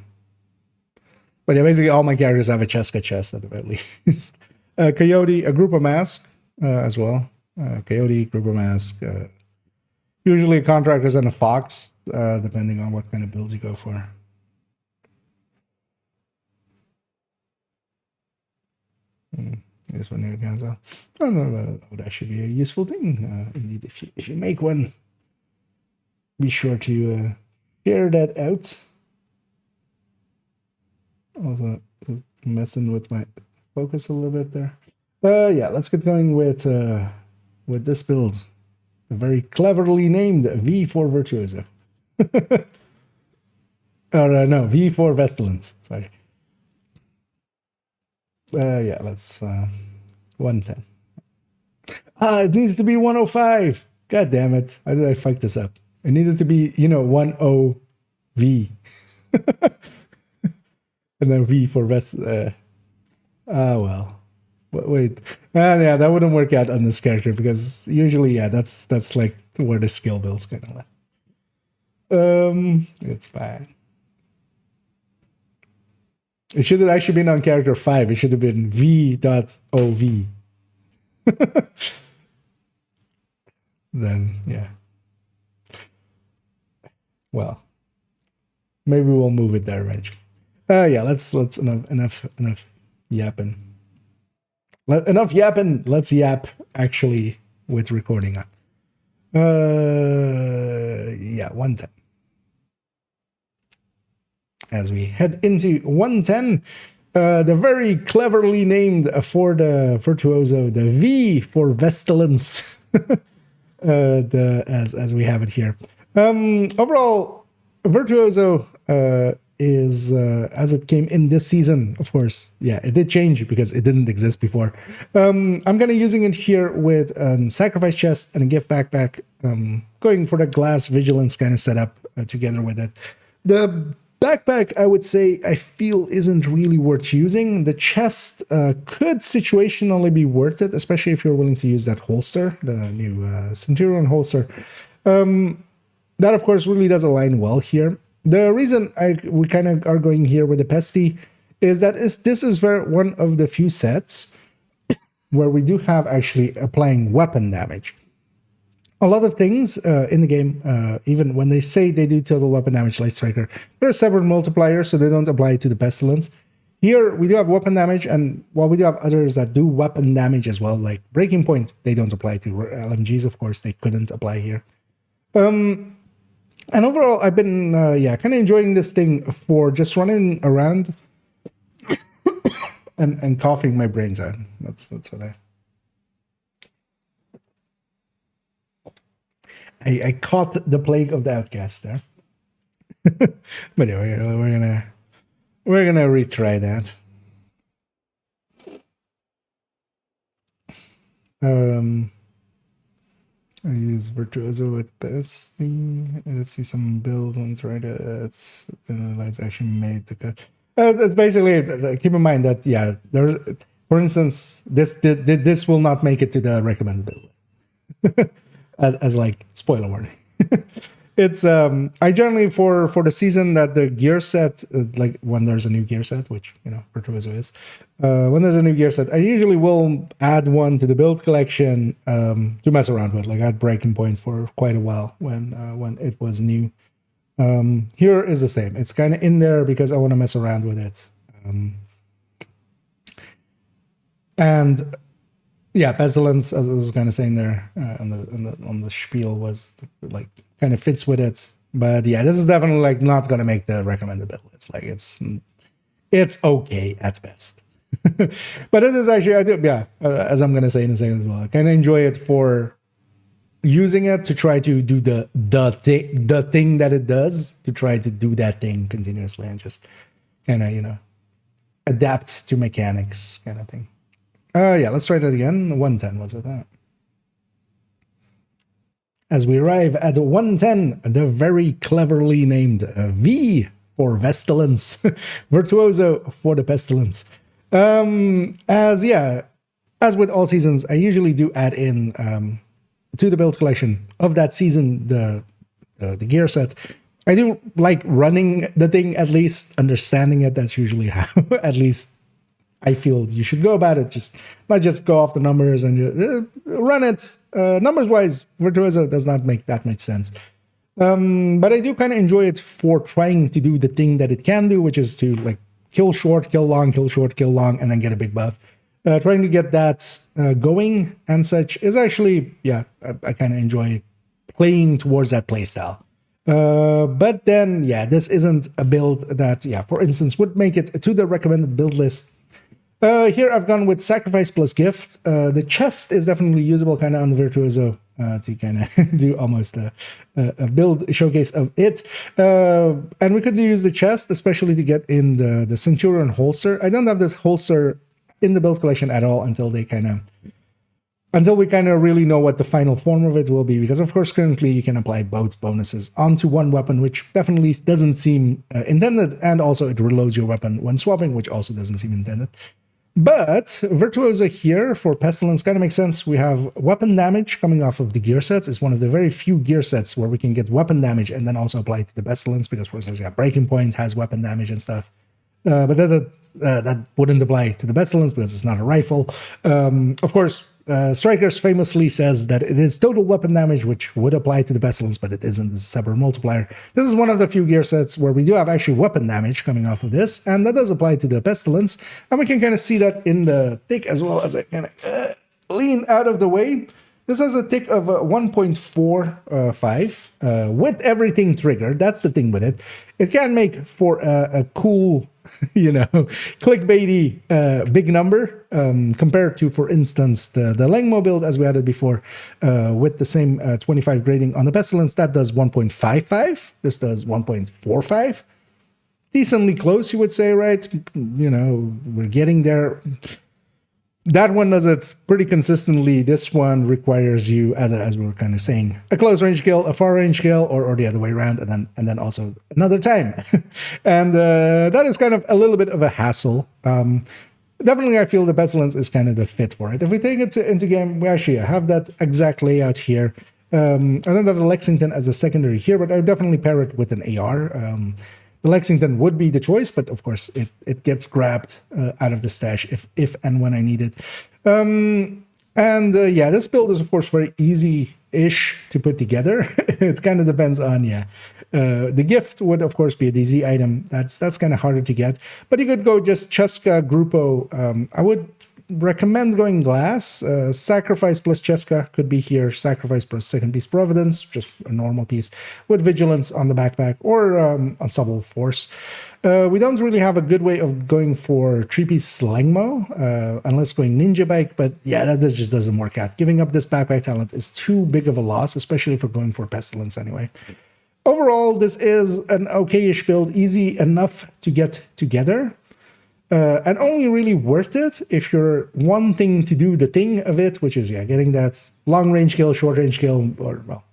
A: yeah, basically all my characters have a chest at the very least. Coyote, a group of mask as well. Coyote, Grouper Mask, usually contractors and a fox, depending on what kind of builds you go for. This one here comes out. Oh no, that would actually be a useful thing. Indeed, if you make one, be sure to share that out. Also messing with my focus a little bit there. Yeah, let's get going with this build. The very cleverly named V4 Virtuoso. Or no, V4 Vestalence. Sorry. Yeah, let's 110. It needed to be 105. God damn it. How did I fuck this up? It needed to be, 10V. And then V for Vest. Well. Wait. Yeah, that wouldn't work out on this character because usually, yeah, that's like where the skill build's kind of left. It's fine. It should have actually been on character 5. It should have been V.OV. Then, yeah. Well, maybe we'll move it there eventually. Yeah, let's enough yapping. Enough yapping. Let's yap actually with recording on. Yeah, 110. As we head into 110, the very cleverly named for the Virtuoso, the V for Vestalence, as we have it here. Overall, Virtuoso is, as it came in this season, of course, yeah, it did change because it didn't exist before. I'm going to using it here with a sacrifice chest and a gift backpack, going for the glass vigilance kind of setup together with it. The backpack, I would say, I feel isn't really worth using. The chest could situationally be worth it, especially if you're willing to use that holster, the new Centurion holster. That, of course, really does align well here. The reason we kind of are going here with the Pesty is that this is one of the few sets where we do have actually applying weapon damage. A lot of things in the game, even when they say they do total weapon damage like Striker, there are several multipliers, so they don't apply to the Pestilence. Here, we do have weapon damage, and while we do have others that do weapon damage as well, like Breaking Point, they don't apply to LMGs, of course, they couldn't apply here. And overall, I've been, kind of enjoying this thing for just running around and coughing my brains out. That's what I caught the plague of the outcast there. But anyway, we're gonna retry that. I use Virtuoso with Pesty. Let's see some builds and try to. It's actually made the cut. It's basically, keep in mind that, yeah, there's, for instance, this will not make it to the recommended build list. as like spoiler warning. It's I generally for the season that the gear set, like when there's a new gear set, which Virtuoso is, when there's a new gear set, I usually will add one to the build collection to mess around with. Like I had Breaking Point for quite a while when it was new. Here is the same. It's kind of in there because I want to mess around with it. And yeah, Pestilence, as I was kind of saying there on the spiel, was like kind of fits with it. But yeah, this is definitely like not gonna make the recommended build list. Like it's okay at best. But it is actually, I do, yeah, as I'm gonna say in a second as well, I kind of enjoy it for using it to try to do the thing that it does, to try to do that thing continuously and just kind of adapt to mechanics kind of thing. Yeah, let's try that again. 110 was it that? As we arrive at 110, the very cleverly named V for Vestalence, Virtuoso for the Pestilence. As with all seasons, I usually do add in to the build collection of that season the gear set. I do like running the thing, at least understanding it. That's usually how at least I feel you should go about it. Just not just go off the numbers and run it. Numbers wise, Virtuoso does not make that much sense. But I do kind of enjoy it for trying to do the thing that it can do, which is to like kill short, kill long, kill short, kill long, and then get a big buff. Trying to get that going and such is actually, yeah, I kind of enjoy playing towards that playstyle. But then, yeah, this isn't a build that, yeah, for instance, would make it to the recommended build list. Here I've gone with Sacrifice plus Gift. The chest is definitely usable kind of on the Virtuoso to kind of do almost a build showcase of it. And we could use the chest, especially to get in the Centurion holster. I don't have this holster in the build collection at all until we kind of really know what the final form of it will be, because of course currently you can apply both bonuses onto one weapon, which definitely doesn't seem intended, and also it reloads your weapon when swapping, which also doesn't seem intended. But Virtuoso here for Pestilence kind of makes sense. We have weapon damage coming off of the gear sets. It's one of the very few gear sets where we can get weapon damage and then also apply it to the Pestilence, because for instance, yeah, Breaking Point has weapon damage and stuff. But that wouldn't apply to the Pestilence because it's not a rifle. Of course, Strikers famously says that it is total weapon damage, which would apply to the Pestilence, but it isn't. It's a separate multiplier. This is one of the few gear sets where we do have actually weapon damage coming off of this, and that does apply to the Pestilence. And we can kind of see that in the tick as well, as I kind of lean out of the way. This has a tick of 1.45 with everything triggered. That's the thing with it. It can make for a cool, clickbaity big number compared to, for instance, the Lengmo build as we had it before with the same 25 grading on the Pestilence. That does 1.55. This does 1.45. Decently close, you would say, right? We're getting there. That one does it pretty consistently. This one requires you, as we were kind of saying, a close range kill, a far range kill, or the other way around, and then also another time. And that is kind of a little bit of a hassle. Definitely, I feel the Pestilence is kind of the fit for it. If we take it into game, we actually have that exact layout here. I don't have the Lexington as a secondary here, but I would definitely pair it with an AR. The Lexington would be the choice, but of course it gets grabbed out of the stash if and when I need it. Yeah, this build is of course very easy-ish to put together. It kind of depends on, the gift would of course be a DZ item. That's kind of harder to get, but you could go just Cheska, Grupo. I would recommend going Glass. Sacrifice plus Cheska could be here. Sacrifice plus Second Piece Providence, just a normal piece with Vigilance on the backpack, or Ensemble Force. We don't really have a good way of going for 3-piece Slangmo, unless going Ninja Bike, but yeah, that just doesn't work out. Giving up this backpack talent is too big of a loss, especially for going for Pestilence anyway. Overall, this is an okay-ish build, easy enough to get together. And only really worth it if you're wanting to do the thing of it, which is, getting that long range kill, short range kill, or, well,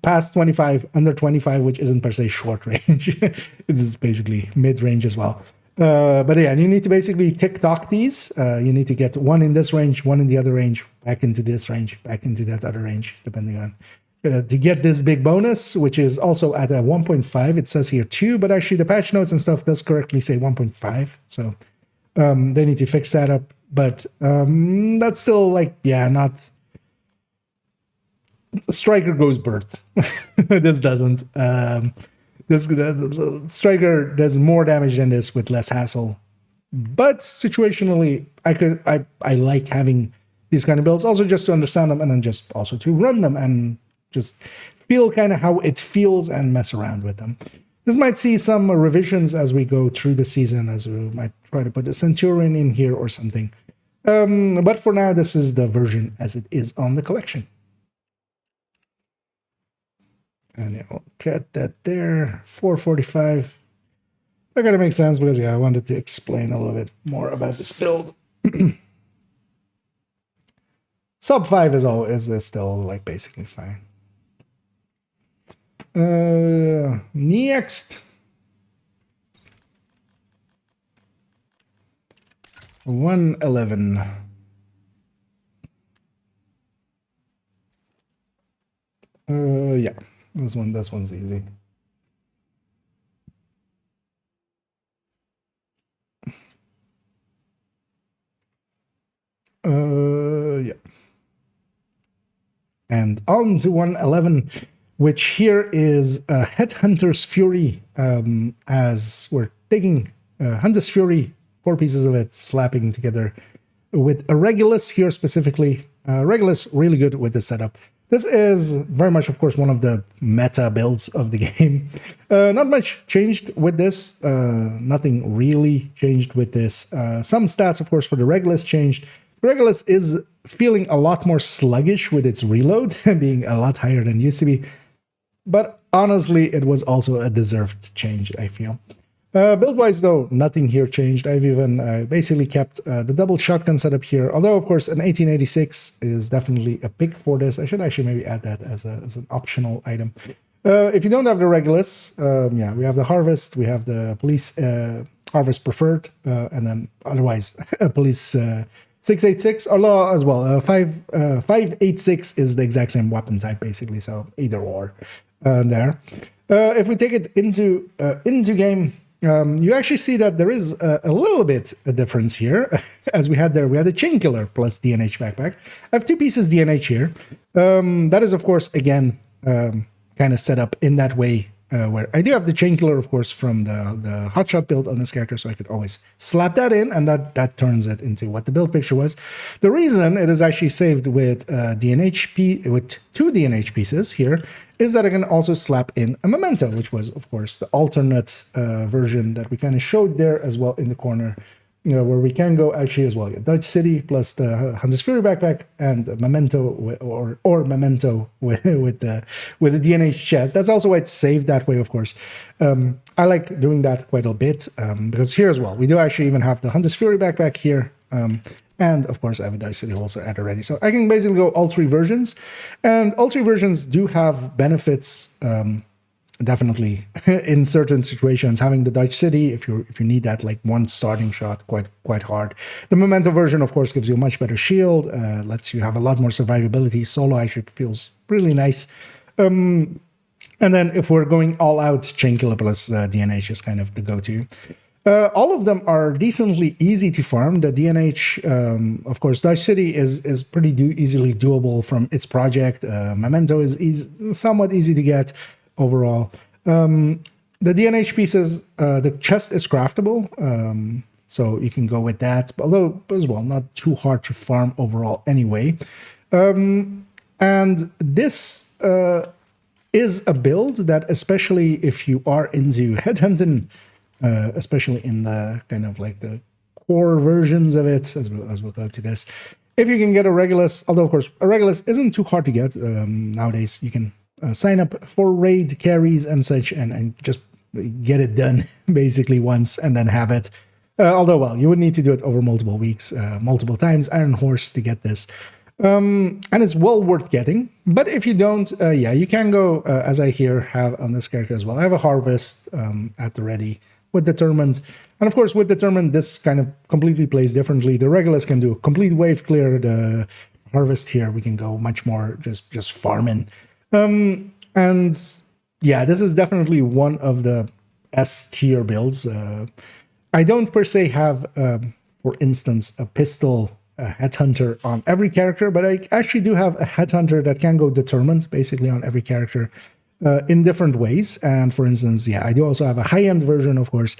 A: past 25, under 25, which isn't per se short range. This is basically mid range as well. But yeah, you need to basically tick-tock these. You need to get one in this range, one in the other range, back into this range, back into that other range, depending on to get this big bonus, which is also at a 1.5. It says here 2, but actually the patch notes and stuff does correctly say 1.5. So they need to fix that up. But that's still not... Striker goes Birth. This doesn't. The Striker does more damage than this with less hassle. But situationally, I like having these kind of builds, also just to understand them and then just also to run them and just feel kind of how it feels and mess around with them. This might see some revisions as we go through the season, as we might try to put a Centurion in here or something. But for now, this is the version as it is on the collection. And I'll cut that there, 445. That gotta make sense because, I wanted to explain a little bit more about this build. Sub 5 is still basically fine. Next, 111. This one's easy. And on to 111, which here is Headhunter's Fury, as we're taking Hunter's Fury, 4 pieces of it, slapping together with a Regulus here specifically. Regulus, really good with the setup. This is very much, of course, one of the meta builds of the game. Not much changed with this. Nothing really changed with this. Some stats, of course, for the Regulus changed. Regulus is feeling a lot more sluggish with its reload, being a lot higher than it used to be. But honestly, it was also a deserved change, I feel. Build-wise, though, nothing here changed. I've even basically kept the double shotgun setup here. Although, of course, an 1886 is definitely a pick for this. I should actually maybe add that as an optional item. If you don't have the Regulus, yeah, we have the Harvest, we have the Police Harvest Preferred, and then otherwise a Police 686, or as well. 586 is the exact same weapon type, basically, so either or there. If we take it into game, you actually see that there is a little bit a difference here. As we had a Chain Killer plus DNH backpack. I have 2 pieces DNH here. That is, of course, again, kind of set up in that way, where I do have the Chain Killer, of course, from the Hotshot build on this character, so I could always slap that in, and that turns it into what the build picture was. The reason it is actually saved with with 2 DNH pieces here is that I can also slap in a Memento, which was, of course, the alternate version that we kind of showed there as well in the corner, where we can go actually as well. Yeah, Dutch City plus the Hunter's Fury backpack and Memento or Memento with the DNH chest. That's also why it's saved that way, of course. I like doing that quite a bit because here as well, we do actually even have the Hunter's Fury backpack here. And of course, I have a Dutch City also add already. So I can basically go all 3 versions. And all 3 versions do have benefits, definitely, in certain situations. Having the Dutch City, if you need that like one starting shot, quite hard. The Memento version, of course, gives you a much better shield, lets you have a lot more survivability. Solo actually feels really nice. And then if we're going all out, Chain Killer plus DNH is kind of the go-to. All of them are decently easy to farm. The DNH, of course, Dutch City is pretty easily doable from its project. Memento is somewhat easy to get overall. The DNH pieces, the chest is craftable, so you can go with that, although as well, not too hard to farm overall anyway. And this is a build that, especially if you are into headhunting, especially in the kind of like the core versions of it, as we'll go to this. If you can get a Regulus, although of course a Regulus isn't too hard to get nowadays, you can sign up for raid carries and such, and just get it done basically once and then have it. Although, well, you would need to do it over multiple weeks, multiple times. Iron Horse to get this. And it's well worth getting. But if you don't, yeah, you can go, as I here have on this character as well. I have a Harvest at the ready with Determined. And of course, with Determined, this kind of completely plays differently. The Regulus can do a complete wave clear. The Harvest here, we can go much more just farming. And yeah, this is definitely one of the S tier builds. I don't per se have, for instance, a pistol headhunter on every character, but I actually do have a headhunter that can go Determined basically on every character in different ways. And for instance, yeah, I do also have a high-end version, of course,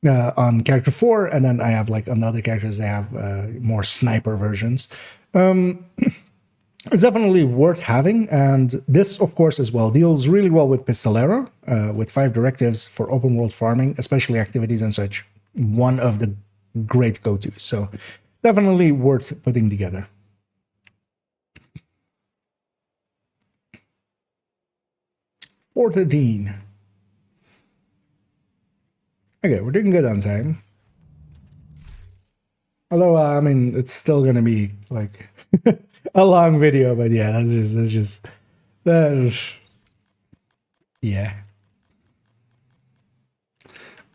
A: on character 4, and then I have like on the other characters, they have more sniper versions. It's definitely worth having, and this, of course, as well, deals really well with Pistolero, with 5 directives for open world farming, especially activities and such. One of the great go-tos, so definitely worth putting together. $413. Okay, we're doing good on time. Although, I mean, it's still gonna be like a long video, but yeah, yeah.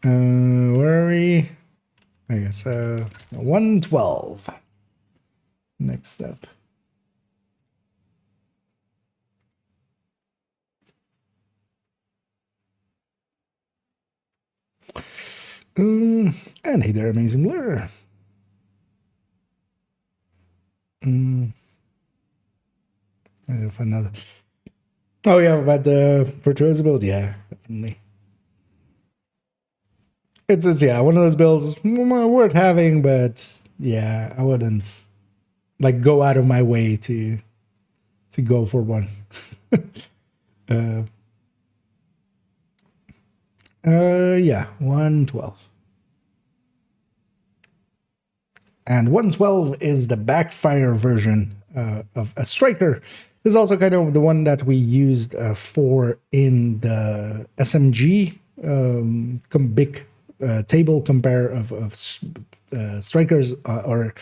A: Where are we? I guess 112. Next step. And hey there, Amazing Blur. If another. Oh yeah, but the virtuoso build, yeah, definitely. It's yeah, one of those builds worth having, but yeah, I wouldn't like go out of my way to go for one. Yeah, 112. And 112 is the backfire version of a striker. This is also kind of the one that we used for in the SMG big table compare of strikers or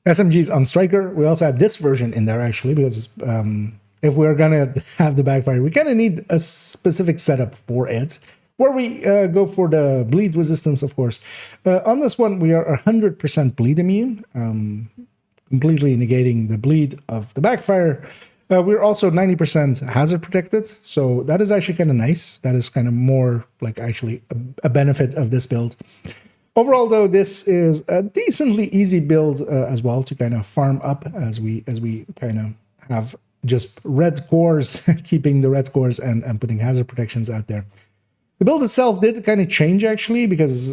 A: SMGs on striker. We also had this version in there actually because if we're gonna have the backfire, we kind of need a specific setup for it. Where we go for the bleed resistance, of course. On this one, we are 100% bleed immune, completely negating the bleed of the backfire. We're also 90% hazard protected, so that is actually kind of nice. That is kind of more like actually a benefit of this build. Overall, though, this is a decently easy build as well to kind of farm up as we kind of have just red cores, keeping the red cores and putting hazard protections out there. The build itself did kind of change actually because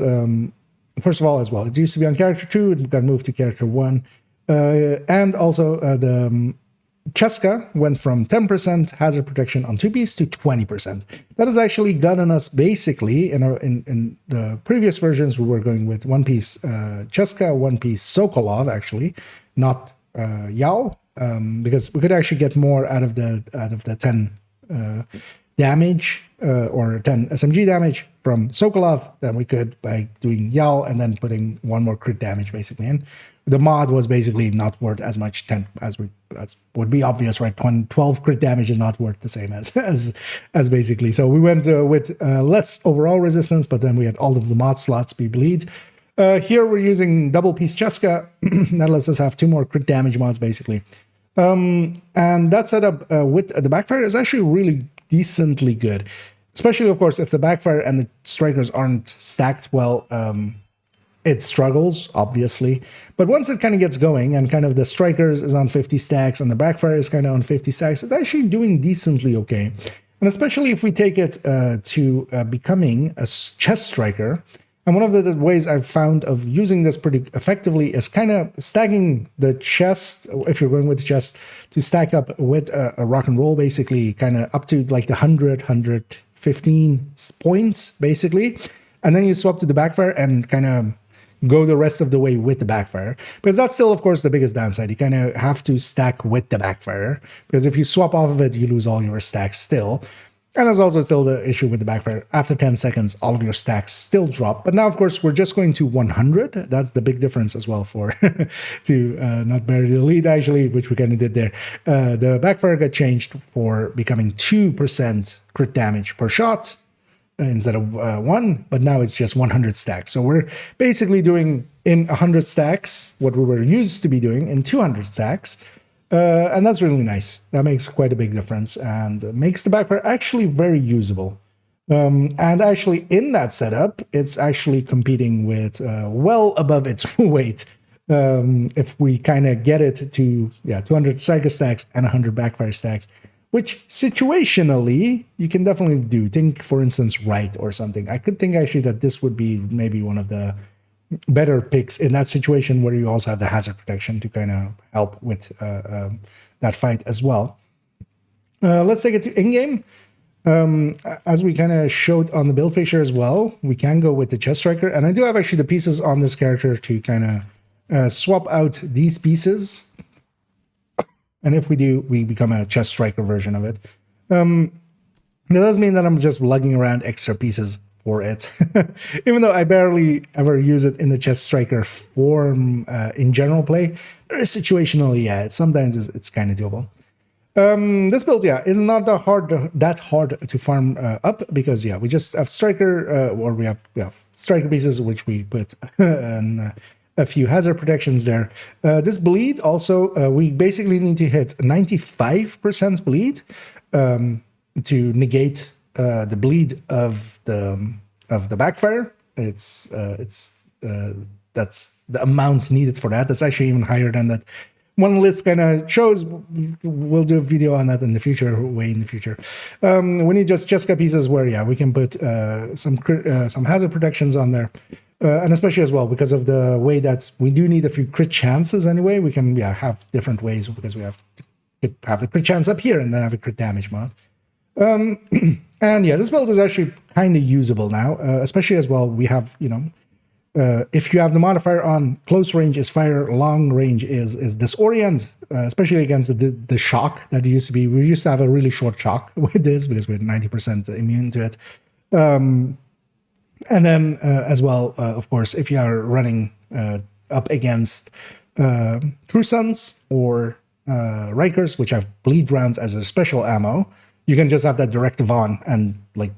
A: first of all as well, it used to be on character 2, it got moved to character 1, and also the Cheska went from 10% hazard protection on 2-piece to 20%. That has actually gotten us basically, in the previous versions we were going with 1-piece Cheska, 1-piece Sokolov actually, not Yao, because we could actually get more out of the 10 damage or 10 SMG damage from Sokolov than we could by doing Yao and then putting one more crit damage basically in. The mod was basically not worth as much 10 as would be obvious, right? 12 crit damage is not worth the same as basically. So we went with less overall resistance, but then we had all of the mod slots be bleed. Here we're using double piece Cheska. That lets us have 2 more crit damage mods basically. And that setup with the backfire is actually really decently good, especially of course if the backfire and the strikers aren't stacked well. It struggles obviously, but once it kind of gets going and kind of the strikers is on 50 stacks and the backfire is kind of on 50 stacks, it's actually doing decently okay. And especially if we take it to becoming a chest striker. And one of the ways I've found of using this pretty effectively is kind of stacking the chest, if you're going with the chest, to stack up with a rock and roll, basically, kind of up to like the 100, 115 points, basically. And then you swap to the backfire and kind of go the rest of the way with the backfire. Because that's still, of course, the biggest downside. You kind of have to stack with the backfire. Because if you swap off of it, you lose all your stacks still. And there's also still the issue with the backfire. After 10 seconds, all of your stacks still drop. But now, of course, we're just going to 100. That's the big difference as well for to not bury the lead, actually, which we kind of did there. The backfire got changed for becoming 2% crit damage per shot instead of 1. But now it's just 100 stacks. So we're basically doing in 100 stacks what we were used to be doing in 200 stacks. And that's really nice. That makes quite a big difference and makes the backfire actually very usable. And actually in that setup, it's actually competing with well above its weight. If we kind of get it to 200 striker stacks and 100 backfire stacks, which situationally you can definitely do. Think, for instance, right or something. I could think actually that this would be maybe one of the better picks in that situation where you also have the hazard protection to kind of help with that fight as well. Let's take it to in-game. As we kind of showed on the build picture as well, we can go with the chest striker. And I do have actually the pieces on this character to kind of swap out these pieces. And if we do, we become a chest striker version of it. That does mean that I'm just lugging around extra pieces for it, even though I barely ever use it in the chest striker form in general play. There is situationally, sometimes it's kind of doable. This build, is not that hard to farm up because we just have striker or we have striker pieces which we put and a few hazard protections there. This bleed also we basically need to hit 95% bleed to negate the bleed of the backfire. It's that's the amount needed for that. That's actually even higher than that. one list kind of shows. We'll do a video on that in the future, way in the future. We need just Jessica pieces where, yeah, we can put some hazard protections on there. And especially as well, because of the way that we do need a few crit chances anyway, we can, yeah, have different ways because we have the crit chance up here and then have a crit damage mod. And yeah, this build is actually kind of usable now, especially as well, we have, you know, if you have the modifier on, close range is fire, long range is disorient, especially against the shock that used to be. We used to have a really short shock with this because we're 90% immune to it. And then as well, of course, if you are running up against True Suns or Rikers, which have bleed rounds as a special ammo, you can just have that directive on and, like,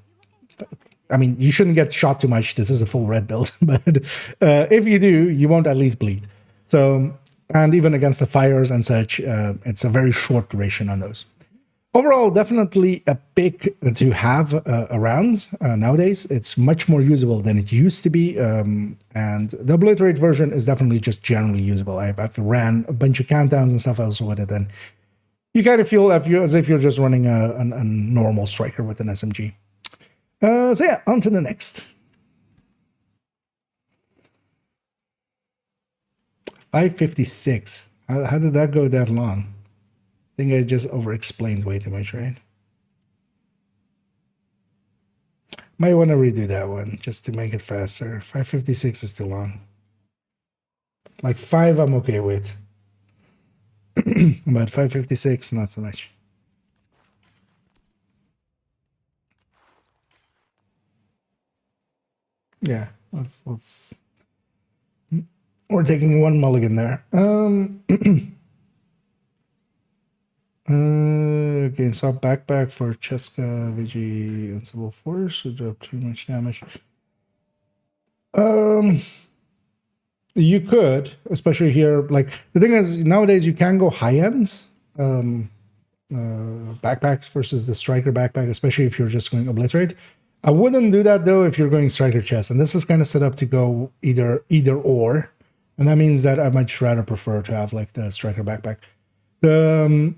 A: I mean, you shouldn't get shot too much. This is a full red build, but if you do, you won't at least bleed. So, and even against the fires and such, it's a very short duration on those. Overall, definitely a pick to have around nowadays. It's much more usable than it used to be. And the Obliterate version is definitely just generally usable. I've ran a bunch of countdowns and stuff else with it, and you kind of feel as if you're just running a normal striker with an SMG. So yeah, on to the next. 556. How did that go that long? I think I just over-explained way too much, right? Might want to redo that one just to make it faster. 556 is too long. Like 5 I'm okay with. But 556, not so much. Yeah, let's we're taking one mulligan there. Okay, so backpack for Cheska, VG, and Civil Force. We drop too much damage. You could, especially here. Like, the thing is, nowadays you can go high end backpacks versus the striker backpack, especially if you're just going obliterate. I wouldn't do that though if you're going striker chest, and this is kind of set up to go either or, and that means that I much rather prefer to have like the striker backpack. The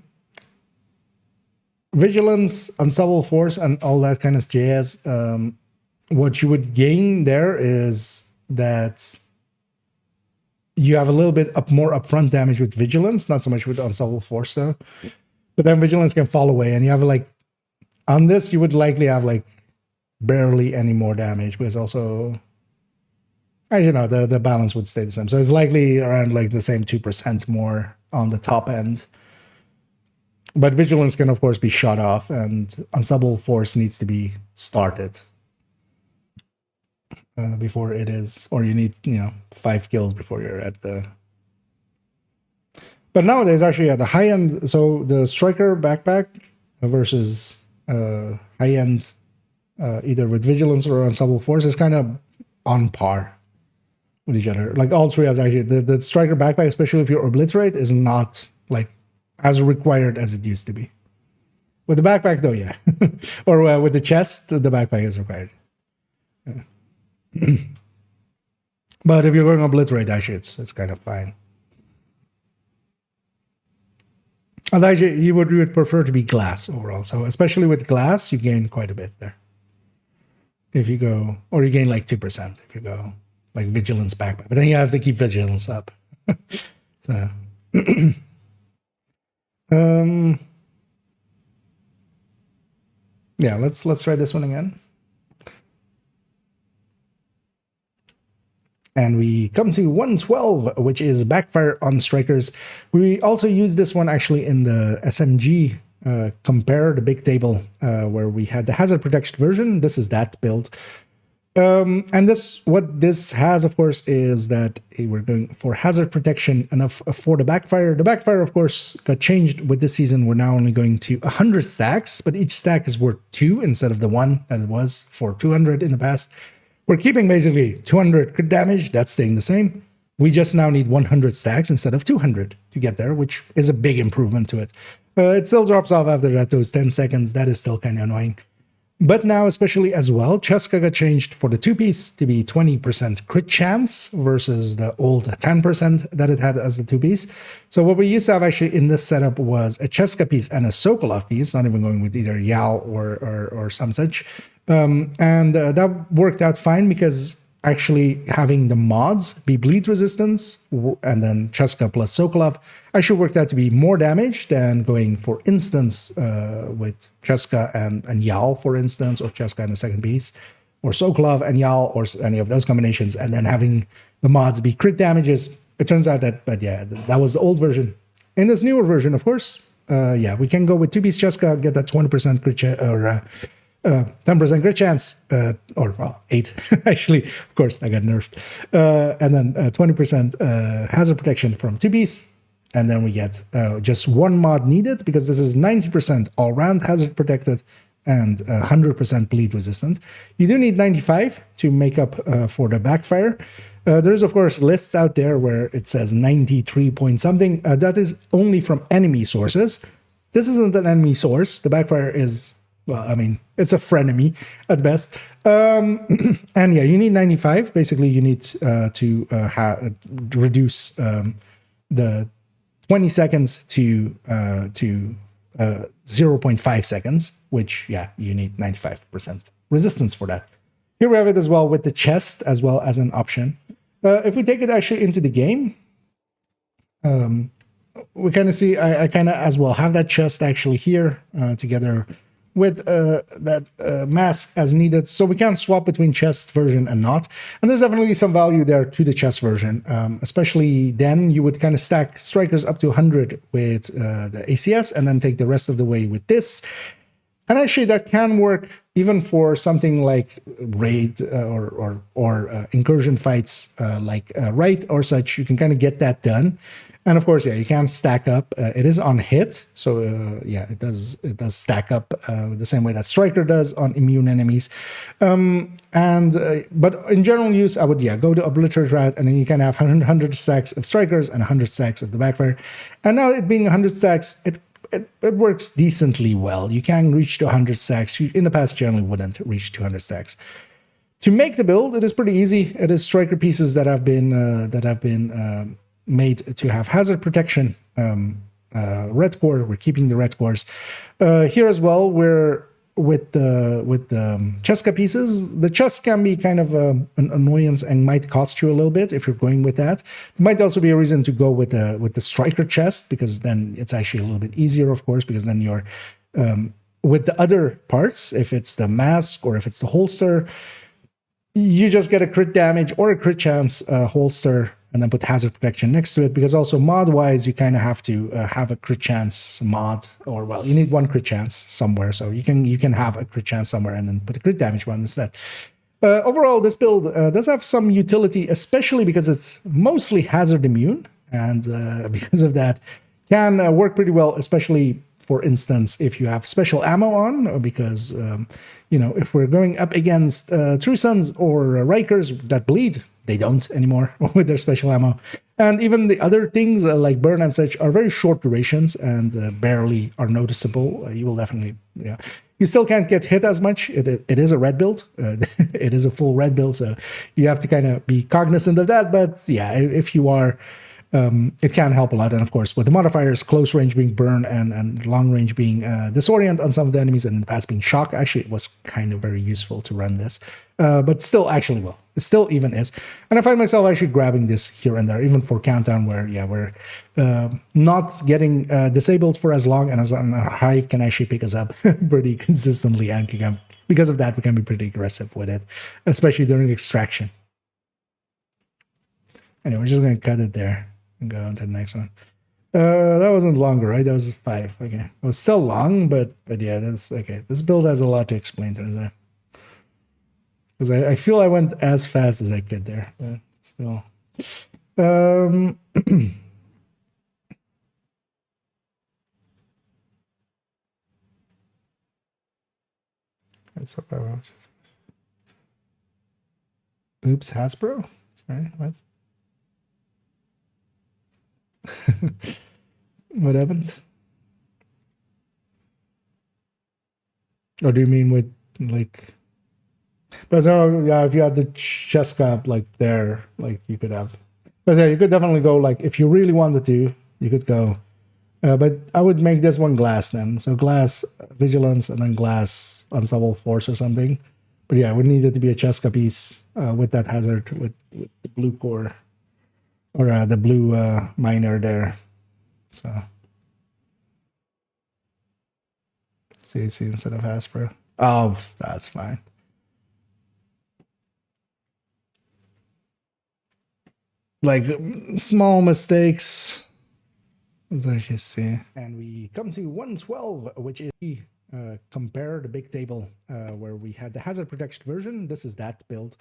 A: vigilance, unstoppable force, and all that kind of jazz. What you would gain there is that you have a little bit more upfront damage with vigilance, not so much with unstoppable force though. But then vigilance can fall away, and you have like on this you would likely have like barely any more damage, because also, you know, the balance would stay the same. So it's likely around like the same 2% more on the top end. But vigilance can of course be shot off, and unstoppable force needs to be started before it is, or you need, you know, 5 kills before you're at the. But nowadays, actually, at the high end, so the striker backpack versus high end. Either with vigilance or unstoppable force is kind of on par with each other. Like all three has actually the striker backpack, especially if you obliterate, is not like as required as it used to be. With the backpack though, yeah. Or with the chest, the backpack is required. Yeah. But if you're going obliterate, actually it's kind of fine. And actually you would prefer to be glass overall. So especially with glass, you gain quite a bit there. If you go, or you gain like 2% if you go like vigilance backpack, but then you have to keep vigilance up. So, yeah, let's try this one again. And we come to 112, which is backfire on strikers. We also use this one actually in the SMG compare, the big table where we had the hazard protection version. This is that build. And what this has, of course, is that we're going for hazard protection enough for the backfire. The backfire, of course, got changed with this season. We're now only going to 100 stacks, but each stack is worth 2 instead of the 1 that it was for 200 in the past. We're keeping basically 200 crit damage. That's staying the same. We just now need 100 stacks instead of 200 to get there, which is a big improvement to it. It still drops off after that, those 10 seconds. That is still kind of annoying. But now, especially as well, Cheska got changed for the two-piece to be 20% crit chance versus the old 10% that it had as the two-piece. So what we used to have actually in this setup was a Cheska piece and a Sokolov piece, not even going with either Yao or some such. That worked out fine because actually having the mods be bleed resistance and then Cheska plus Sokolov actually worked out to be more damage than going for instance with Cheska and Yao, for instance, or Cheska and the second piece, or Sokolov and Yao, or any of those combinations, and then having the mods be crit damages. It turns out that, but yeah, that was the old version. In this newer version, of course, we can go with two-piece Cheska, get that 20% crit or 10% crit chance, or well, 8 actually, of course, I got nerfed. And then 20% hazard protection from two-piece. And then we get just one mod needed because this is 90% all-round hazard protected and 100% bleed resistant. You do need 95 to make up for the backfire. There's, of course, lists out there where it says 93 point something. That is only from enemy sources. This isn't an enemy source. The backfire is... well, I mean, it's a frenemy at best. And yeah, you need 95. Basically, you need to reduce the 20 seconds to 0.5 seconds, which, yeah, you need 95% resistance for that. Here we have it as well with the chest as well as an option. If we take it actually into the game, we kind of see, I kind of as well have that chest actually here together with that mask as needed. So we can swap between chest version and not. And there's definitely some value there to the chest version, especially then you would kind of stack strikers up to 100 with the ACS and then take the rest of the way with this. And actually that can work even for something like raid or incursion fights like raid or such. You can kind of get that done. And of course, yeah, you can stack up. It is on hit, so yeah, it does stack up the same way that Striker does on immune enemies. But in general use, I would go to Obliterate route, and then you can have 100 stacks of Strikers and 100 stacks of the backfire. And now it being 100 stacks, it works decently well. You can reach to 100 stacks. You, in the past, generally wouldn't reach 200 stacks. To make the build, it is pretty easy. It is Striker pieces that have been made to have hazard protection, red core. We're keeping the red cores here as well. We're with the Cheska pieces. The chest can be kind of an annoyance and might cost you a little bit if you're going with that. There might also be a reason to go with the Striker chest, because then it's actually a little bit easier, of course, because then you're with the other parts. If it's the mask or if it's the holster, you just get a crit damage or a crit chance holster, and then put hazard protection next to it, because also mod-wise, you kind of have to have a crit chance mod, or well, you need one crit chance somewhere, so you can have a crit chance somewhere and then put a crit damage one instead. Overall, this build does have some utility, especially because it's mostly hazard immune, and because of that, can work pretty well, especially, for instance, if you have special ammo on, because, if we're going up against True Sons or Rikers that bleed, they don't anymore with their special ammo. And even the other things like burn and such are very short durations and barely are noticeable. You will definitely, you still can't get hit as much. It is a red build. It is a full red build, so you have to kind of be cognizant of that. But yeah, if you are, it can help a lot. And of course, with the modifiers, close range being burn and long range being disorient on some of the enemies, and in the past being shock, actually it was kind of very useful to run this. But still, actually, well, it still even is. And I find myself actually grabbing this here and there, even for Countdown, where, we're not getting disabled for as long, and as a Hive can actually pick us up pretty consistently. And because of that, we can be pretty aggressive with it, especially during extraction. Anyway, we're just going to cut it there and go on to the next one. That wasn't longer, right? That was 5. Okay. It was still long, but yeah, that's okay. This build has a lot to explain, turns out. Because I feel I went as fast as I could there, but still. Oops, Hasbro? Sorry, what? What happened? Or do you mean with like, but so yeah, if you had the chest cap like there, like you could have. But yeah, you could definitely go like if you really wanted to, you could go. But I would make this one glass then. So glass vigilance and then glass unstoppable force or something. But yeah, it would need it to be a Cheska piece with that hazard with the blue core or the blue miner there. So CAC instead of Hasbro. Oh, that's fine. Like small mistakes. Let's actually see. And we come to 112, which is compare the big table where we had the hazard protection version. This is that build.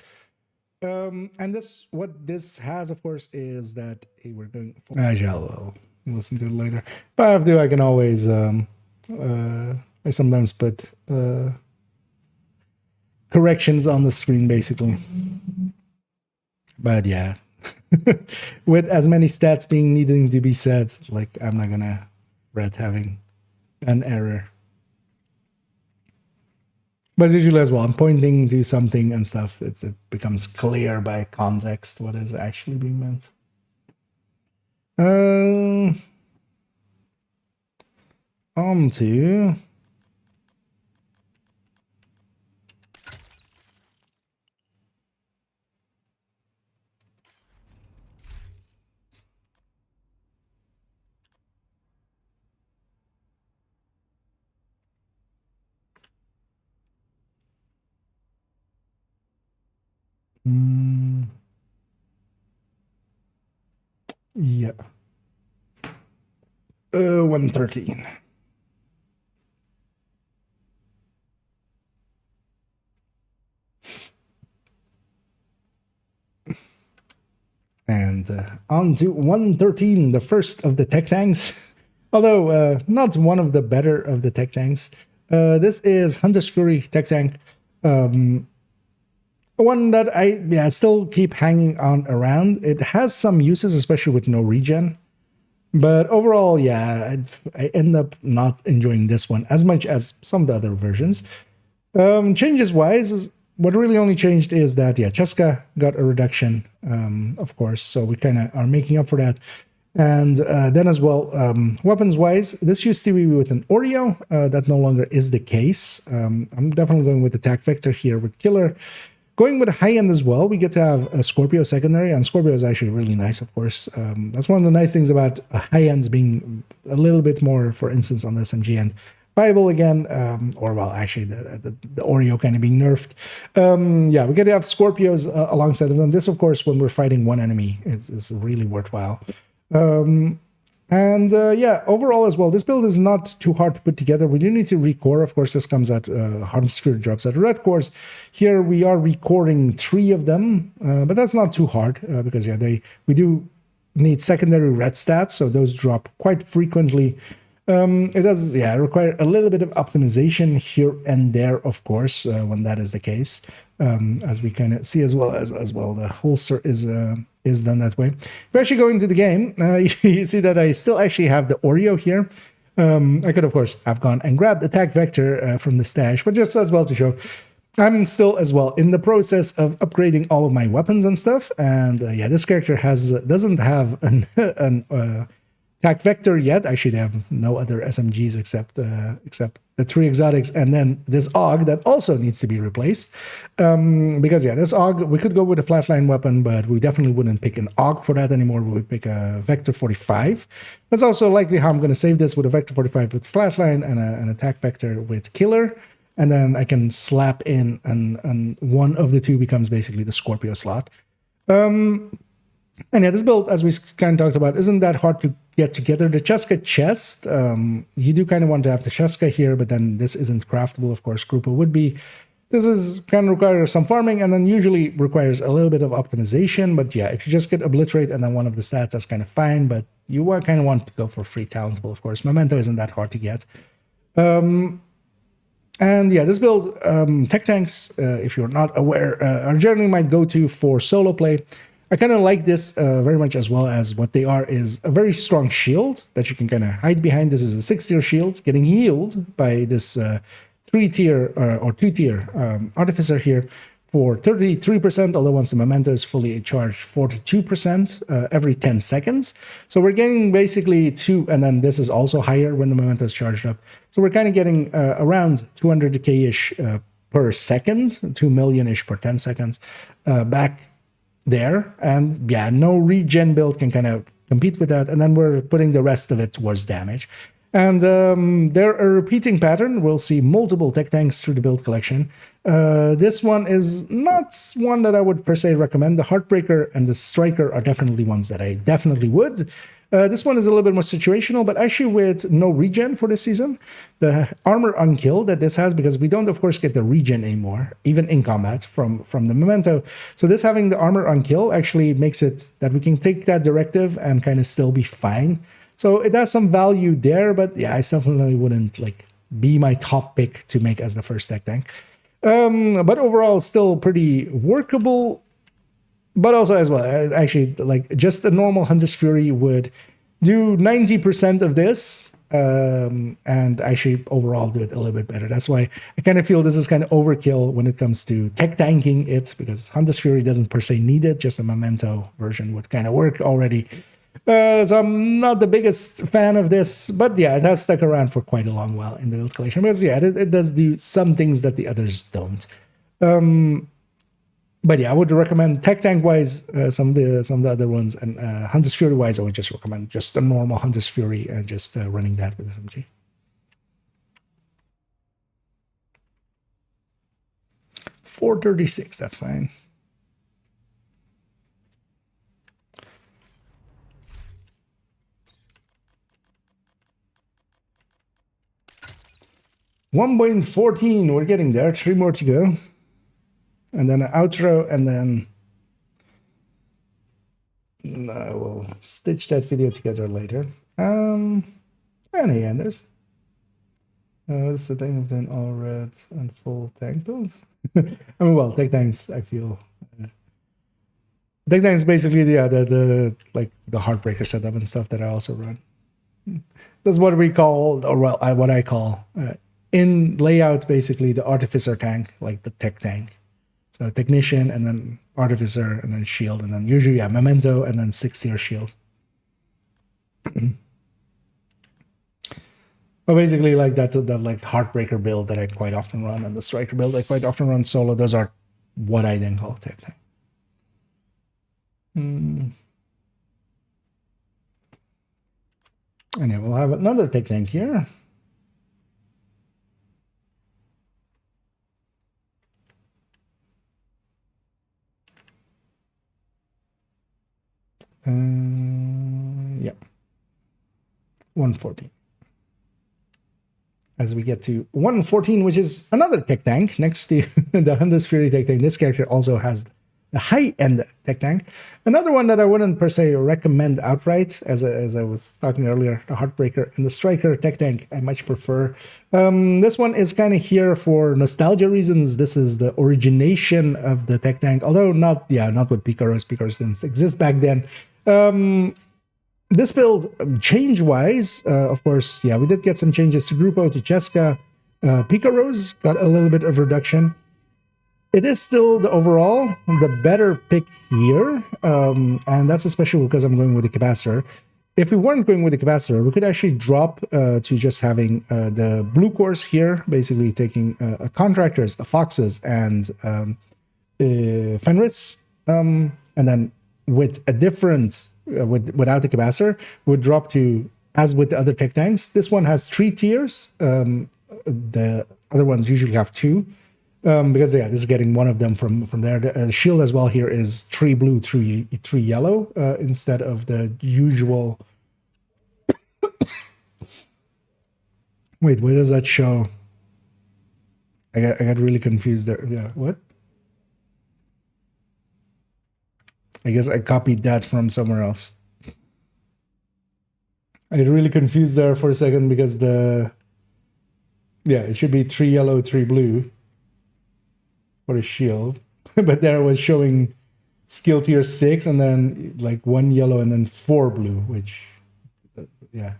A: And this, what this has, of course, is that we're going for. I shall listen to it later. If I have to, I can always. I sometimes put corrections on the screen, basically. But yeah. With as many stats being needing to be said, like I'm not gonna regret having an error. But usually as well, I'm pointing to something and stuff. It becomes clear by context what is actually being meant. On to yeah. 113. And on to 113, the first of the tech tanks. Although not one of the better of the tech tanks. This is Hunter's Fury tech tank. One that I still keep hanging on around. It has some uses, especially with no regen. But overall, yeah, I end up not enjoying this one as much as some of the other versions. Changes-wise, what really only changed is that, yeah, Cheska got a reduction, of course, so we kind of are making up for that. And then as well, weapons-wise, this used to be with an Oreo. That no longer is the case. I'm definitely going with Attack Vector here with Killer. Going with a high-end as well, we get to have a Scorpio secondary, and Scorpio is actually really nice, of course. That's one of the nice things about high-ends being a little bit more, for instance, on the SMG end. Viable again, or well, actually the Oreo kind of being nerfed. Yeah, we get to have Scorpios alongside of them. This, of course, when we're fighting one enemy, is really worthwhile. Yeah, overall as well, this build is not too hard to put together. We do need to recore. Of course, this comes at Hardened Sphere drops at red cores. Here we are recoring 3 of them, but that's not too hard because yeah, we do need secondary red stats, so those drop quite frequently. It does, yeah, require a little bit of optimization here and there, of course, when that is the case. As we kind of see as well, the holster is done that way. If we actually go into the game, you see that I still actually have the Oreo here. I could, of course, have gone and grabbed Attack Vector from the stash, but just as well to show, I'm still as well in the process of upgrading all of my weapons and stuff. And yeah, this character doesn't have an Attack Vector yet. Actually, they have no other SMGs except the 3 exotics, and then this AUG that also needs to be replaced. Because yeah, this AUG, we could go with a flatline weapon, but we definitely wouldn't pick an AUG for that anymore. We would pick a Vector 45. That's also likely how I'm going to save this, with a Vector 45 with flatline and an Attack Vector with Killer. And then I can slap in, and one of the 2 becomes basically the Scorpio slot. And yeah, this build, as we kind of talked about, isn't that hard to get together. The Cheska chest, you do kind of want to have the Cheska here, but then this isn't craftable. Of course, Krupa would be. This is kind of requires some farming, and then usually requires a little bit of optimization. But yeah, if you just get Obliterate and then one of the stats, that's kind of fine. But you kind of want to go for free talentable, of course. Memento isn't that hard to get. And yeah, this build, tech tanks, if you're not aware, are generally my go-to for solo play. I kind of like this very much, as well as what they are is a very strong shield that you can kind of hide behind. This is a 6-tier shield getting healed by this 3 3-tier or 2-tier Artificer here for 33%, although once the memento is fully charged, 42% every 10 seconds. So we're getting basically 2, and then this is also higher when the memento is charged up. So we're kind of getting around 200k-ish per second, 2 million-ish per 10 seconds back there. And yeah, no regen build can kind of compete with that. And then we're putting the rest of it towards damage. And they're a repeating pattern. We'll see multiple tech tanks through the build collection. This one is not one that I would per se recommend. The Heartbreaker and the Striker are definitely ones that I definitely would. This one is a little bit more situational, but actually with no regen for this season. The Armor Unkill that this has, because we don't, of course, get the regen anymore, even in combat from the memento. So this having the Armor Unkill actually makes it that we can take that directive and kind of still be fine. So it has some value there, but yeah, I definitely wouldn't like be my top pick to make as the first tech tank. But overall, still pretty workable. But also as well, actually, like just a normal Hunter's Fury would do 90% of this, and actually overall do it a little bit better. That's why I kind of feel this is kind of overkill when it comes to tech tanking it, because Hunter's Fury doesn't per se need it. Just a memento version would kind of work already. So I'm not the biggest fan of this, but yeah, it has stuck around for quite a long while in the build collection. Because yeah, it does do some things that the others don't. But yeah, I would recommend tech tank wise some of the other ones, and Hunter's Fury wise, I would just recommend just a normal Hunter's Fury and just running that with SMG. $436, that's fine. $1.14, we're getting there. 3 more to go. And then an outro, and then we'll stitch that video together later. And hey, Anders. What's the thing of doing all red and full tank build? I mean, well, tech tanks, I feel. Tech tanks basically the like the Heartbreaker setup and stuff that I also run. That's what we call, or well, what I call in layout, basically the Artificer tank, like the tech tank. So Technician, and then Artificer, and then Shield, and then usually, yeah, Memento, and then 6-tier Shield. But basically, like that like Heartbreaker build that I quite often run, and the Striker build I quite often run solo. Those are what I then call tech tank. And yeah, we'll have another tech tank here. Yeah, 114. As we get to 114, which is another tech tank next to the Hunter's Fury tech tank. This character also has a high-end tech tank. Another one that I wouldn't per se recommend outright, as I was talking earlier, the Heartbreaker and the Striker tech tank, I much prefer. This one is kind of here for nostalgia reasons. This is the origination of the tech tank, although not with Picaros. Picaros didn't exist back then. This build, change-wise, of course, yeah, we did get some changes to Grupo, to Cheska. Picaros got a little bit of reduction. It is still overall the better pick here, and that's especially because I'm going with the capacitor. If we weren't going with the capacitor, we could actually drop to just having the blue cores here, basically taking contractors, foxes, and Fenris, and then with a different, without the capacitor, would drop to, as with the other tech tanks, this one has 3 tiers. The other ones usually have 2. Because yeah, this is getting one of them from there. The shield as well here is 3 blue, 3 yellow, instead of the usual. Wait, where does that show? I got really confused there. Yeah, what? I guess I copied that from somewhere else. I got really confused there for a second because it should be 3 yellow, 3 blue. For a shield, but there was showing skill tier 6 and then like 1 yellow and then 4 blue, which yeah.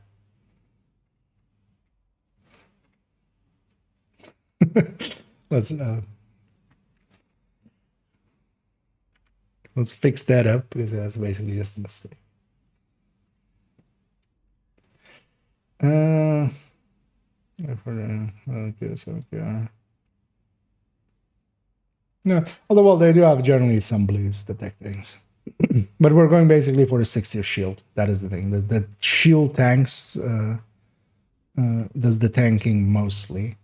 A: Let's fix that up because that's basically just a mistake. Okay. No, although well, they do have generally some blues that deck things. But we're going basically for a 6-tier shield. That is the thing. The shield tanks does the tanking mostly.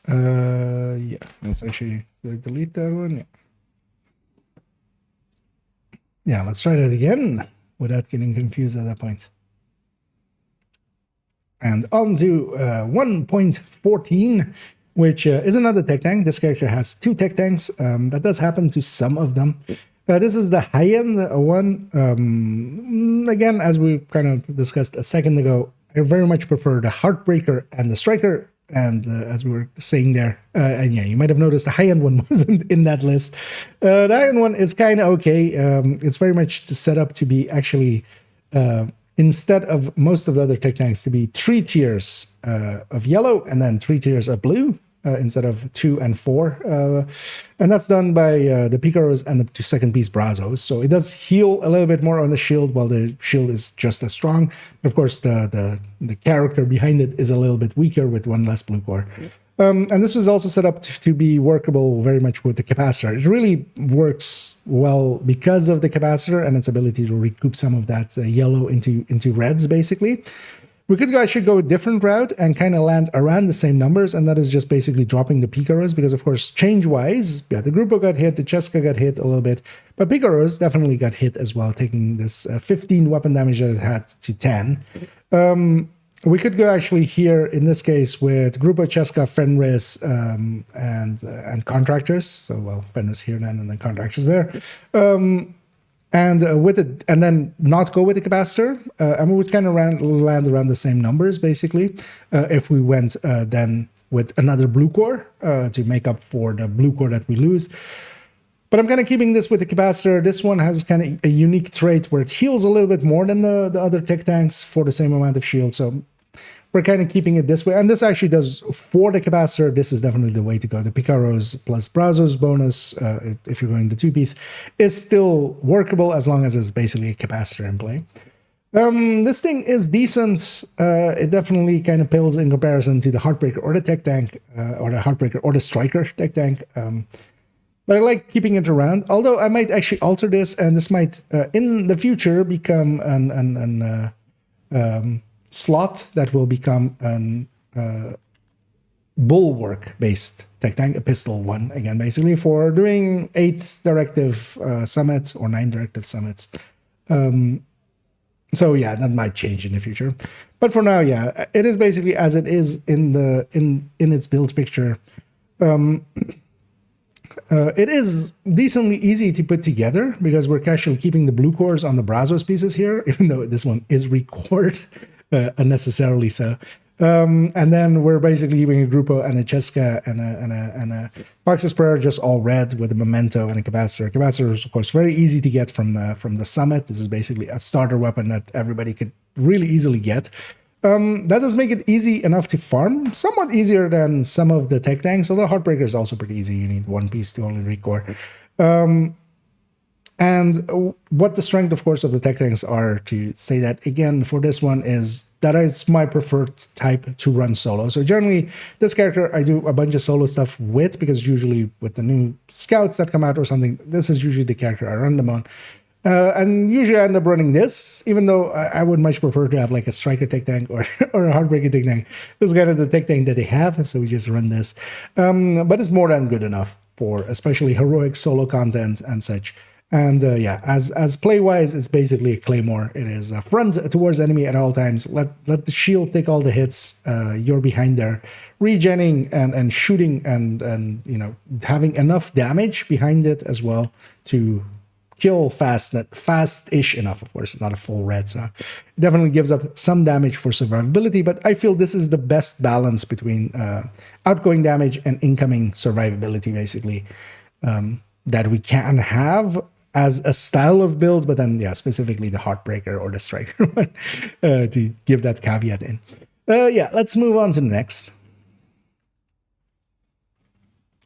A: Yeah, let's actually delete that one. Yeah. Yeah, let's try that again without getting confused at that point. And on to 1.14, which is another tech tank. This character has 2 tech tanks. That does happen to some of them. This is the high-end one. Again, as we kind of discussed a second ago, I very much prefer the Heartbreaker and the Striker. And as we were saying there, and yeah, you might have noticed the high-end one wasn't in that list. The high-end one is kind of okay. It's very much set up to be actually, instead of most of the other tech tanks, to be 3 tiers of yellow and then 3 tiers of blue. Instead of 2 and 4. And that's done by the Picaros and the 2nd piece Brazos. So it does heal a little bit more on the shield, while the shield is just as strong. Of course, the character behind it is a little bit weaker with 1 less blue core. And this was also set up to be workable very much with the capacitor. It really works well because of the capacitor and its ability to recoup some of that yellow into reds, basically. We could actually go a different route and kind of land around the same numbers, and that is just basically dropping the Picaros, because of course, change-wise, yeah, the Grupo got hit, the Cheska got hit a little bit, but Picaros definitely got hit as well, taking this 15 weapon damage that it had to 10. We could go actually here, in this case, with Grupo, Cheska, Fenris, and Contractors. So, well, Fenris here then, and then Contractors there. And with it, and then not go with the capacitor, and we would kind of land around the same numbers, basically, if we went then with another blue core to make up for the blue core that we lose. But I'm kind of keeping this with the capacitor. This one has kind of a unique trait where it heals a little bit more than the other tech tanks for the same amount of shield. So we're kind of keeping it this way. And this actually does, for the capacitor, this is definitely the way to go. The Picaros plus Brazos bonus, if you're going the 2-piece, is still workable as long as it's basically a capacitor in play. This thing is decent. It definitely kind of pales in comparison to the Heartbreaker or the tech tank, or the Heartbreaker or the Striker tech tank. But I like keeping it around. Although I might actually alter this, and this might, in the future, become an slot that will become an bulwark-based tech tank, a pistol one, again, basically, for doing 8 directive summits or 9 directive summits. So yeah, that might change in the future. But for now, yeah, it is basically as it is in its build picture. It is decently easy to put together because we're actually keeping the blue cores on the Brazos pieces here, even though this one is record. Unnecessarily so. And then we're basically keeping a Grupo and a Cheska and a Fox's Prayer, just all red with a Memento and a Capacitor. Capacitor is, of course, very easy to get from the Summit. This is basically a starter weapon that everybody could really easily get. That does make it easy enough to farm, somewhat easier than some of the tech tanks, although Heartbreaker is also pretty easy. You need 1 piece to only recore. And what the strength, of course, of the tech tanks are, to say that again for this one, is that is my preferred type to run solo. So generally, this character I do a bunch of solo stuff with, because usually with the new scouts that come out or something, this is usually the character I run them on. And usually I end up running this, even though I would much prefer to have like a Striker tech tank or a Heartbreaker tech tank. This is kind of the tech tank that they have, so we just run this. But it's more than good enough for especially heroic solo content and such. And yeah, as play-wise, it's basically a claymore. It is a front towards enemy at all times. Let the shield take all the hits. You're behind there, regenning and shooting and you know, having enough damage behind it as well to kill fast-ish enough. Of course, not a full red, so it definitely gives up some damage for survivability. But I feel this is the best balance between outgoing damage and incoming survivability, basically, that we can have. as a style of build, but then yeah, specifically the Heartbreaker or the Striker one, to give that caveat in. Yeah, let's move on to the next.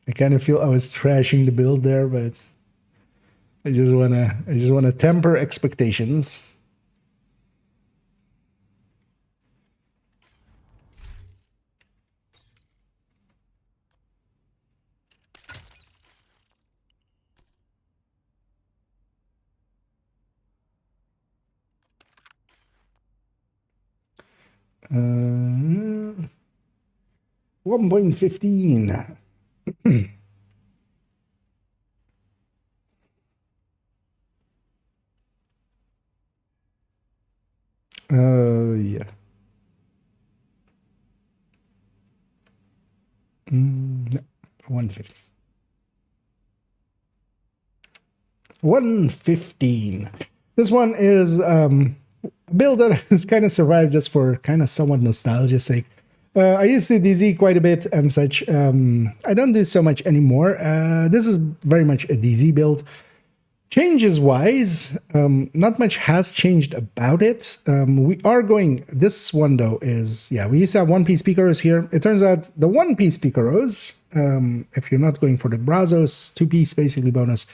A: I kind of feel I was trashing the build there, but I just wanna temper expectations. Uh, 1.15. Yeah. No, 150. 115. This one is a build that has kind of survived just for kind of somewhat nostalgia's sake. I used to DZ quite a bit and such. I don't do so much anymore. This is very much a DZ build. Changes wise, not much has changed about it. We are going, this one though is, yeah, we used to have one-piece Picaros here. It turns out the one-piece Picaros, if you're not going for the Brazos, two-piece basically bonus,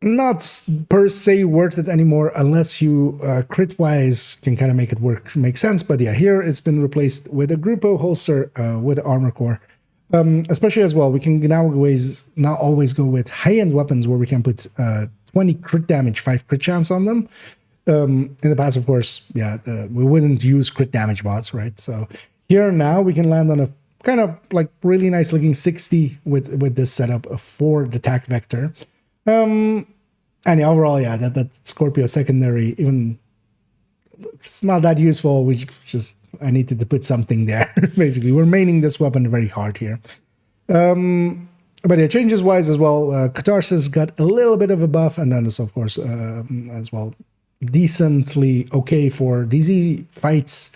A: not per se worth it anymore unless you crit wise can kind of make it work, make sense. But yeah, here it's been replaced with a Grupo holster with armor core. Especially as well, we can now always go with high-end weapons where we can put 20 crit damage, 5 crit chance on them. In the past, of course, yeah, we wouldn't use crit damage mods, right? So here now we can land on a kind of like really nice looking 60 with this setup for the attack vector. And yeah, overall, yeah, that Scorpio secondary, even it's not that useful. I needed to put something there. Basically, we're maining this weapon very hard here. But yeah, changes wise as well, Catharsis got a little bit of a buff, and then this, of course, as well, decently okay for DZ fights.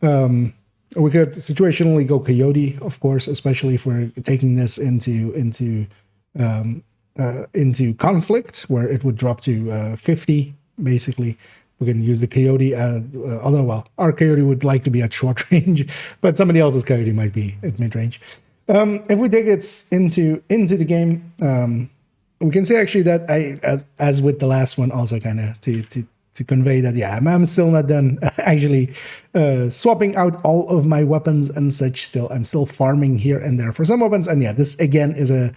A: We could situationally go Coyote, of course, especially if we're taking this into conflict, where it would drop to 50, basically. We can use the Coyote, although, well, our Coyote would like to be at short range, but somebody else's Coyote might be at mid-range. If we take it into the game, we can say actually that as with the last one, also kind of to convey that, yeah, I'm still not done actually swapping out all of my weapons and such. I'm still farming here and there for some weapons, and yeah, this again is a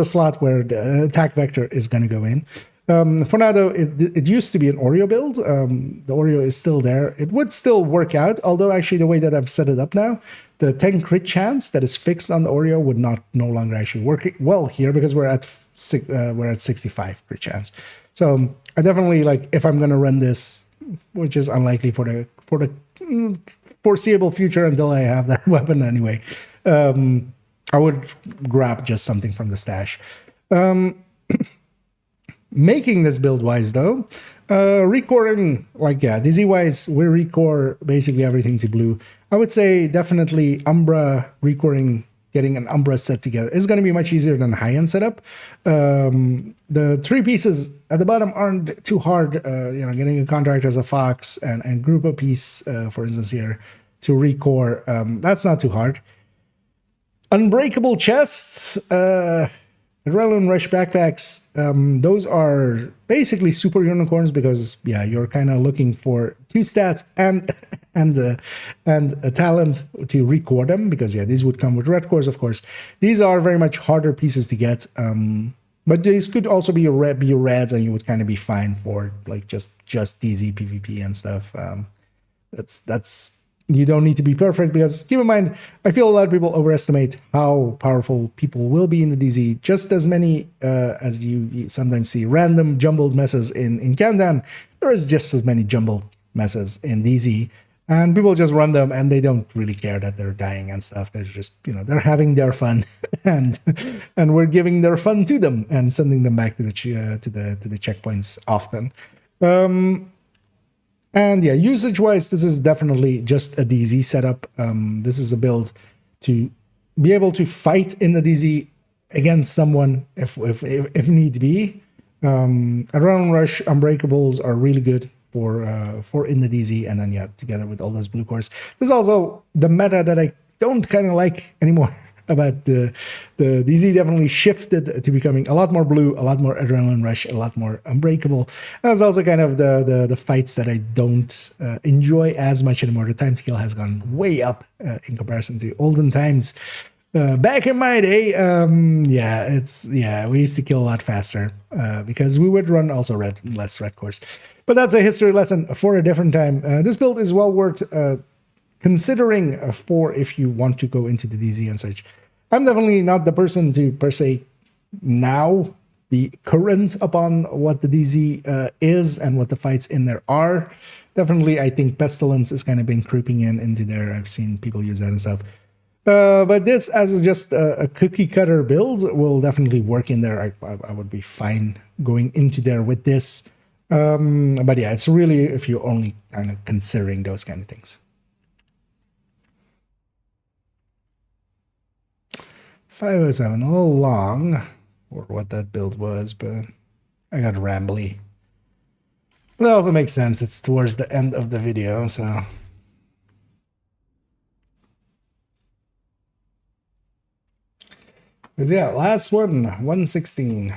A: slot where the attack vector is going to go in. For now, though, it used to be an Oreo build. The Oreo is still there. It would still work out, although actually the way that I've set it up now, the 10 crit chance that is fixed on the Oreo would no longer actually work well here because we're at 65 crit chance. So I definitely, like, if I'm going to run this, which is unlikely for the foreseeable future until I have that weapon anyway, I would grab just something from the stash. Making this build wise though, recoring, like, yeah, DZ wise, we recore basically everything to blue. I would say definitely Umbra recoring, getting an Umbra set together is going to be much easier than high-end setup. The 3 pieces at the bottom aren't too hard, getting a Contractor as a Fox and group a piece, for instance here, to recore, that's not too hard. Unbreakable chests, Adrenaline Rush backpacks, those are basically super unicorns because, yeah, you're kind of looking for 2 stats and a talent to record them because, yeah, these would come with red cores, of course. These are very much harder pieces to get, but these could also be reds, and you would kind of be fine for like just DZ PvP and stuff. That's you don't need to be perfect because, keep in mind, I feel a lot of people overestimate how powerful people will be in the DZ. Just as many as you sometimes see random jumbled messes in Countdown, there is just as many jumbled messes in DZ. And people just run them and they don't really care that they're dying and stuff. They're just, they're having their fun and we're giving their fun to them and sending them back to the checkpoints often. And yeah, usage-wise, this is definitely just a DZ setup. This is a build to be able to fight in the DZ against someone if need be. Adrenaline Rush, Unbreakables are really good for in the DZ, and then yeah, together with all those blue cores. There's also the meta that I don't kind of like anymore about the DZ. Definitely shifted to becoming a lot more blue, a lot more Adrenaline Rush, a lot more Unbreakable. That's also kind of the fights that I don't enjoy as much anymore. The time to kill has gone way up in comparison to olden times. Back in my day, we used to kill a lot faster because we would run also less red cores. But that's a history lesson for a different time. This build is well worth considering for if you want to go into the DZ and such. I'm definitely not the person to per se now be current upon what the DZ is and what the fights in there are. Definitely, I think Pestilence is kind of been creeping into there. I've seen people use that and stuff. But this, as just a cookie cutter build, will definitely work in there. I would be fine going into there with this. But yeah, it's really if you're only kind of considering those kind of things. 507, a little long for what that build was, but I got rambly. But that also makes sense. It's towards the end of the video, so... But yeah, last one, 116.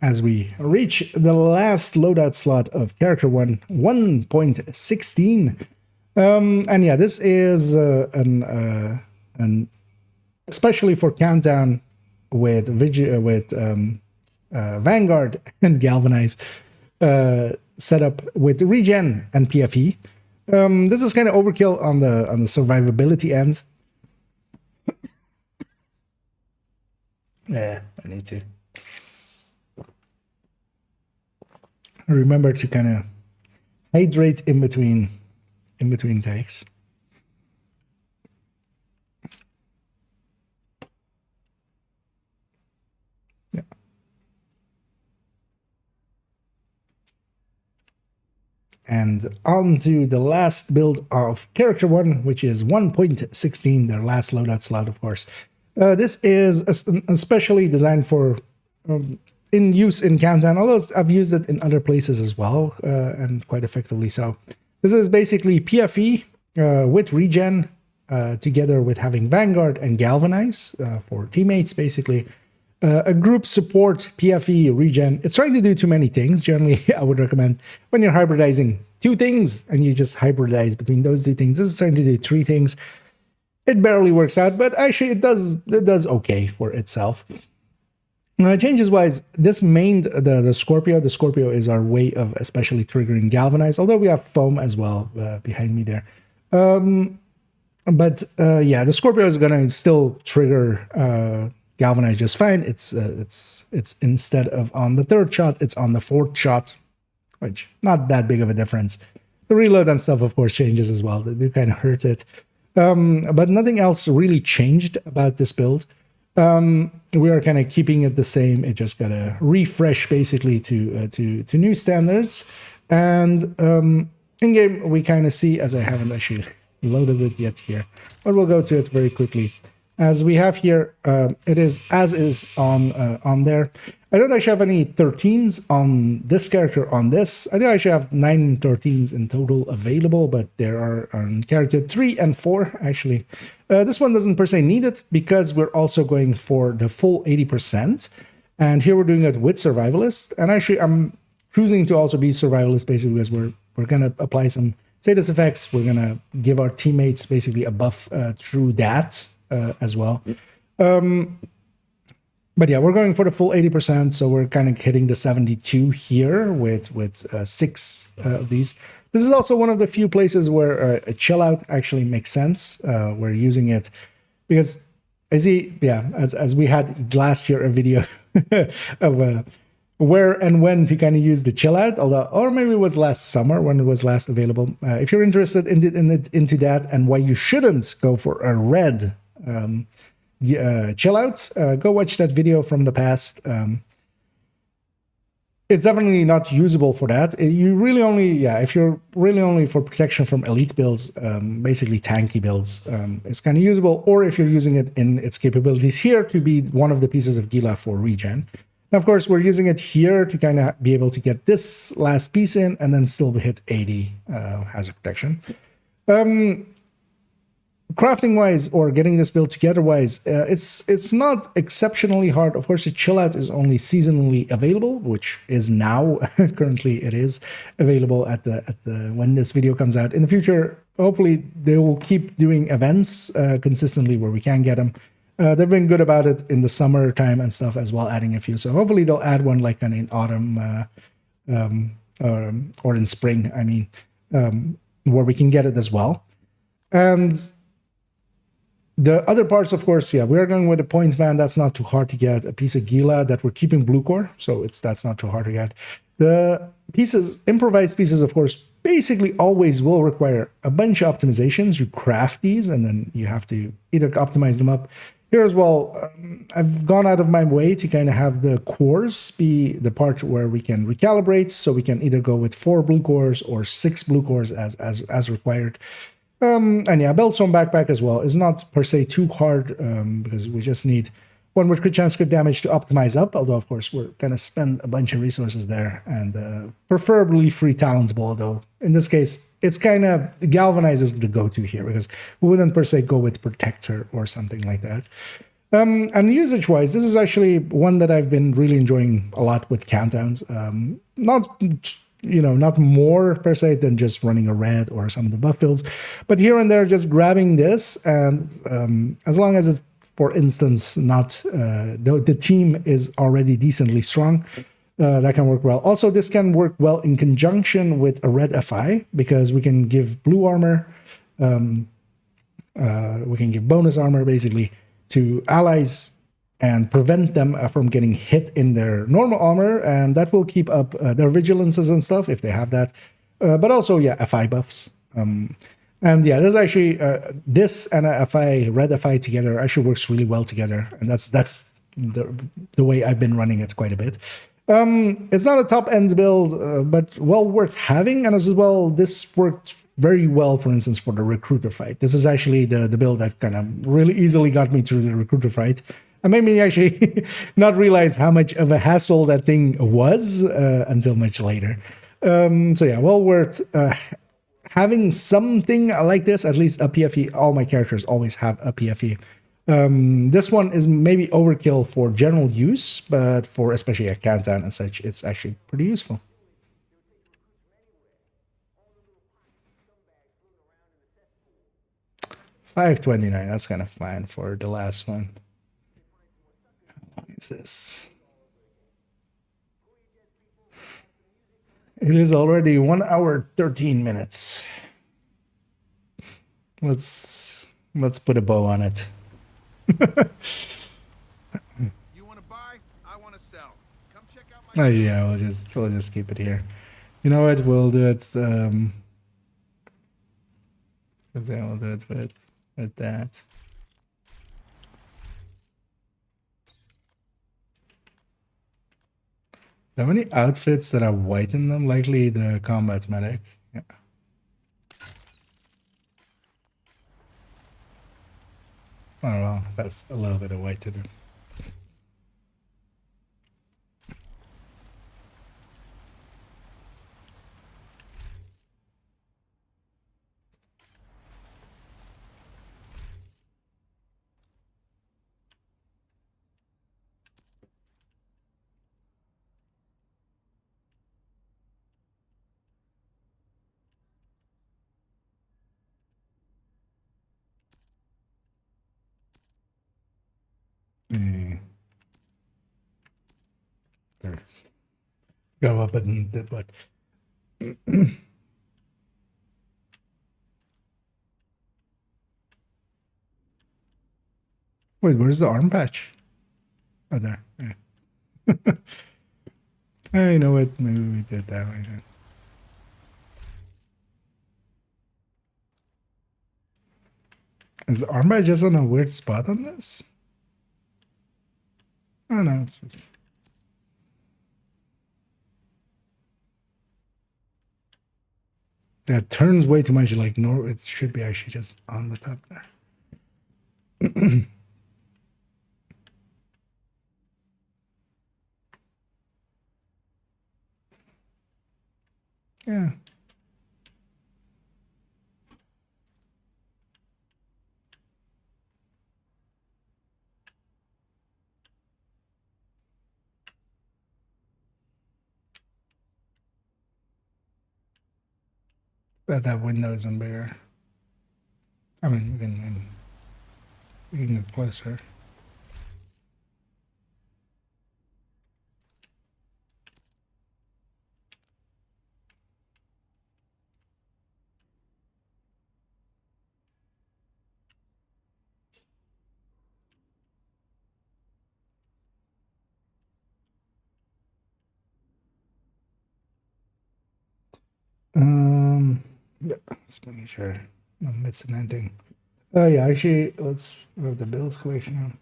A: As we reach the last loadout slot of character 1.16. And yeah, this is an especially for countdown with Vanguard and Galvanize. Setup with regen and PFE. This is kind of overkill on the survivability end. Yeah, I need to remember to kind of hydrate in between takes. Yeah. And on to the last build of Character 1, which is 1.16, their last loadout slot, of course. This is especially designed for in use in Countdown, although I've used it in other places as well, and quite effectively so. This is basically PFE with regen, together with having Vanguard and Galvanize for teammates, basically. A group support, PFE, regen. It's trying to do too many things. Generally, I would recommend when you're hybridizing two things and you just hybridize between those two things. This is trying to do three things. It barely works out, but actually it does okay for itself. Changes wise, this mained the Scorpio. The Scorpio is our way of especially triggering Galvanize, although we have Foam as well behind me there. But yeah, the Scorpio is going to still trigger Galvanize just fine. It's instead of on the third shot, it's on the fourth shot, which not that big of a difference. The reload and stuff, of course, changes as well. They do kind of hurt it, but nothing else really changed about this build. We are kind of keeping it the same. It just got a refresh basically to new standards. And in game, we kind of see, as I haven't actually loaded it yet here, but we'll go to it very quickly. As we have here, it is as is on there. I don't actually have any 13s on this character on this. I do actually have 9 13s in total available, but there are on character 3 and 4 actually. This one doesn't per se need it because we're also going for the full 80%. And here we're doing it with Survivalist. And actually I'm choosing to also be Survivalist basically because we're going to apply some status effects. We're going to give our teammates basically a buff through that. As well. But yeah, we're going for the full 80%, so we're kind of hitting the 72 here with 6 of these. This is also one of the few places where a chill out actually makes sense. We're using it because I see, yeah, as we had last year a video of where and when to kind of use the chill out, or maybe it was last summer when it was last available. If you're interested into that and why you shouldn't go for a red chill outs, go watch that video from the past. it's definitely not usable for that. You really only, yeah, if you're really only for protection from elite builds, basically tanky builds, it's kind of usable, or if you're using it in its capabilities here to be one of the pieces of Gila for regen. Now, of course, we're using it here to kind of be able to get this last piece in and then still hit 80 hazard protection. Crafting wise, or getting this build together wise, it's not exceptionally hard. Of course, the chill out is only seasonally available, which is now. Currently, it is available at the when this video comes out. In the future, hopefully, they will keep doing events consistently where we can get them. They've been good about it in the summertime and stuff as well, adding a few. So hopefully, they'll add one like in autumn or in spring. I mean, where we can get it as well. And the other parts, of course, yeah, we're going with a points band. That's not too hard to get. A piece of Gila that we're keeping blue core, so that's not too hard to get. The pieces, improvised pieces, of course, basically always will require a bunch of optimizations. You craft these, and then you have to either optimize them up. Here as well, I've gone out of my way to kind of have the cores be the part where we can recalibrate, so we can either go with 4 blue cores or 6 blue cores as required. And yeah, Bellstone Backpack as well is not per se too hard because we just need one with crit chance, crit damage to optimize up. Although, of course, we're going to spend a bunch of resources there and preferably free Talent Ball. Though in this case, it's kind of galvanizes the go-to here because we wouldn't per se go with Protector or something like that. And usage-wise, this is actually one that I've been really enjoying a lot with countdowns. Not more per se than just running a red or some of the buff builds, but here and there just grabbing this, and as long as it's, for instance, not the team is already decently strong, that can work well. Also, this can work well in conjunction with a red FI because we can give blue armor, we can give bonus armor basically to allies and prevent them from getting hit in their normal armor, and that will keep up their vigilances and stuff if they have that. But also, yeah, FI buffs. And yeah, there's actually this and a FI, red FI together actually works really well together, and that's the way I've been running it quite a bit. It's not a top end build, but well worth having, and as well, this worked very well, for instance, for the recruiter fight. This is actually the build that kind of really easily got me through the recruiter fight. And made me actually not realize how much of a hassle that thing was until much later. So yeah, well worth having something like this, at least a PFE. All my characters always have a PFE. This one is maybe overkill for general use, but for especially a countdown and such, it's actually pretty useful. $5.29, that's kind of fine for the last one. Is this? It is already 1 hour 13 minutes. Let's put a bow on it.
E: You want to buy? I want to sell. Come check out my.
A: Oh yeah, we'll just keep it here. You know what? We'll do it. We'll do it with that. How many outfits that have white in them? Likely the combat medic. Yeah. Oh well, that's a little bit of white to do. There. Go up and did what? Wait, where's the arm patch? Oh, there. Yeah. I know it. Maybe we did that way then. Is the arm patch just on a weird spot on this? Oh no. It's just... Yeah, it turns way too much. Like, no, it should be actually just on the top there. Yeah. But that window isn't bigger. I mean, we can get closer. Yeah, just making sure I'm missing anything. Oh yeah, actually, let's have the builds collection on.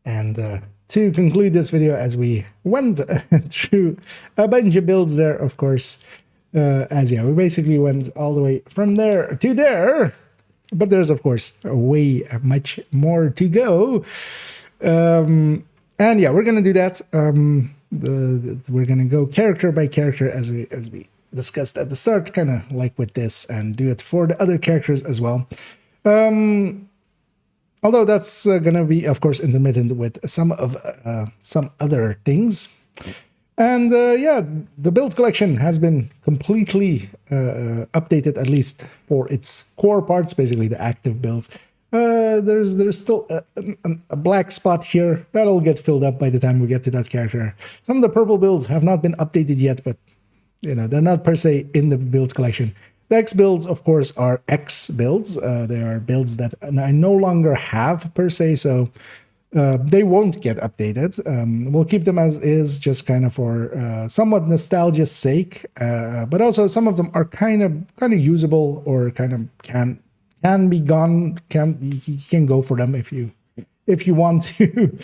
A: And to conclude this video, as we went through a bunch of builds there, of course, we basically went all the way from there to there, but there's of course way much more to go. And yeah, we're gonna do that. We're gonna go character by character as we discussed at the start, kind of like with this, and do it for the other characters as well. Although that's going to be, of course, intermittent with some other things. And yeah, the build collection has been completely updated, at least for its core parts, basically the active builds. There's still a black spot here that'll get filled up by the time we get to that character. Some of the purple builds have not been updated yet, but you know, they're not per se in the build collection. The X builds, of course, are X builds. They are builds that I no longer have per se, so they won't get updated. We'll keep them as is, just kind of for somewhat nostalgia's sake. But also, some of them are kind of usable, or kind of can be gone. You can go for them if you want to.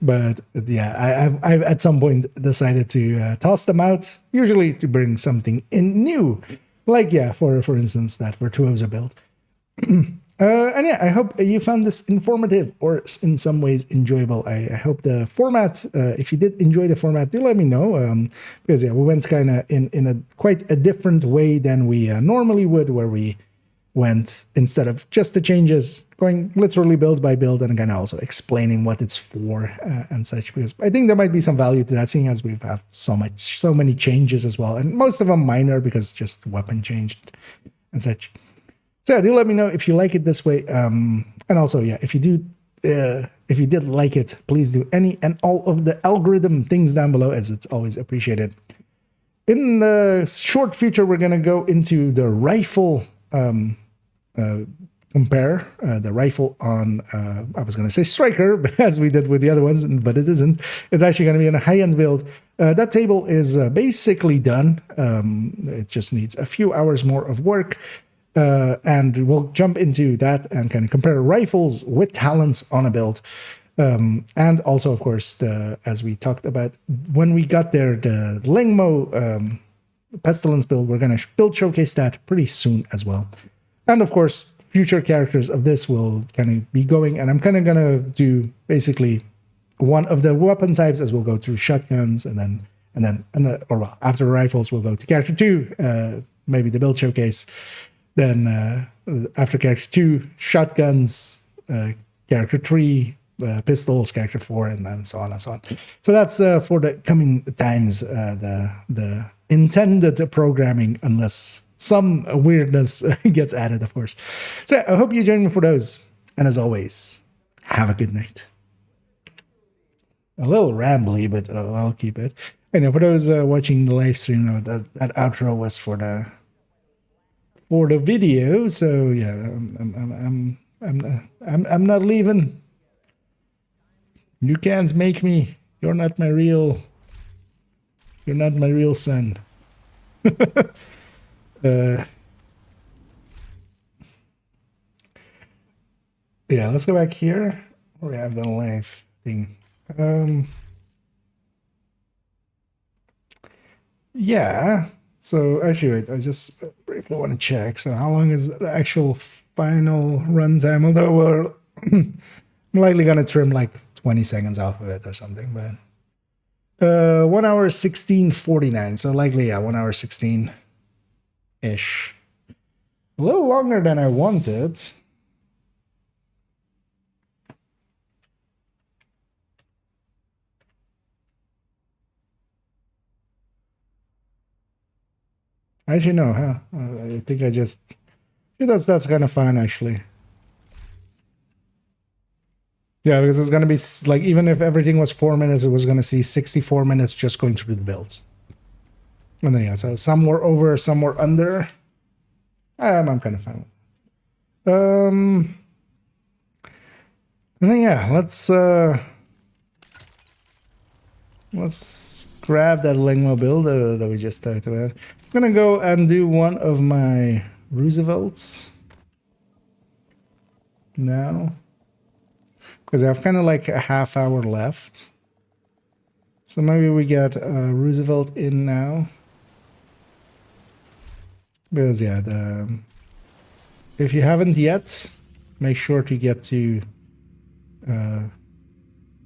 A: But yeah, I've at some point decided to toss them out, usually to bring something in new. Like, yeah, for instance, that Virtuoso build. And yeah, I hope you found this informative or in some ways enjoyable. I hope the format, if you did enjoy the format, do let me know. Because yeah, we went kind of in a quite a different way than we normally would, where we went, instead of just the changes, going literally build by build, and kind of also explaining what it's for and such, because I think there might be some value to that, seeing as we have so many changes as well, and most of them minor because just weapon changed and such. So yeah, do let me know if you like it this way, and also yeah, if you did like it, please do any and all of the algorithm things down below, as it's always appreciated. In the short future, we're gonna go into the rifle. Compare the rifle on, I was going to say Striker, as we did with the other ones, but it isn't. It's actually going to be in a high-end build. That table is basically done. It just needs a few hours more of work. And we'll jump into that and kind of compare rifles with talents on a build. And also, of course, as we talked about when we got there, the Lingmo Pestilence build, we're going to build showcase that pretty soon as well. And of course, future characters of this will kind of be going, and I'm kind of going to do basically one of the weapon types, as we'll go through shotguns, and after rifles, we'll go to character 2, maybe the build showcase. Then after character 2, shotguns, character 3, pistols, character 4, and then so on and so on. So that's for the coming times, the intended programming, unless some weirdness gets added, of course. So I hope you join me for those. And as always, have a good night. A little rambly, but I'll keep it. And for those watching the live stream, that outro was for the video. So yeah, I'm not leaving. You can't make me. You're not my real son. Yeah, let's go back here where we have the live thing. Yeah. So actually, wait, I just briefly want to check. So how long is the actual final runtime? Although we're I'm likely gonna trim like 20 seconds off of it or something, but 1 hour 16:49. So likely, yeah, 1 hour 16 ish. A little longer than I wanted. Actually, no, huh? I think I just... Yeah, that's kind of fun, actually. Yeah, because it's going to be, like, even if everything was 4 minutes, it was going to see 64 minutes just going through the builds. And then, yeah, so some were over, some were under. I'm kind of fine with it. And then, yeah, let's grab that Lingmo build that we just talked about. I'm gonna go and do one of my Roosevelts now, because I have kind of like a half hour left. So maybe we get Roosevelt in now, because yeah, if you haven't yet, make sure to get to. Oh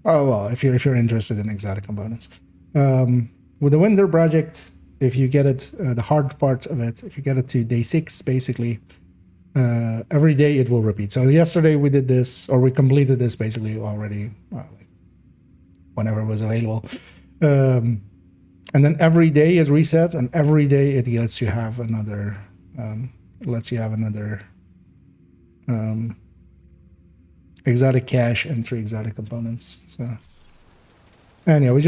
A: well, if you're interested in exotic components, with the Winter project. If you get it, the hard part of it, if you get it to day 6, basically, every day it will repeat. So yesterday we did this, or we completed this basically already, well, like whenever it was available. And then every day it resets, and every day it lets you have another, exotic cache and 3 exotic components. So anyway,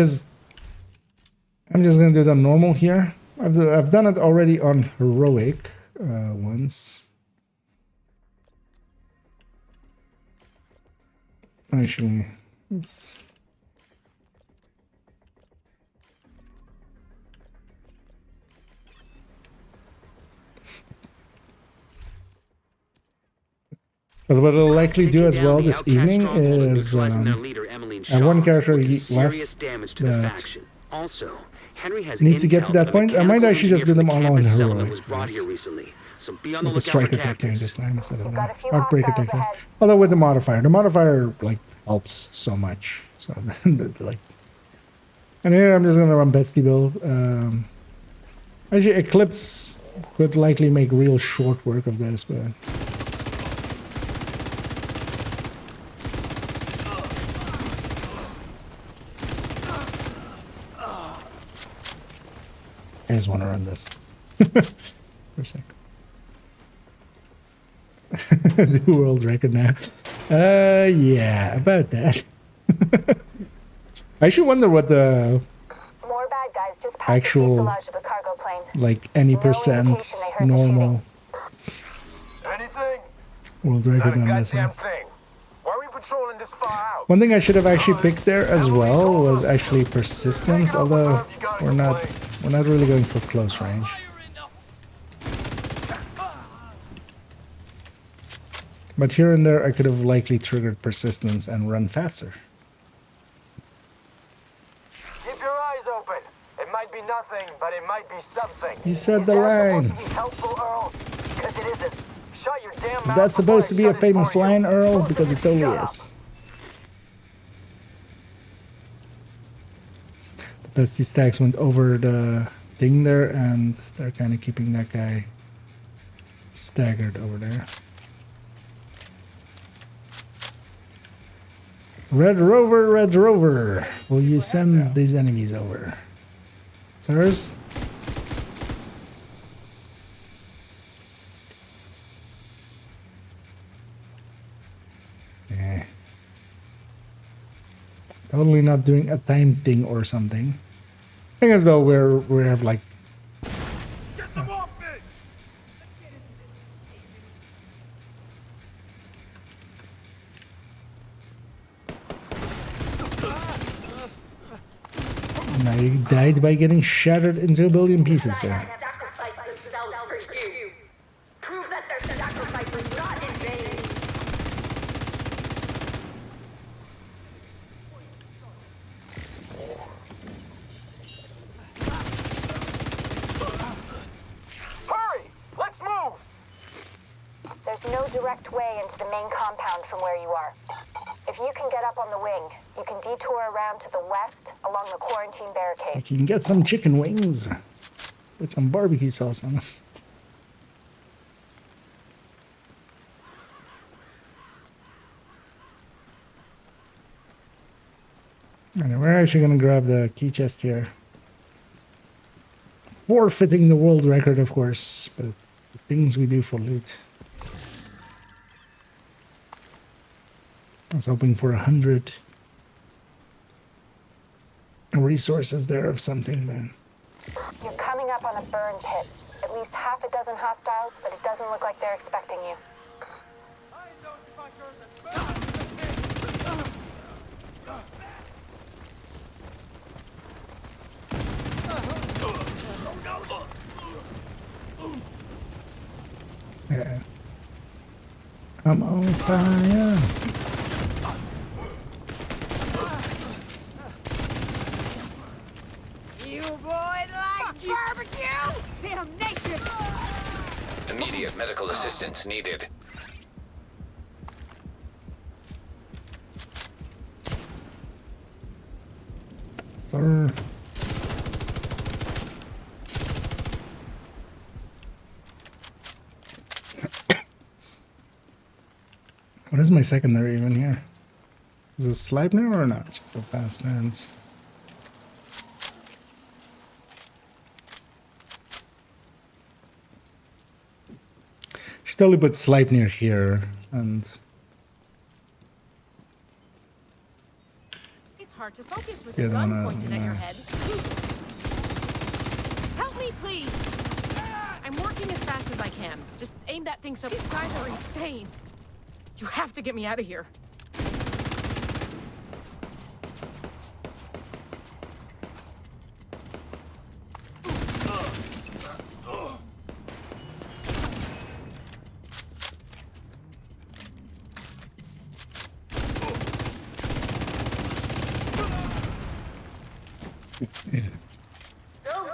A: I'm just gonna do the normal here. I've done it already on heroic once. Actually, it's but what I'll likely do as well this evening is I have one character left that needs to get to that point. I might actually just do them all on heroic. With the striker tactic this time instead of the heartbreaker tactic. Although with the modifier like helps so much. So like, and here I'm just gonna run bestie build. Actually, Eclipse could likely make real short work of this, but. I just want to run this for a sec. The world record now. Yeah, about that. I should wonder what the
F: More bad guys just passed
A: actual,
F: the fuselage of a cargo plane.
A: like any percent normal
E: Anything?
A: world record on this.
E: Goddamn thing. Why are we patrolling this far out?
A: One thing I should have actually picked there as well was actually persistence, although we're not really going for close range. But here and there I could have likely triggered persistence and run faster.
E: Keep your eyes open. It might be nothing, but it might be something.
A: You said the line.
E: Is that supposed to be helpful, Earl? Because it isn't. Shut your damn mouth.
A: Is that supposed to be
E: before
A: a
E: I shut it
A: famous
E: for you.
A: line, Earl?
E: Both
A: Because
E: of
A: it
E: you
A: totally
E: shut up.
A: is. The bestie stacks went over the thing there, and they're kind of keeping that guy staggered over there. Red Rover, will you send these enemies over? Sirs? Yeah. Totally not doing a time thing or something. I think as though we have like
E: Get them off me!
A: now you died by getting shattered into a billion pieces there.
F: direct way into the main compound from where you are. If you can get up on the wing, you can detour around to the west along the quarantine barricade.
A: You can get some chicken wings. Put some barbecue sauce on them. And we're actually going to grab the key chest here. Forfeiting the world record, of course, but the things we do for loot. I was hoping for 100 resources there of something then.
F: You're coming up on a burn pit. At least half a dozen hostiles, but it doesn't look like they're expecting you.
A: Yeah. I'm on fire.
C: You boys like barbecue? Damnation!
B: Immediate medical assistance needed.
A: Sir. What is my secondary even here? Is it Sleipnir or not? It's just a fast dance. Should totally put Sleipnir here and
G: It's hard to focus with
A: Yeah,
G: a
A: the
G: gun
A: one,
G: pointed at your head. Help me, please! I'm working as fast as I can. Just aim that thing so these guys are insane. You have to get me out of here.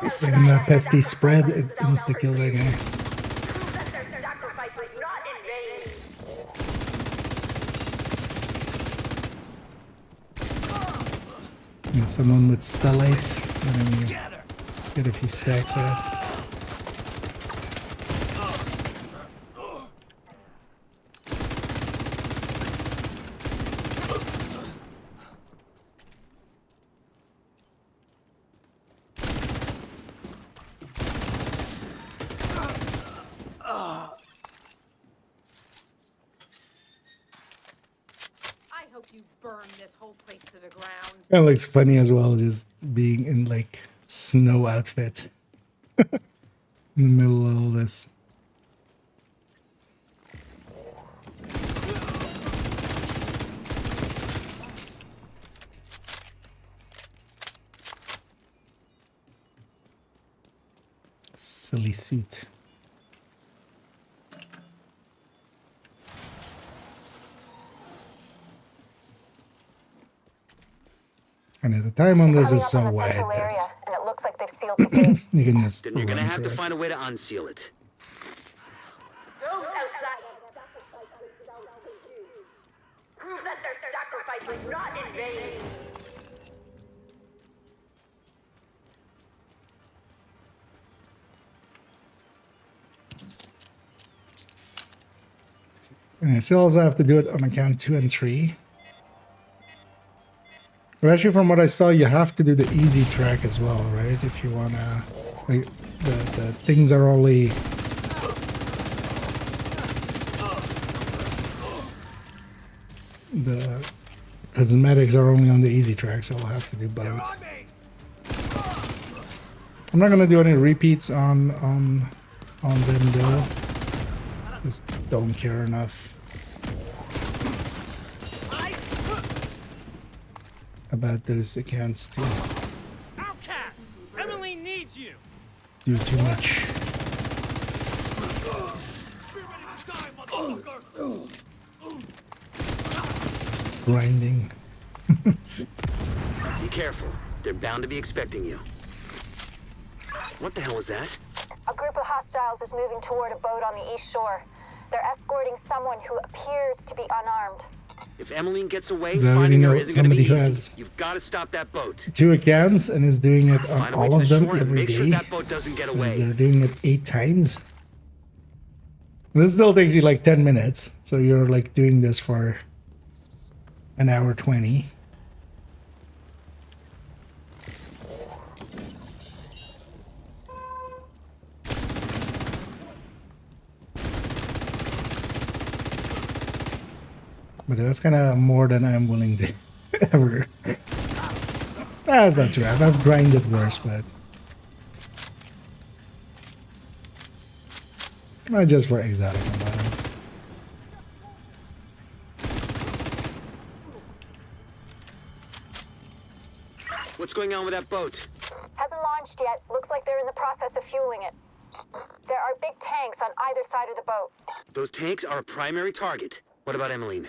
A: second that pesty spread, it insta-kill that guy. And someone with stellite, and then you get a few stacks out.
G: I hope you burn this whole place to the ground.
A: Kind of looks funny as well, just being in like snow outfit in the middle of all this. Silly suit. And at the time on this is so
F: Coming up on the
A: wide
F: central area,
A: that
F: and it looks like they've sealed the gate.
A: you can just
H: Then you're gonna
A: run
H: have to
A: through
H: find
A: it.
H: a way to unseal it.
I: Those outside prove that their sacrifice was not in vain.
A: And I still also have to do it on account 2 and 3. But actually, from what I saw, you have to do the easy track as well, right? If you wanna, like, the things are only the cosmetics are only on the easy track, so I'll have to do both. I'm not gonna do any repeats on them though. Just don't care enough about those accounts to
J: Outcast! Emily needs you!
A: do too much. Grinding.
H: Be careful. They're bound to be expecting you. What the hell was that?
F: A group of hostiles is moving toward a boat on the east shore. They're escorting someone who appears to be unarmed.
H: If Emmeline gets away,
A: I already
H: finding her
A: know
H: isn't going to be
A: somebody who
H: easy.
A: has
H: You've got to stop that boat.
A: 2 accounts and is doing it on
H: Find a way
A: all
H: to
A: of
H: the
A: them
H: shore and
A: every
H: make sure
A: day.
H: that boat doesn't get
A: So
H: away.
A: they're doing it 8 times. This still takes you like 10 minutes. So you're like doing this for an hour 20. But that's kind of more than I'm willing to ever. That's not true. I've grinded worse, but not just for exotic environments.
H: What's going on with that boat?
F: Hasn't launched yet. Looks like they're in the process of fueling it. There are big tanks on either side of the boat.
H: Those tanks are a primary target. What about Emmeline?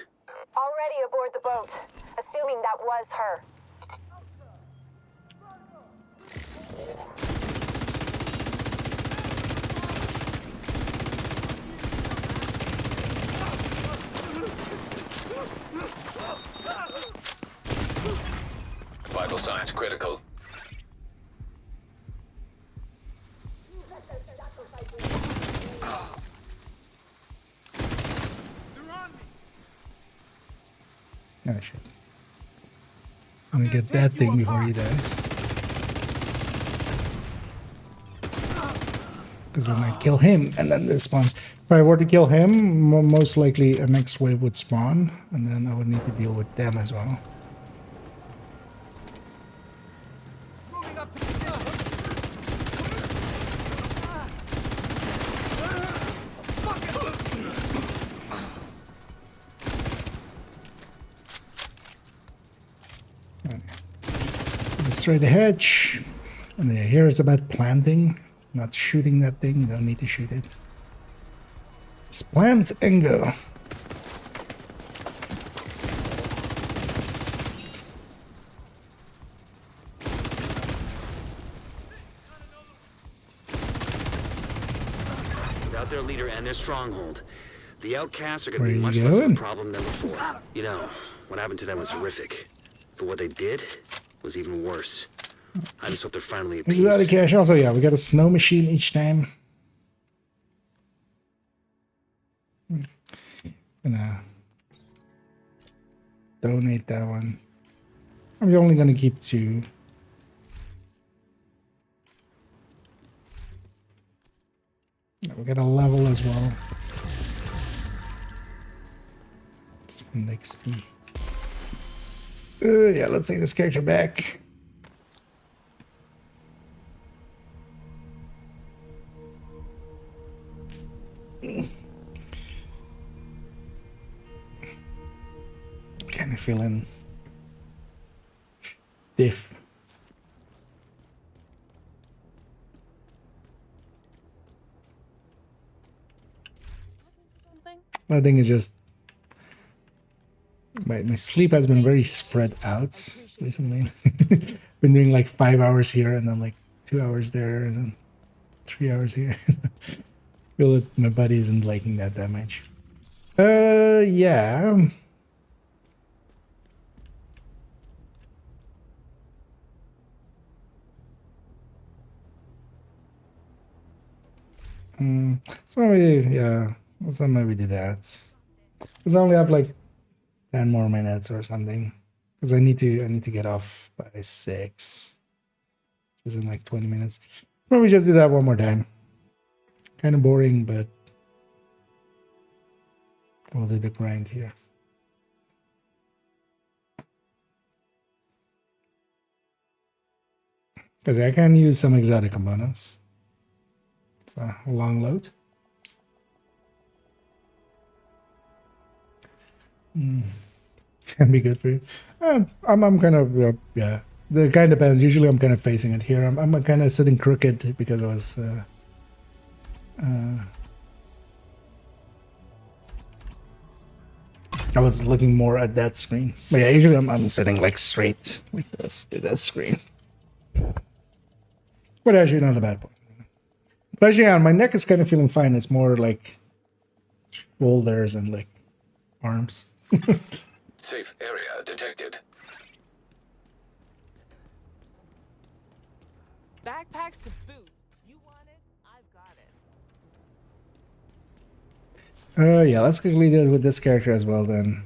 F: Already aboard the boat, assuming that was her.
B: Vital signs critical.
A: Oh shit. I'm gonna get that thing before he dies. Because then I kill him and then this spawns. If I were to kill him, most likely a next wave would spawn. And then I would need to deal with them as well. Destroy the hedge. And then here is about planting, not shooting that thing. You don't need to shoot it. Just plant and go.
H: Without their leader and their stronghold, the outcasts are going
A: Where
H: to be
A: are
H: much
A: you
H: less of
A: going?
H: a problem than before. You know, what happened to them was horrific. But what they did was even worse. I just hope they're finally at peace.
A: Exotic cash. Also, yeah, we got a snow machine each time. Gonna donate that one. I'm only gonna keep 2. We got a level as well. Just 1 XP. Yeah, let's take this character back. Kind of feeling stiff. I think it's just my sleep has been very spread out recently. Been doing like 5 hours here and then like 2 hours there and then 3 hours here. Feel that my body isn't liking that much. Yeah. So maybe, yeah, so maybe do that. Because I only have like 10 more minutes or something. Because I need to get off by 6. Which is in like 20 minutes. Maybe just do that one more time. Kind of boring, but we'll do the grind here. Because I can use some exotic components. It's a long load. Can be good for you. I'm kind of yeah. It kind of depends. Usually I'm kind of facing it here. I'm kind of sitting crooked because I was looking more at that screen. But yeah, usually I'm sitting like straight like this to that screen. But actually not a bad point. But actually, yeah, my neck is kind of feeling fine. It's more like shoulders and like arms.
B: Safe area detected.
C: Backpacks to boot. You want it? I've got it.
A: Yeah, let's quickly do it with this character as well then.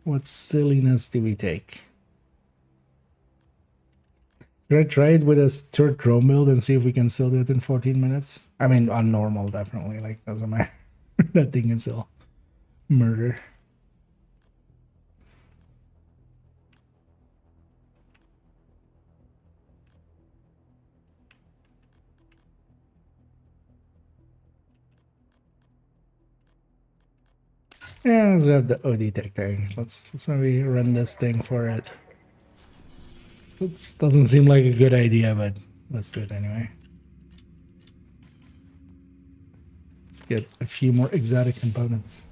A: What silliness do we take? Should I try it with a third drone build and see if we can still do it in 14 minutes? I mean, on normal, definitely. Like, doesn't matter. That thing can still murder. Yeah, let's grab the OD tech thing. Let's maybe run this thing for it. Oops, doesn't seem like a good idea, but let's do it anyway. Let's get a few more exotic components.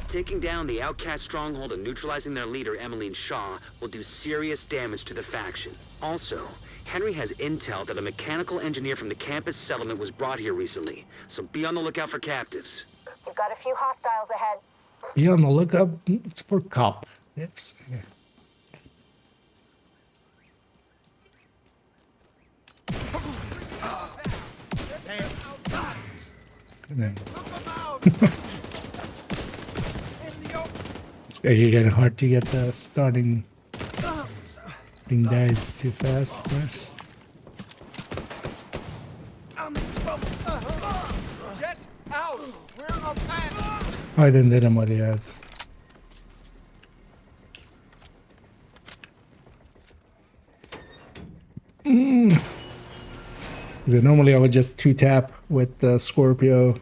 H: Taking down the outcast stronghold and neutralizing their leader, Emmeline Shaw, will do serious damage to the faction. Also, Henry has intel that a mechanical engineer from the campus settlement was brought here recently, so be on the lookout for captives.
F: You've got a few hostiles ahead.
A: Be on the lookout. It's for cop. Yes. Yeah. And then it's actually getting hard to get the starting dice too fast, of course.
J: I'm in trouble. Get out. We're a panic.
A: I didn't hit him what he had. So normally I would just 2-tap with the Scorpio,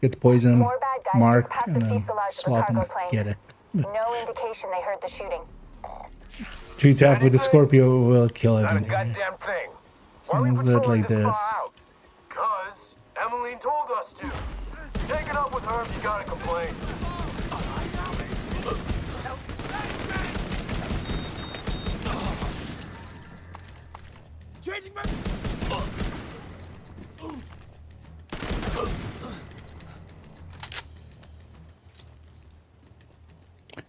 A: get the poison,
F: More bad guys
A: mark,
F: just passed
A: and
F: the
A: then
F: fuselage of the
A: swap and
F: cargo plane.
A: get it.
F: No indication they heard the shooting.
A: 2-tap with the Scorpio will kill
E: Not a
A: it.
E: goddamn thing.
A: So
E: Why are we
A: let's do it
E: patrolling
A: like
E: this
A: this.
E: far out? 'Cause Emmeline told us to. Take it up with her if you gotta complain.
J: Changing my...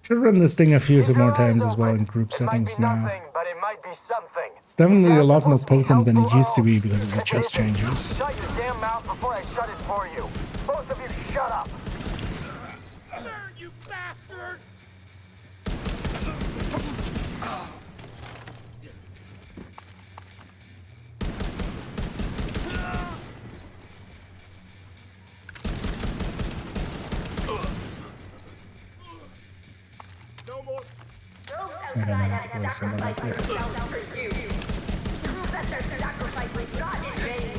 A: Should run this thing a few
E: Keep
A: more
E: your eyes
A: times as well
E: open.
A: in group
E: It might
A: settings
E: be
A: now.
E: nothing, but it might be something.
A: It's definitely a
E: It's
A: lot more
E: supposed to be
A: potent than it
E: helpful
A: used to be
E: roles.
A: because of the chest changes.
E: Shut your damn mouth before I shut it for you. Both of you shut up.
J: Burn, you bastard! No more.
I: Those
A: I don't know,
I: outside have
A: there's someone right there.
I: sacrificed themselves for you. Prove that their sacrifice was not in vain.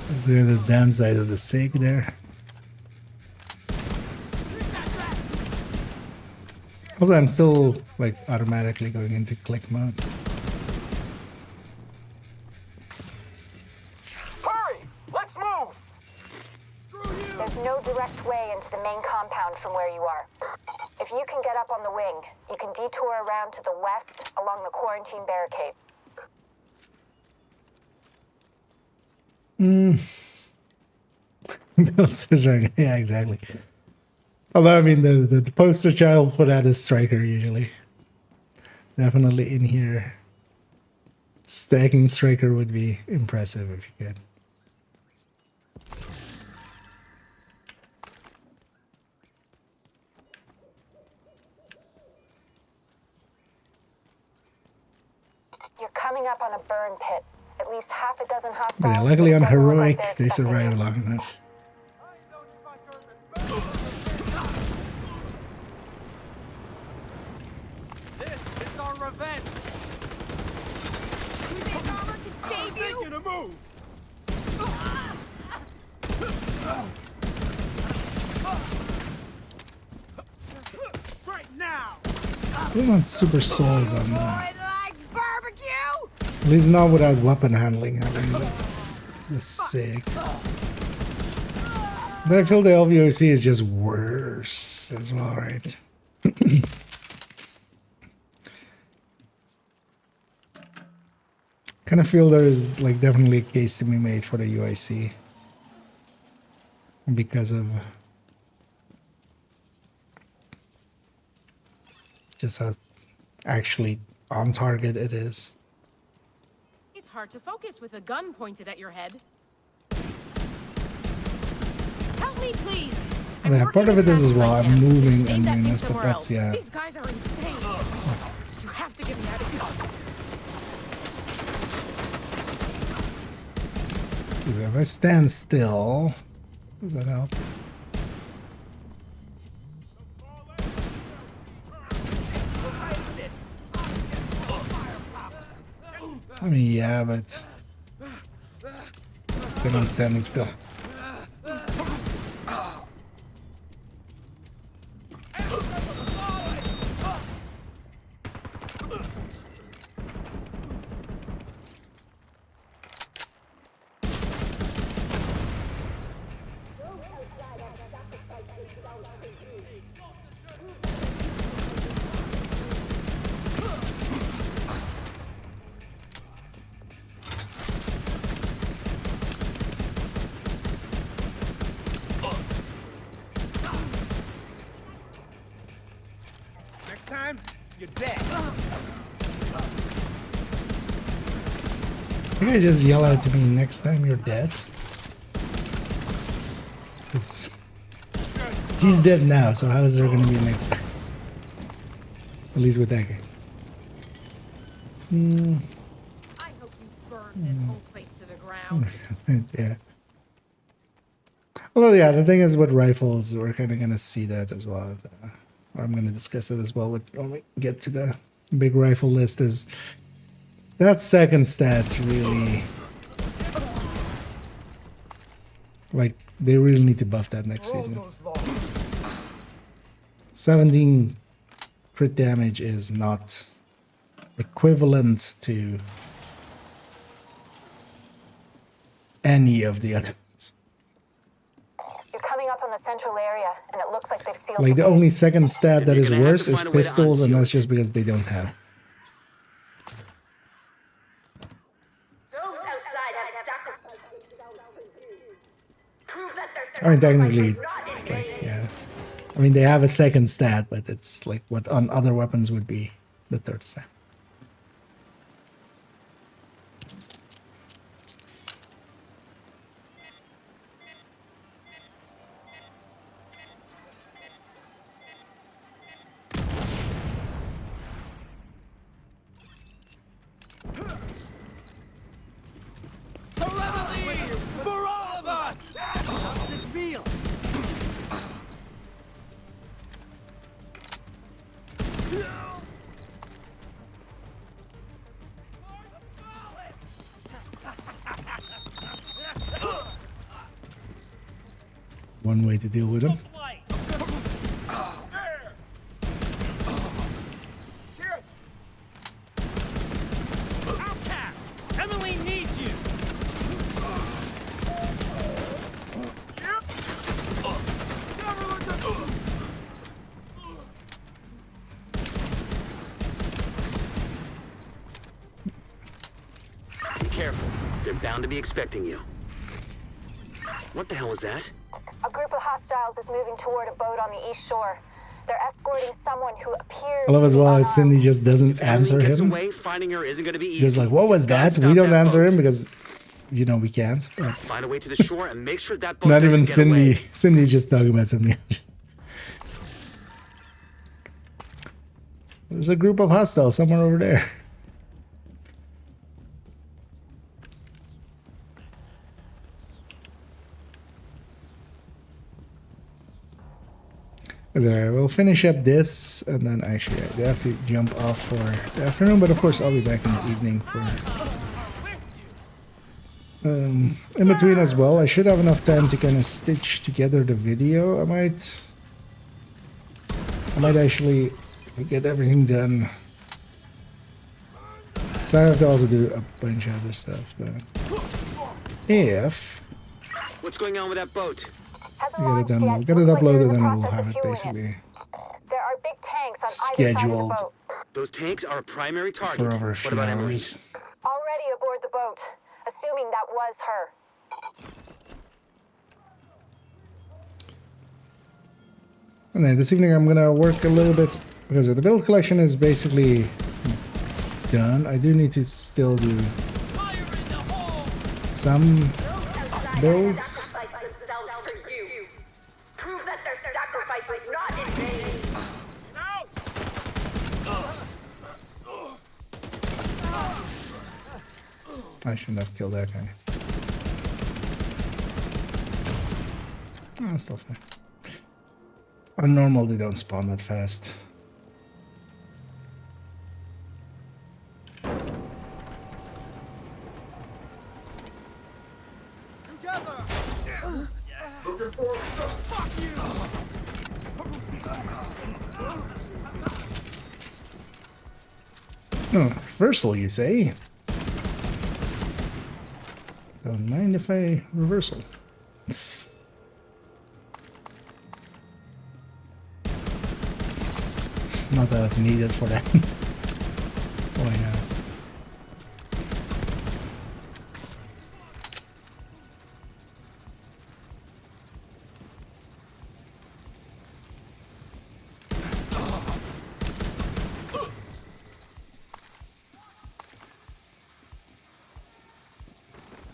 A: Let's go to the downside of the SIG there. Also, I'm still like automatically going into click mode.
E: Hurry! Let's move!
F: There's no direct way into the main compound from where you are. If you can get up on the wing, you can detour around to the west along the quarantine barricade.
A: Yeah, exactly. Although, I mean, the poster child for that is Striker usually. Definitely in here. Stacking Striker would be impressive if you could.
F: You're coming up on a burn pit. At least half a dozen hostiles.
A: But yeah, luckily on
F: Doesn't look like
A: Heroic,
F: they're
A: they
F: expecting
A: survive
F: you.
A: long enough.
J: This is our revenge.
C: You think armor can save you?
J: Thinking to move. Right now.
A: Still not super sold on that.
C: Boy like barbecue!
A: least not without weapon handling. That's sick. But I feel the LVOC is just worse as well, right? Kind of feel there is like definitely a case to be made for the UIC because of just how actually on target it is.
G: It's hard to focus with a gun pointed at your head. Help me, please.
A: Yeah, part of it is as well. I'm moving and doing this, but that's
G: These guys are insane. You have to get me out of here.
A: So if I stand still, does that help? I mean, yeah, but then I'm standing still.
J: Next time, you're dead.
A: You guys just yell out to me next time you're dead. He's dead now, so how is there gonna be a next time? At least with that guy.
G: I hope you burn this whole place to the ground.
A: Yeah. Well, yeah, the thing is with rifles, we're kind of gonna see that as well. Or I'm gonna discuss it as well when we get to the big rifle list. Is that second stat's really like they really need to buff that next season. 17 crit damage is not equivalent to any of the other ones.
F: You're coming up on the central area, and it looks like they've sealed
A: Like the
F: gate.
A: only second stat that
H: You're
A: is
H: gonna have
A: worse
H: to
A: is
H: find a way to
A: pistols, and
H: unseal
A: that's
H: it.
A: just because they don't have it.
I: Those outside have stacked up. Prove that their
A: I mean, technically,
I: sacrifice
A: it's
I: was not in
A: like,
I: vain.
A: yeah. I mean, they have a second stat, but it's like what on other weapons would be the third stat.
J: For all of us! How's it feel?
A: One way to deal with them.
J: Shit! Outcast! Emily needs you!
H: Be careful. They're bound to be expecting you. What the hell was that?
F: A group of hostiles is moving toward a boat on the east shore. They're escorting someone who appears
A: I love as
F: to be
A: well as
F: unarmed.
A: Cindy just doesn't answer
H: Emily gets
A: him.
H: away, finding her isn't going to be easy.
A: He was like, "What was
H: Gotta
A: that?"
H: stop
A: We don't
H: that
A: answer
H: boat.
A: him because, you know, we can't. But
H: Find a way to the shore and make sure that boat
A: not
H: doesn't
A: even
H: get
A: Cindy.
H: away.
A: Cindy's just talking about something else. There's a group of hostiles somewhere over there. So we'll finish up this, and then actually I have to jump off for the afternoon, but of course I'll be back in the evening for in between as well. I should have enough time to kind of stitch together the video. I might actually get everything done So I have to also do a bunch of other stuff, but if
H: What's going on with that boat?
F: Hasn't
A: I get it
F: launched
A: done,
F: yet.
A: get it
F: Looks like they're in
A: uploaded,
F: the
A: then we'll
F: process
A: have
F: of
A: it
F: fueling
A: basically
F: There are big tanks on either side of the
A: scheduled
F: boat.
H: Those tanks are a primary target.
A: for over a
H: What
A: few
H: about Emily?
A: hours.
F: Already aboard the boat, assuming that was her.
A: And then this evening I'm gonna work a little bit because the build collection is basically done. I do need to still do
J: Fire in the hole!
A: some builds.
I: Sacrifice themselves for you. Prove that their sacrifice was not in vain.
A: I shouldn't have killed that guy. Oh, still fine. On normal, they don't spawn that fast.
J: Together! Fuck you!
A: Oh, reversal, you say? Don't mind if I reversal. Not that it's needed for that. Why not?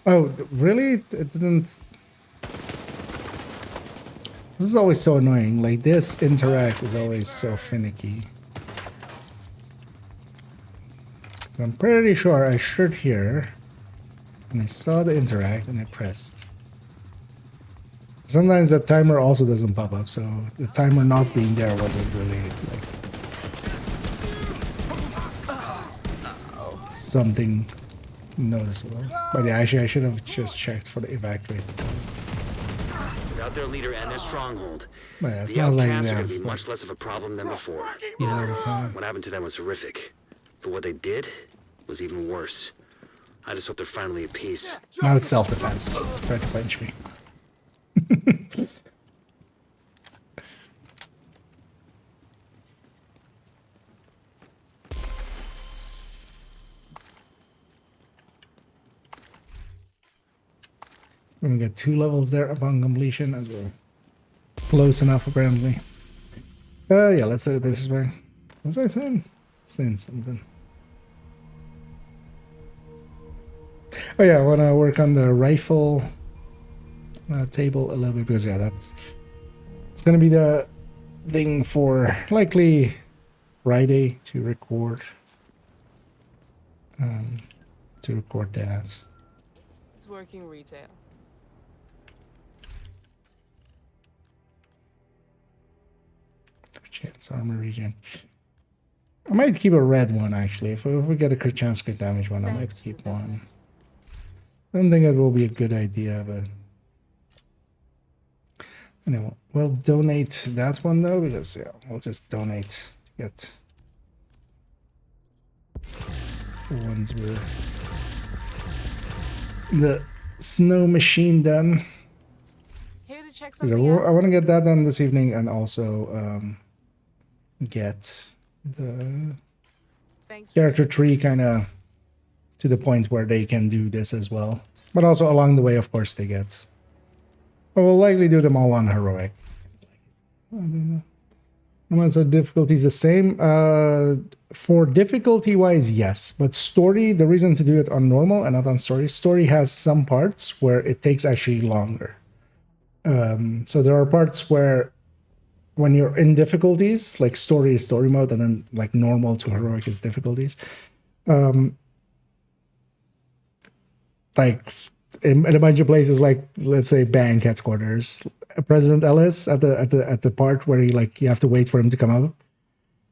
A: Oh, really? It didn't... This is always so annoying. Like, this interact is always so finicky. I'm pretty sure I should hear, and I saw the interact, and I pressed. Sometimes that timer also doesn't pop up, so the timer not being there wasn't really, like... something noticeable. But yeah, actually, I should have just checked for the evacuate.
H: Without their leader and their stronghold,
A: But yeah, it's
H: the
A: not like
H: outcasts
A: they
H: are going
A: have
H: to be
A: like,
H: much less of a problem than before.
A: all the time.
H: What happened to them was horrific, but what they did was even worse. I just hope they're finally at peace.
A: Now it's self-defense. Try to punch me. I'm gonna get 2 levels there upon completion as well. Close enough apparently. Yeah, let's say this way. What was I saying? Saying something. Oh yeah, I want to work on the rifle table a little bit because yeah, it's gonna be the thing for likely Friday to record that.
C: It's working retail.
A: Chance armor region. I might keep a red one actually. If we get a crit chance crit damage one, I might
C: Thanks
A: keep
C: for
A: one.
C: business.
A: I don't think it will be a good idea, but anyway, we'll donate that one though because yeah, we'll just donate to get the ones where the snow machine done.
C: Here to check
A: 'Cause
C: something
A: I
C: out.
A: want to get that done this evening and also get the
C: Thanks for
A: character tree kind of to the point where they can do this as well. But also along the way, of course, they get... Well, we'll likely do them all on heroic. I don't know. Once the difficulty is the same. For difficulty-wise, yes. But story, the reason to do it on normal and not on story has some parts where it takes actually longer. So there are parts where when you're in difficulties, like story is story mode, and then like normal to heroic is difficulties. Like in a bunch of places, like let's say bank headquarters, President Ellis at the part where you have to wait for him to come up.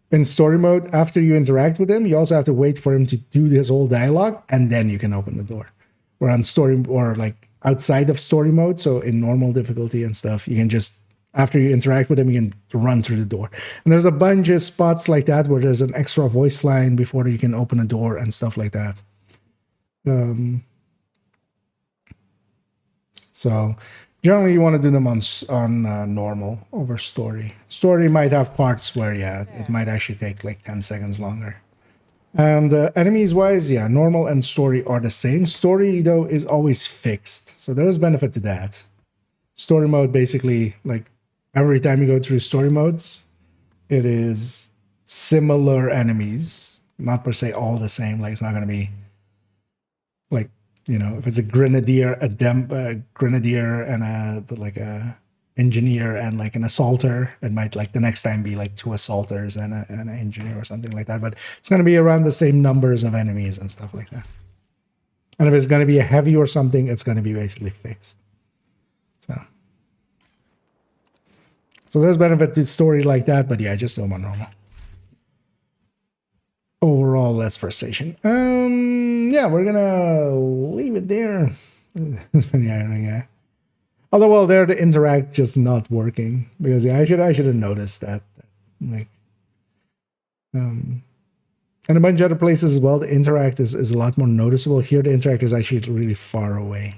A: In story mode, after you interact with him, you also have to wait for him to do this whole dialogue, and then you can open the door. Or on story or like outside of story mode, so in normal difficulty and stuff, you can just after you interact with them, you can run through the door. And there's a bunch of spots like that where there's an extra voice line before you can open a door and stuff like that. So generally you want to do them on normal over story. Story might have parts where, yeah, it might actually take like 10 seconds longer. And enemies wise, yeah, normal and story are the same. Story though is always fixed, so there is benefit to that. Story mode, basically, like every time you go through story modes, it is similar enemies, not per se all the same. Like it's not going to be like, you know, if it's a grenadier, grenadier and a engineer and like an assaulter, it might like the next time be like 2 assaulters and an engineer or something like that. But it's going to be around the same numbers of enemies and stuff like that. And if it's going to be a heavy or something, it's going to be basically fixed. So there's benefit to story like that, but yeah, just do them on normal. Overall, less frustration. Yeah, we're gonna leave it there. It's pretty ironic, yeah. Although, well, there the interact just not working because yeah, I should have noticed that. Like, and a bunch of other places as well, the interact is a lot more noticeable. Here, the interact is actually really far away,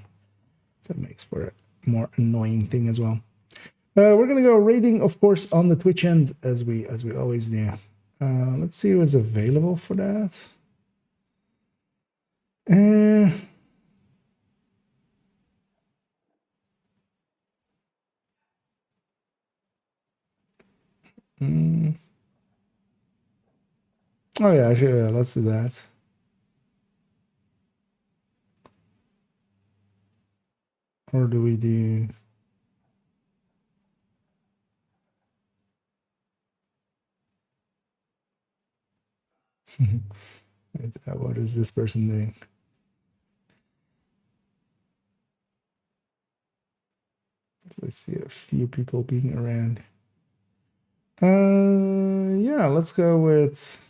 A: so it makes for a more annoying thing as well. We're gonna go rating, of course, on the Twitch end as we always do. Let's see who's available for that. Oh yeah, sure. Yeah, let's do that. Or do we do? What is this person doing? Let's see a few people being around. Yeah, let's go with.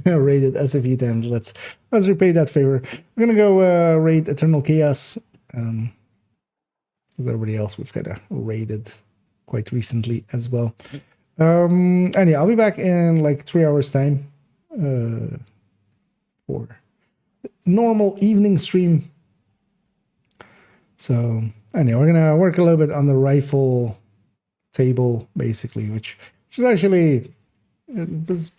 A: Rated us a few times. Let's repay that favor. We're gonna go raid Eternal Chaos. With everybody else we've kind of raided quite recently as well. And yeah, I'll be back in like 3 hours time for normal evening stream. So anyway, we're gonna work a little bit on the rifle table basically, which is actually, it was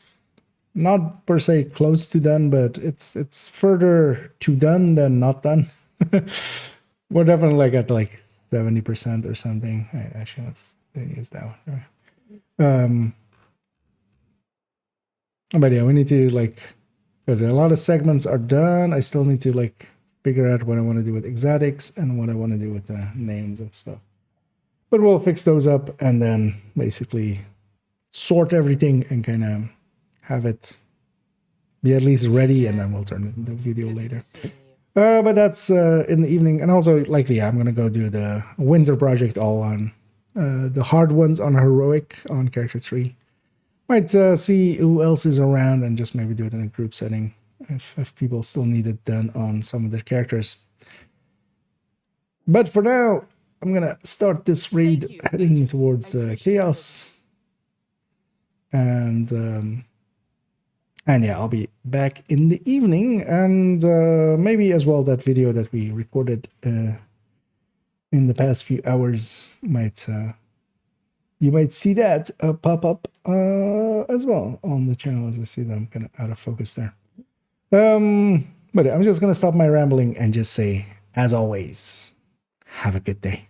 A: not per se close to done, but it's further to done than not done. We're definitely like at like 70% or something. Right, actually, let's use that one. But yeah, we need to like, because a lot of segments are done. I still need to like figure out what I want to do with exotics and what I want to do with the names and stuff. But we'll fix those up and then basically sort everything and kind of have it be at least ready, and then we'll turn the video later. But that's in the evening, and also likely I'm gonna go do the winter project all on the hard ones on heroic on character 3. Might see who else is around and just maybe do it in a group setting if people still need it done on some of their characters. But for now, I'm gonna start this raid heading towards chaos, and yeah, I'll be back in the evening, and maybe as well that video that we recorded in the past few hours might you might see that pop up as well on the channel. As I see them kind of out of focus there. But I'm just gonna stop my rambling and just say, as always, have a good day.